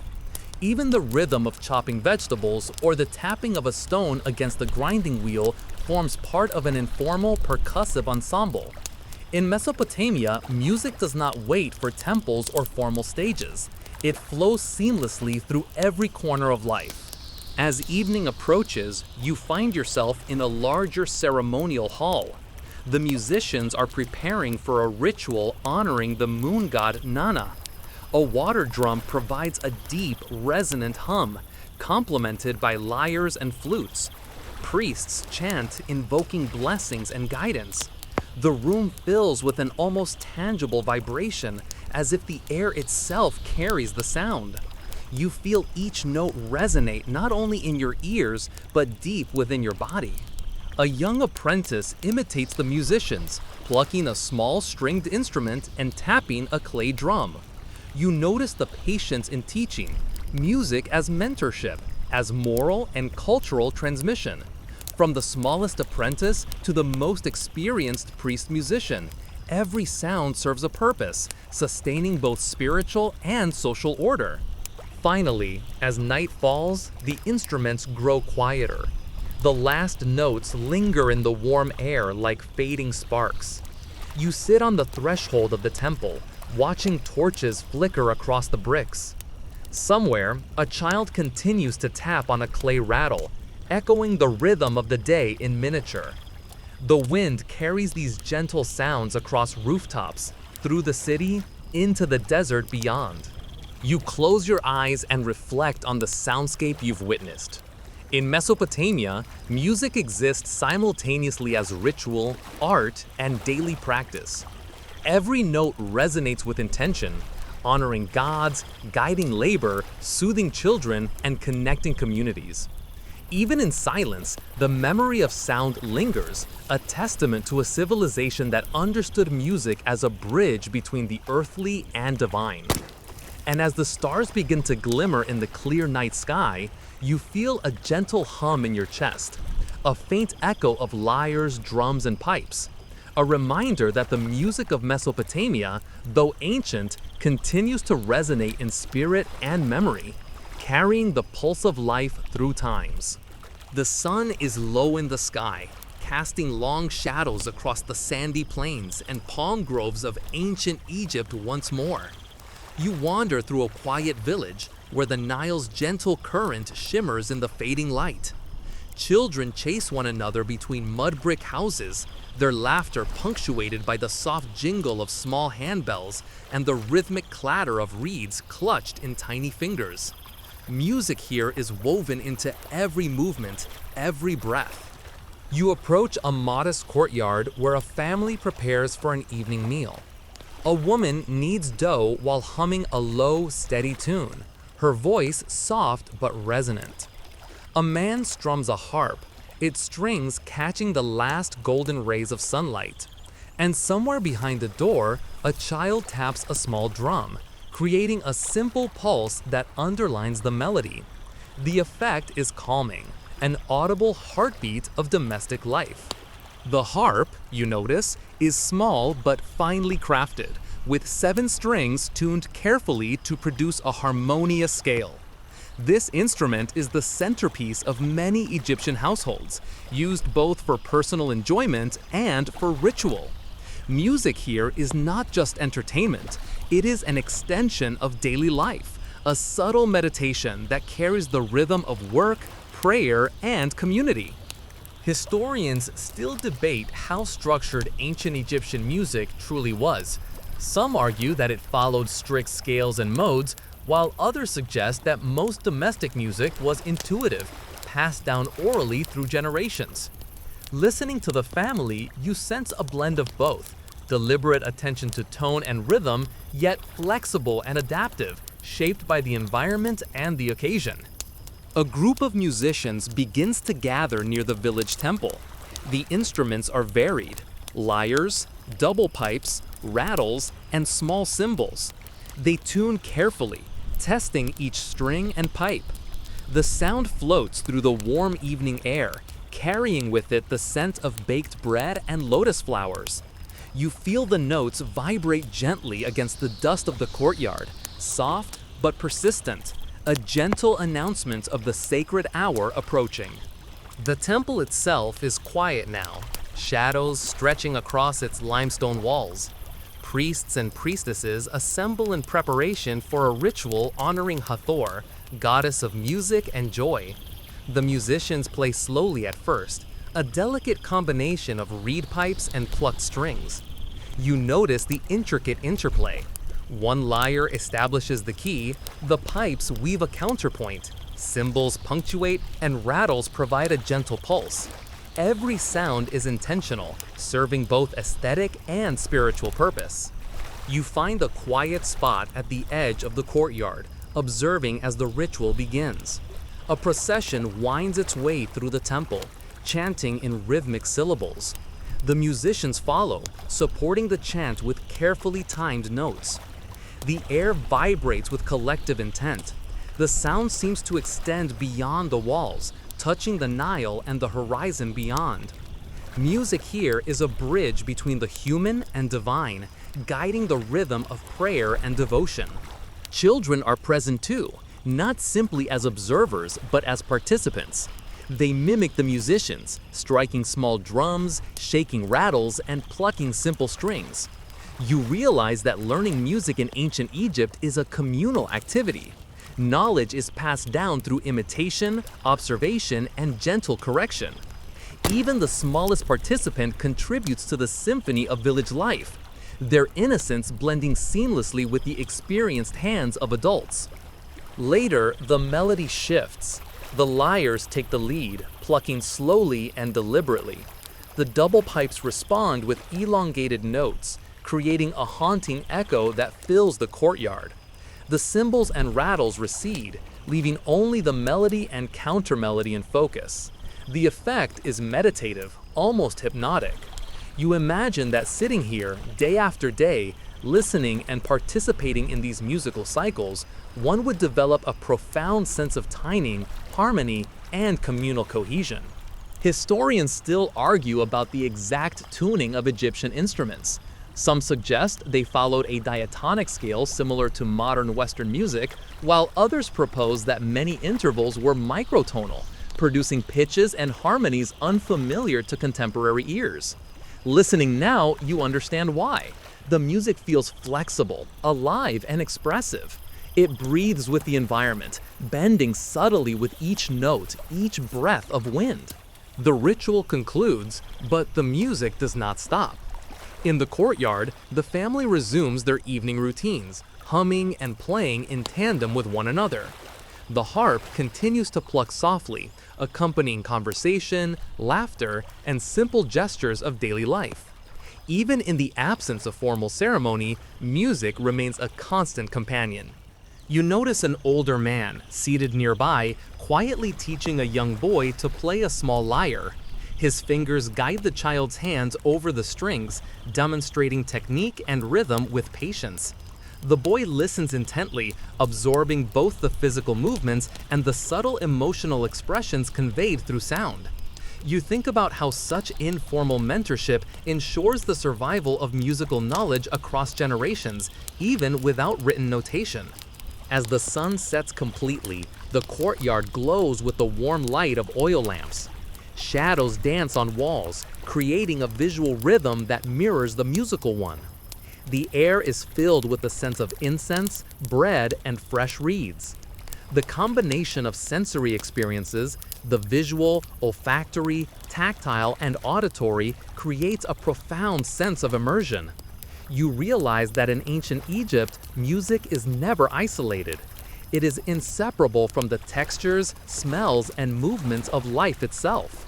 Even the rhythm of chopping vegetables or the tapping of a stone against the grinding wheel forms part of an informal percussive ensemble. In Mesopotamia, music does not wait for temples or formal stages. It flows seamlessly through every corner of life. As evening approaches, you find yourself in a larger ceremonial hall. The musicians are preparing for a ritual honoring the moon god Nana. A water drum provides a deep, resonant hum, complemented by lyres and flutes. Priests chant, invoking blessings and guidance. The room fills with an almost tangible vibration, as if the air itself carries the sound. You feel each note resonate not only in your ears, but deep within your body. A young apprentice imitates the musicians, plucking a small stringed instrument and tapping a clay drum. You notice the patience in teaching, music as mentorship, as moral and cultural transmission. From the smallest apprentice to the most experienced priest-musician, every sound serves a purpose, sustaining both spiritual and social order. Finally, as night falls, the instruments grow quieter. The last notes linger in the warm air like fading sparks. You sit on the threshold of the temple, watching torches flicker across the bricks. Somewhere, a child continues to tap on a clay rattle, echoing the rhythm of the day in miniature. The wind carries these gentle sounds across rooftops, through the city, into the desert beyond. You close your eyes and reflect on the soundscape you've witnessed. In Mesopotamia, music exists simultaneously as ritual, art, and daily practice. Every note resonates with intention, honoring gods, guiding labor, soothing children, and connecting communities. Even in silence, the memory of sound lingers, a testament to a civilization that understood music as a bridge between the earthly and divine. And as the stars begin to glimmer in the clear night sky, you feel a gentle hum in your chest, a faint echo of lyres, drums, and pipes, a reminder that the music of Mesopotamia, though ancient, continues to resonate in spirit and memory, carrying the pulse of life through times. The sun is low in the sky, casting long shadows across the sandy plains and palm groves of ancient Egypt once more. You wander through a quiet village where the Nile's gentle current shimmers in the fading light. Children chase one another between mud brick houses, their laughter punctuated by the soft jingle of small handbells and the rhythmic clatter of reeds clutched in tiny fingers. Music here is woven into every movement, every breath. You approach a modest courtyard where a family prepares for an evening meal. A woman kneads dough while humming a low, steady tune, her voice soft but resonant. A man strums a harp, its strings catching the last golden rays of sunlight. And somewhere behind the door, a child taps a small drum, creating a simple pulse that underlines the melody. The effect is calming, an audible heartbeat of domestic life. The harp, you notice, is small but finely crafted, with 7 strings tuned carefully to produce a harmonious scale. This instrument is the centerpiece of many Egyptian households, used both for personal enjoyment and for ritual. Music here is not just entertainment, it is an extension of daily life, a subtle meditation that carries the rhythm of work, prayer, and community. Historians still debate how structured ancient Egyptian music truly was. Some argue that it followed strict scales and modes, while others suggest that most domestic music was intuitive, passed down orally through generations. Listening to the family, you sense a blend of both, deliberate attention to tone and rhythm, yet flexible and adaptive, shaped by the environment and the occasion. A group of musicians begins to gather near the village temple. The instruments are varied: lyres, double pipes, rattles, and small cymbals. They tune carefully, testing each string and pipe. The sound floats through the warm evening air, carrying with it the scent of baked bread and lotus flowers. You feel the notes vibrate gently against the dust of the courtyard, soft but persistent, a gentle announcement of the sacred hour approaching. The temple itself is quiet now, shadows stretching across its limestone walls. Priests and priestesses assemble in preparation for a ritual honoring Hathor, goddess of music and joy. The musicians play slowly at first, a delicate combination of reed pipes and plucked strings. You notice the intricate interplay. One lyre establishes the key, the pipes weave a counterpoint, cymbals punctuate, and rattles provide a gentle pulse. Every sound is intentional, serving both aesthetic and spiritual purpose. You find a quiet spot at the edge of the courtyard, observing as the ritual begins. A procession winds its way through the temple, chanting in rhythmic syllables. The musicians follow, supporting the chant with carefully timed notes. The air vibrates with collective intent. The sound seems to extend beyond the walls, touching the Nile and the horizon beyond. Music here is a bridge between the human and divine, guiding the rhythm of prayer and devotion. Children are present too, not simply as observers, but as participants. They mimic the musicians, striking small drums, shaking rattles, and plucking simple strings. You realize that learning music in ancient Egypt is a communal activity. Knowledge is passed down through imitation, observation, and gentle correction. Even the smallest participant contributes to the symphony of village life, their innocence blending seamlessly with the experienced hands of adults. Later, the melody shifts. The lyres take the lead, plucking slowly and deliberately. The double pipes respond with elongated notes, creating a haunting echo that fills the courtyard. The cymbals and rattles recede, leaving only the melody and counter-melody in focus. The effect is meditative, almost hypnotic. You imagine that sitting here, day after day, listening and participating in these musical cycles, one would develop a profound sense of timing, harmony, and communal cohesion. Historians still argue about the exact tuning of Egyptian instruments. Some suggest they followed a diatonic scale similar to modern Western music, while others propose that many intervals were microtonal, producing pitches and harmonies unfamiliar to contemporary ears. Listening now, you understand why. The music feels flexible, alive, and expressive. It breathes with the environment, bending subtly with each note, each breath of wind. The ritual concludes, but the music does not stop. In the courtyard, the family resumes their evening routines, humming and playing in tandem with one another. The harp continues to pluck softly, accompanying conversation, laughter, and simple gestures of daily life. Even in the absence of formal ceremony, music remains a constant companion. You notice an older man, seated nearby, quietly teaching a young boy to play a small lyre. His fingers guide the child's hands over the strings, demonstrating technique and rhythm with patience. The boy listens intently, absorbing both the physical movements and the subtle emotional expressions conveyed through sound. You think about how such informal mentorship ensures the survival of musical knowledge across generations, even without written notation. As the sun sets completely, the courtyard glows with the warm light of oil lamps. Shadows dance on walls, creating a visual rhythm that mirrors the musical one. The air is filled with the sense of incense, bread, and fresh reeds. The combination of sensory experiences, the visual, olfactory, tactile, and auditory, creates a profound sense of immersion. You realize that in ancient Egypt, music is never isolated. It is inseparable from the textures, smells, and movements of life itself.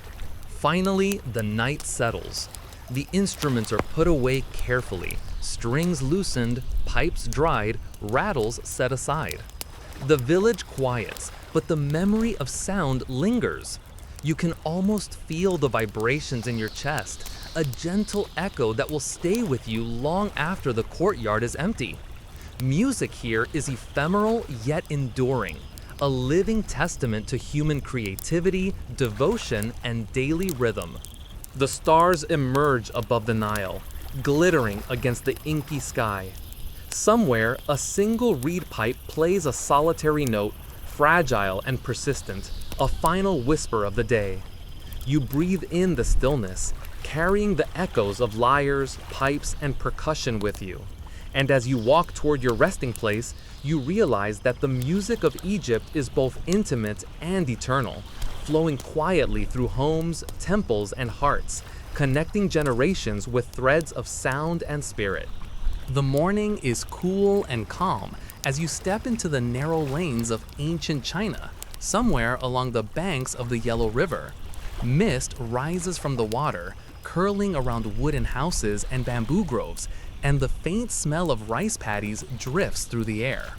Finally, the night settles. The instruments are put away carefully, strings loosened, pipes dried, rattles set aside. The village quiets, but the memory of sound lingers. You can almost feel the vibrations in your chest, a gentle echo that will stay with you long after the courtyard is empty. Music here is ephemeral yet enduring, a living testament to human creativity, devotion, and daily rhythm. The stars emerge above the Nile, glittering against the inky sky. Somewhere, a single reed pipe plays a solitary note, fragile and persistent, a final whisper of the day. You breathe in the stillness, carrying the echoes of lyres, pipes, and percussion with you. And as you walk toward your resting place, you realize that the music of Egypt is both intimate and eternal, flowing quietly through homes, temples, and hearts, connecting generations with threads of sound and spirit. The morning is cool and calm as you step into the narrow lanes of ancient China, somewhere along the banks of the Yellow River. Mist rises from the water, curling around wooden houses and bamboo groves, and the faint smell of rice paddies drifts through the air.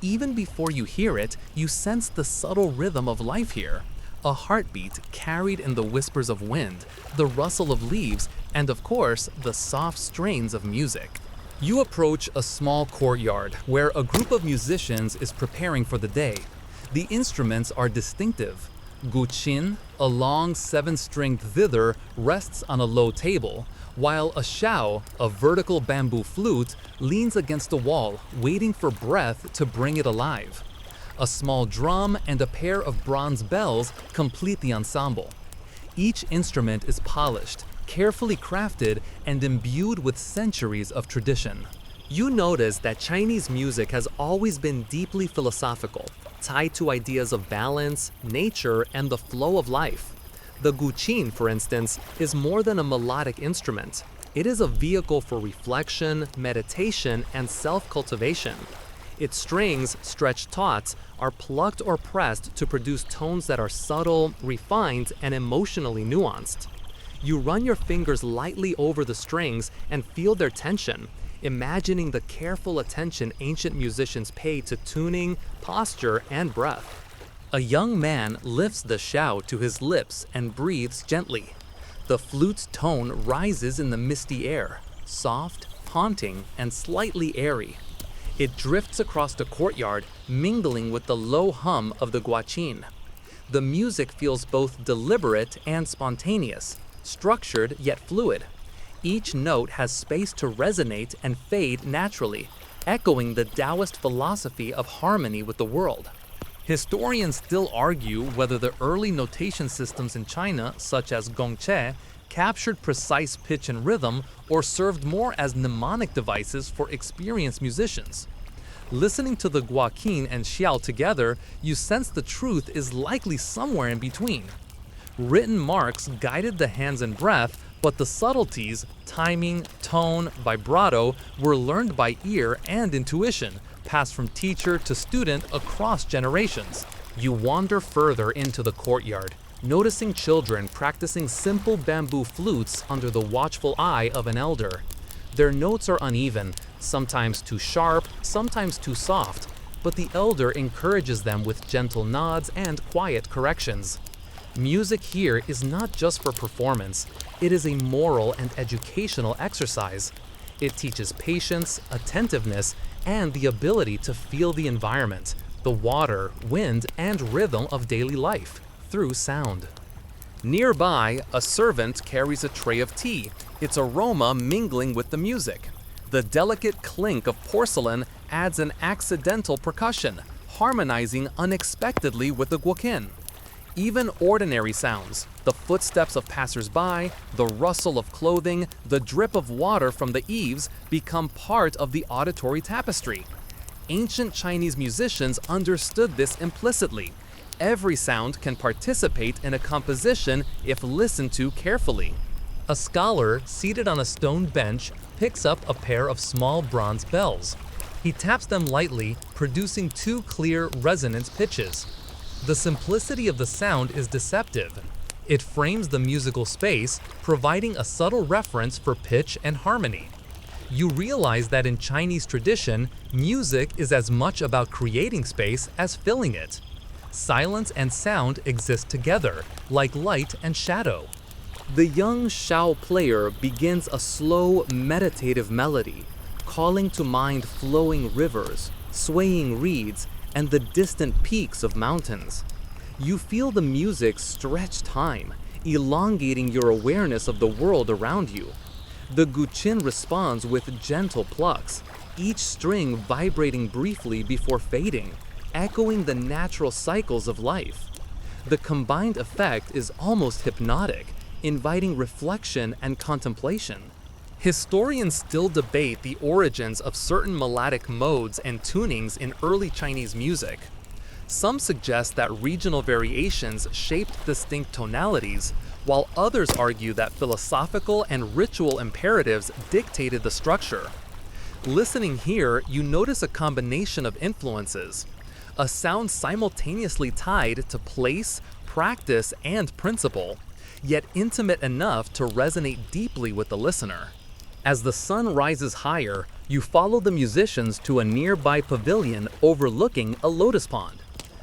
Even before you hear it, you sense the subtle rhythm of life here, a heartbeat carried in the whispers of wind, the rustle of leaves, and of course, the soft strains of music. You approach a small courtyard where a group of musicians is preparing for the day. The instruments are distinctive. Guqin, a long 7-stringed zither, rests on a low table, while a xiao, a vertical bamboo flute, leans against a wall, waiting for breath to bring it alive. A small drum and a pair of bronze bells complete the ensemble. Each instrument is polished, carefully crafted, and imbued with centuries of tradition. You notice that Chinese music has always been deeply philosophical, tied to ideas of balance, nature, and the flow of life. The guqin, for instance, is more than a melodic instrument. It is a vehicle for reflection, meditation, and self-cultivation. Its strings, stretched taut, are plucked or pressed to produce tones that are subtle, refined, and emotionally nuanced. You run your fingers lightly over the strings and feel their tension, imagining the careful attention ancient musicians pay to tuning, posture, and breath. A young man lifts the xiao to his lips and breathes gently. The flute's tone rises in the misty air, soft, haunting, and slightly airy. It drifts across the courtyard, mingling with the low hum of the guqin. The music feels both deliberate and spontaneous, structured yet fluid. Each note has space to resonate and fade naturally, echoing the Taoist philosophy of harmony with the world. Historians still argue whether the early notation systems in China, such as gongqie, captured precise pitch and rhythm or served more as mnemonic devices for experienced musicians. Listening to the guqin and xiao together, you sense the truth is likely somewhere in between. Written marks guided the hands and breath, but the subtleties, timing, tone, vibrato, were learned by ear and intuition, passed from teacher to student across generations. You wander further into the courtyard, noticing children practicing simple bamboo flutes under the watchful eye of an elder. Their notes are uneven, sometimes too sharp, sometimes too soft, but the elder encourages them with gentle nods and quiet corrections. Music here is not just for performance, it is a moral and educational exercise. It teaches patience, attentiveness, and the ability to feel the environment, the water, wind, and rhythm of daily life through sound. Nearby, a servant carries a tray of tea, its aroma mingling with the music. The delicate clink of porcelain adds an accidental percussion, harmonizing unexpectedly with the guqin. Even ordinary sounds, the footsteps of passers-by, the rustle of clothing, the drip of water from the eaves, become part of the auditory tapestry. Ancient Chinese musicians understood this implicitly. Every sound can participate in a composition if listened to carefully. A scholar seated on a stone bench picks up a pair of small bronze bells. He taps them lightly, producing 2 clear, resonant pitches. The simplicity of the sound is deceptive. It frames the musical space, providing a subtle reference for pitch and harmony. You realize that in Chinese tradition, music is as much about creating space as filling it. Silence and sound exist together, like light and shadow. The young xiao player begins a slow, meditative melody, calling to mind flowing rivers, swaying reeds, and the distant peaks of mountains. You feel the music stretch time, elongating your awareness of the world around you. The guqin responds with gentle plucks, each string vibrating briefly before fading, echoing the natural cycles of life. The combined effect is almost hypnotic, inviting reflection and contemplation. Historians still debate the origins of certain melodic modes and tunings in early Chinese music. Some suggest that regional variations shaped distinct tonalities, while others argue that philosophical and ritual imperatives dictated the structure. Listening here, you notice a combination of influences, a sound simultaneously tied to place, practice, and principle, yet intimate enough to resonate deeply with the listener. As the sun rises higher, you follow the musicians to a nearby pavilion overlooking a lotus pond.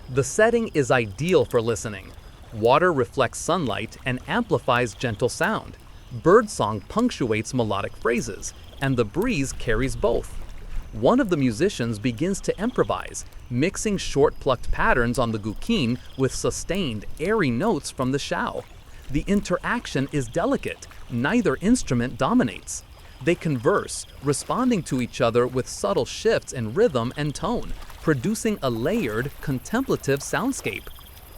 The setting is ideal for listening. Water reflects sunlight and amplifies gentle sound. Birdsong punctuates melodic phrases, and the breeze carries both. One of the musicians begins to improvise, mixing short plucked patterns on the guqin with sustained, airy notes from the xiao. The interaction is delicate, neither instrument dominates. They converse, responding to each other with subtle shifts in rhythm and tone, producing a layered, contemplative soundscape.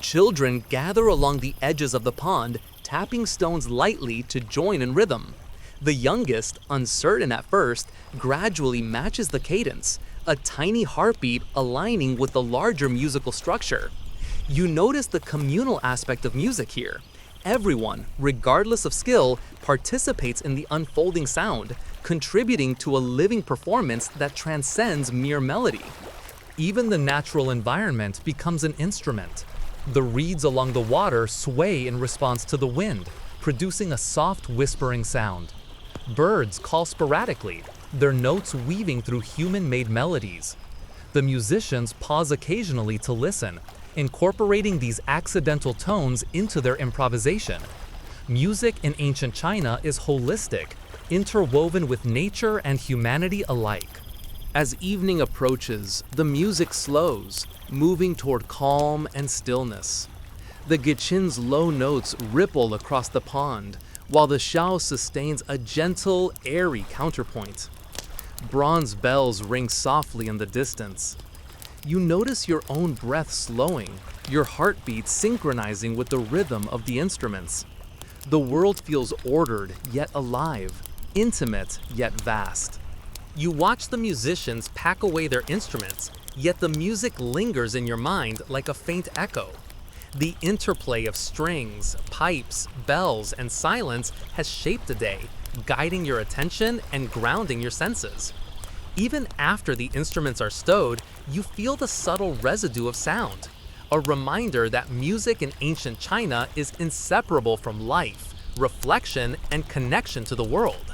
Children gather along the edges of the pond, tapping stones lightly to join in rhythm. The youngest, uncertain at first, gradually matches the cadence, a tiny heartbeat aligning with the larger musical structure. You notice the communal aspect of music here. Everyone, regardless of skill, participates in the unfolding sound, contributing to a living performance that transcends mere melody. Even the natural environment becomes an instrument. The reeds along the water sway in response to the wind, producing a soft whispering sound. Birds call sporadically, their notes weaving through human-made melodies. The musicians pause occasionally to listen, incorporating these accidental tones into their improvisation. Music in ancient China is holistic, interwoven with nature and humanity alike. As evening approaches, the music slows, moving toward calm and stillness. The guqin's low notes ripple across the pond, while the xiao sustains a gentle, airy counterpoint. Bronze bells ring softly in the distance. You notice your own breath slowing, your heartbeat synchronizing with the rhythm of the instruments. The world feels ordered yet alive, intimate yet vast. You watch the musicians pack away their instruments, yet the music lingers in your mind like a faint echo. The interplay of strings, pipes, bells, and silence has shaped the day, guiding your attention and grounding your senses. Even after the instruments are stowed, you feel the subtle residue of sound, a reminder that music in ancient China is inseparable from life, reflection, and connection to the world.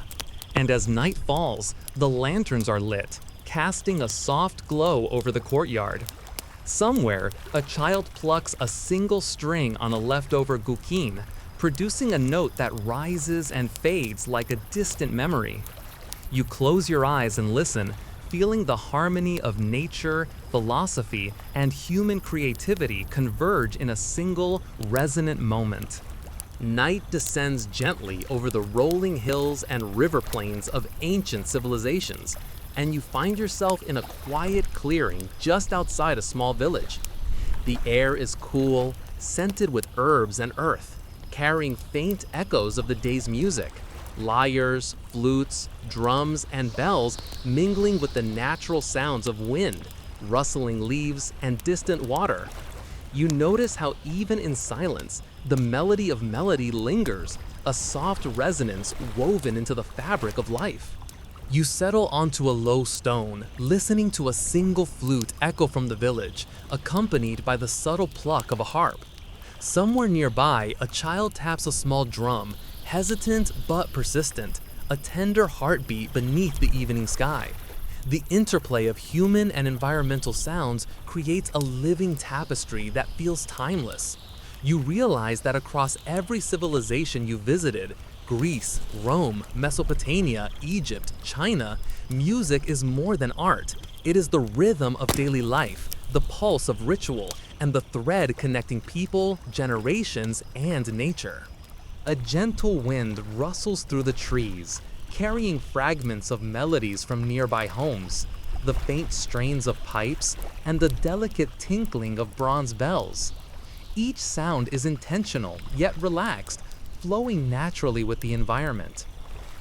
And as night falls, the lanterns are lit, casting a soft glow over the courtyard. Somewhere, a child plucks a single string on a leftover guqin, producing a note that rises and fades like a distant memory. You close your eyes and listen, feeling the harmony of nature, philosophy, and human creativity converge in a single, resonant moment. Night descends gently over the rolling hills and river plains of ancient civilizations, and you find yourself in a quiet clearing just outside a small village. The air is cool, scented with herbs and earth, carrying faint echoes of the day's music. Lyres, flutes, drums, and bells mingling with the natural sounds of wind, rustling leaves, and distant water. You notice how even in silence, the melody of melody lingers, a soft resonance woven into the fabric of life. You settle onto a low stone, listening to a single flute echo from the village, accompanied by the subtle pluck of a harp. Somewhere nearby, a child taps a small drum, hesitant but persistent, a tender heartbeat beneath the evening sky. The interplay of human and environmental sounds creates a living tapestry that feels timeless. You realize that across every civilization you visited, Greece, Rome, Mesopotamia, Egypt, China, music is more than art. It is the rhythm of daily life, the pulse of ritual, and the thread connecting people, generations, and nature. A gentle wind rustles through the trees, carrying fragments of melodies from nearby homes, the faint strains of pipes, and the delicate tinkling of bronze bells. Each sound is intentional, yet relaxed, flowing naturally with the environment.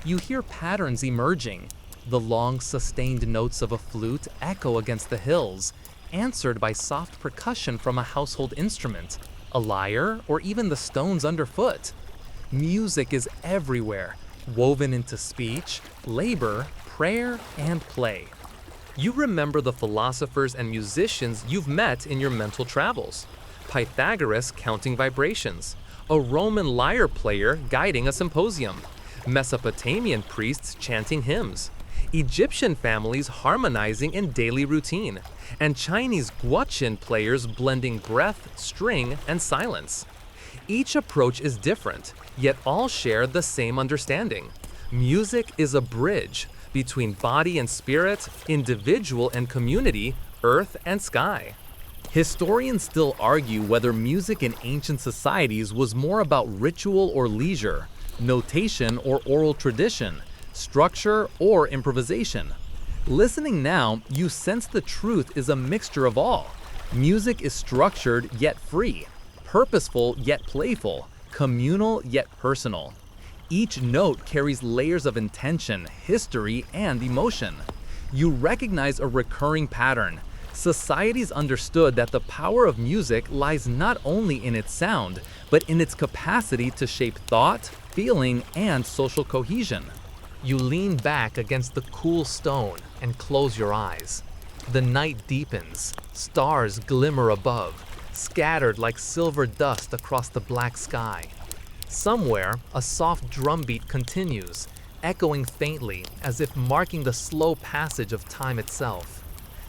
You hear patterns emerging. The long, sustained notes of a flute echo against the hills, answered by soft percussion from a household instrument, a lyre, or even the stones underfoot. Music is everywhere, woven into speech, labor, prayer, and play. You remember the philosophers and musicians you've met in your mental travels. Pythagoras counting vibrations, a Roman lyre player guiding a symposium, Mesopotamian priests chanting hymns, Egyptian families harmonizing in daily routine, and Chinese guqin players blending breath, string, and silence. Each approach is different, yet all share the same understanding. Music is a bridge between body and spirit, individual and community, earth and sky. Historians still argue whether music in ancient societies was more about ritual or leisure, notation or oral tradition, structure or improvisation. Listening now, you sense the truth is a mixture of all. Music is structured yet free, purposeful yet playful, communal yet personal. Each note carries layers of intention, history, and emotion. You recognize a recurring pattern. Societies understood that the power of music lies not only in its sound, but in its capacity to shape thought, feeling, and social cohesion. You lean back against the cool stone and close your eyes. The night deepens, stars glimmer above, scattered like silver dust across the black sky. Somewhere, a soft drumbeat continues, echoing faintly as if marking the slow passage of time itself.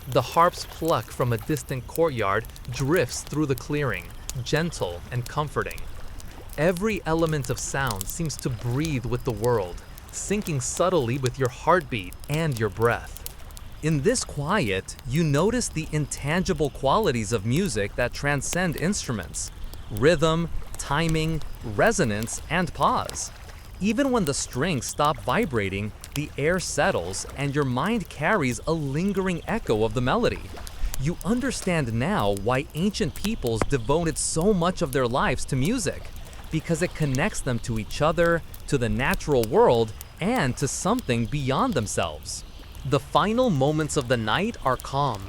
The harp's pluck from a distant courtyard drifts through the clearing, gentle and comforting. Every element of sound seems to breathe with the world, syncing subtly with your heartbeat and your breath. In this quiet, you notice the intangible qualities of music that transcend instruments: rhythm, timing, resonance, and pause. Even when the strings stop vibrating, the air settles and your mind carries a lingering echo of the melody. You understand now why ancient peoples devoted so much of their lives to music, because it connects them to each other, to the natural world, and to something beyond themselves. The final moments of the night are calm.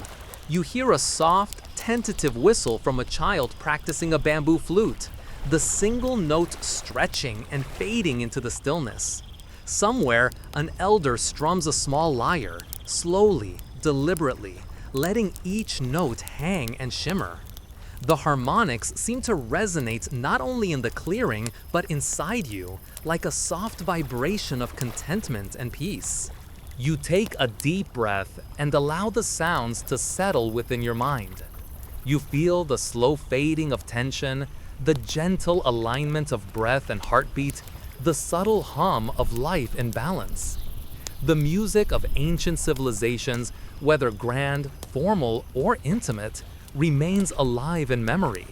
You hear a soft, tentative whistle from a child practicing a bamboo flute, the single note stretching and fading into the stillness. Somewhere, an elder strums a small lyre, slowly, deliberately, letting each note hang and shimmer. The harmonics seem to resonate not only in the clearing, but inside you, like a soft vibration of contentment and peace. You take a deep breath and allow the sounds to settle within your mind. You feel the slow fading of tension, the gentle alignment of breath and heartbeat, the subtle hum of life in balance. The music of ancient civilizations, whether grand, formal, or intimate, remains alive in memory,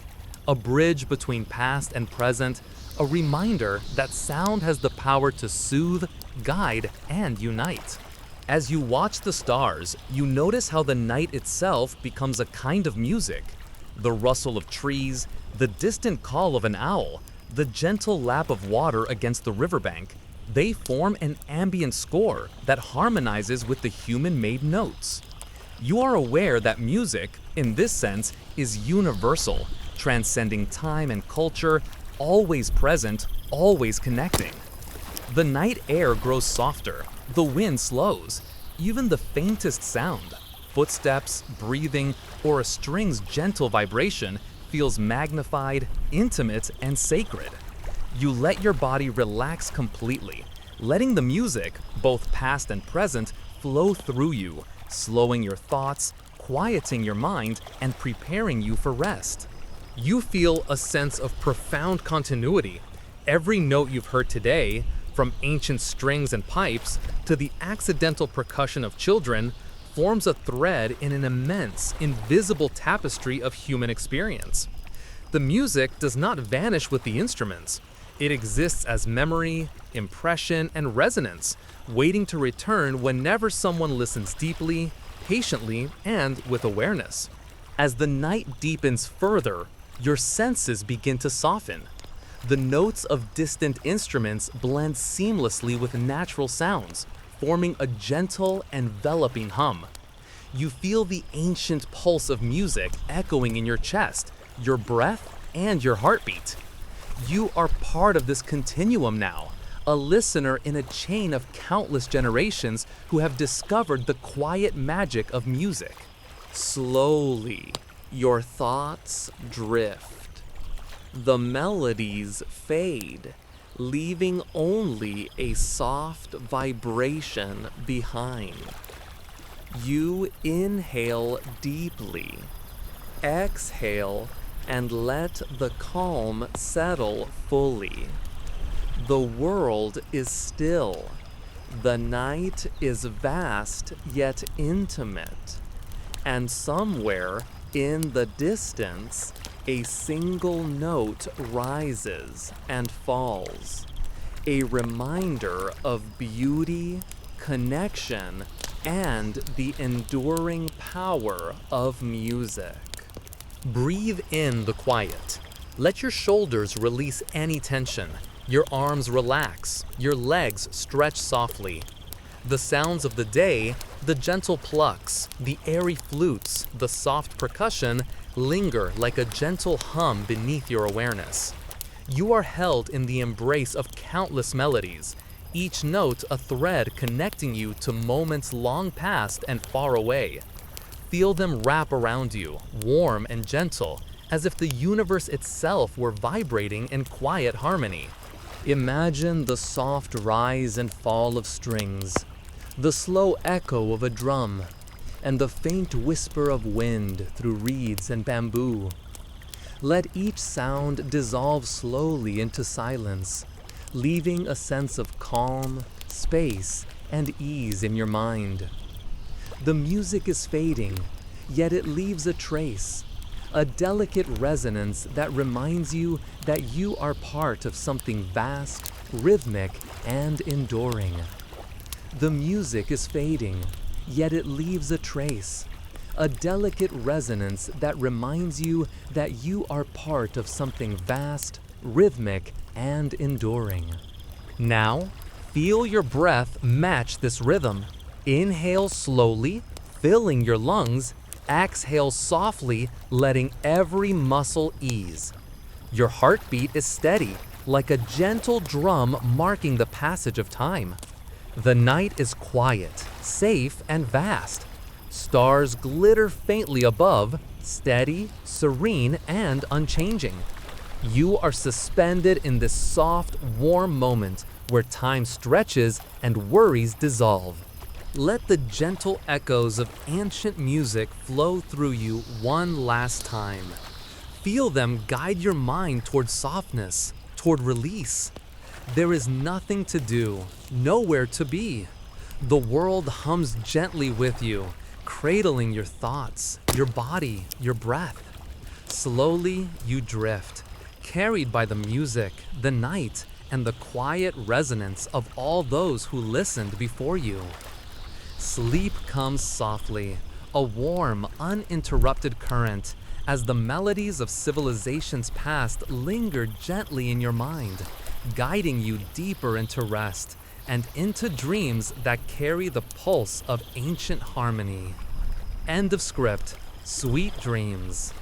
a bridge between past and present, a reminder that sound has the power to soothe, guide, and unite. As you watch the stars, you notice how the night itself becomes a kind of music. The rustle of trees, the distant call of an owl, the gentle lap of water against the riverbank, they form an ambient score that harmonizes with the human-made notes. You are aware that music, in this sense, is universal, transcending time and culture, always present, always connecting. The night air grows softer, the wind slows, even the faintest sound, footsteps, breathing, or a string's gentle vibration feels magnified, intimate, and sacred. You let your body relax completely, letting the music, both past and present, flow through you, slowing your thoughts, quieting your mind, and preparing you for rest. You feel a sense of profound continuity. Every note you've heard today, from ancient strings and pipes to the accidental percussion of children, forms a thread in an immense, invisible tapestry of human experience. The music does not vanish with the instruments. It exists as memory, impression, and resonance, waiting to return whenever someone listens deeply, patiently, and with awareness. As the night deepens further, your senses begin to soften. The notes of distant instruments blend seamlessly with natural sounds, forming a gentle, enveloping hum. You feel the ancient pulse of music echoing in your chest, your breath, and your heartbeat. You are part of this continuum now, a listener in a chain of countless generations who have discovered the quiet magic of music. Slowly, your thoughts drift. The melodies fade, leaving only a soft vibration behind. You inhale deeply, exhale, and let the calm settle fully. The world is still. The night is vast yet intimate. And somewhere in the distance, a single note rises and falls. A reminder of beauty, connection, and the enduring power of music. Breathe in the quiet. Let your shoulders release any tension. Your arms relax. Your legs stretch softly. The sounds of the day, the gentle plucks, the airy flutes, the soft percussion, linger like a gentle hum beneath your awareness. You are held in the embrace of countless melodies, each note a thread connecting you to moments long past and far away. Feel them wrap around you, warm and gentle, as if the universe itself were vibrating in quiet harmony. Imagine the soft rise and fall of strings, the slow echo of a drum, and the faint whisper of wind through reeds and bamboo. Let each sound dissolve slowly into silence, leaving a sense of calm, space, and ease in your mind. The music is fading, yet it leaves a trace, a delicate resonance that reminds you that you are part of something vast, rhythmic, and enduring. The music is fading, yet it leaves a trace, a delicate resonance that reminds you that you are part of something vast, rhythmic, and enduring. Now, feel your breath match this rhythm. Inhale slowly, filling your lungs. Exhale softly, letting every muscle ease. Your heartbeat is steady, like a gentle drum marking the passage of time. The night is quiet, safe, and vast. Stars glitter faintly above, steady, serene, and unchanging. You are suspended in this soft, warm moment where time stretches and worries dissolve. Let the gentle echoes of ancient music flow through you one last time. Feel them guide your mind toward softness, toward release. There is nothing to do, nowhere to be. The world hums gently with you, cradling your thoughts, your body, your breath. Slowly you drift, carried by the music, the night, and the quiet resonance of all those who listened before you. Sleep comes softly, a warm, uninterrupted current, as the melodies of civilizations past linger gently in your mind, guiding you deeper into rest and into dreams that carry the pulse of ancient harmony. End of script. Sweet dreams.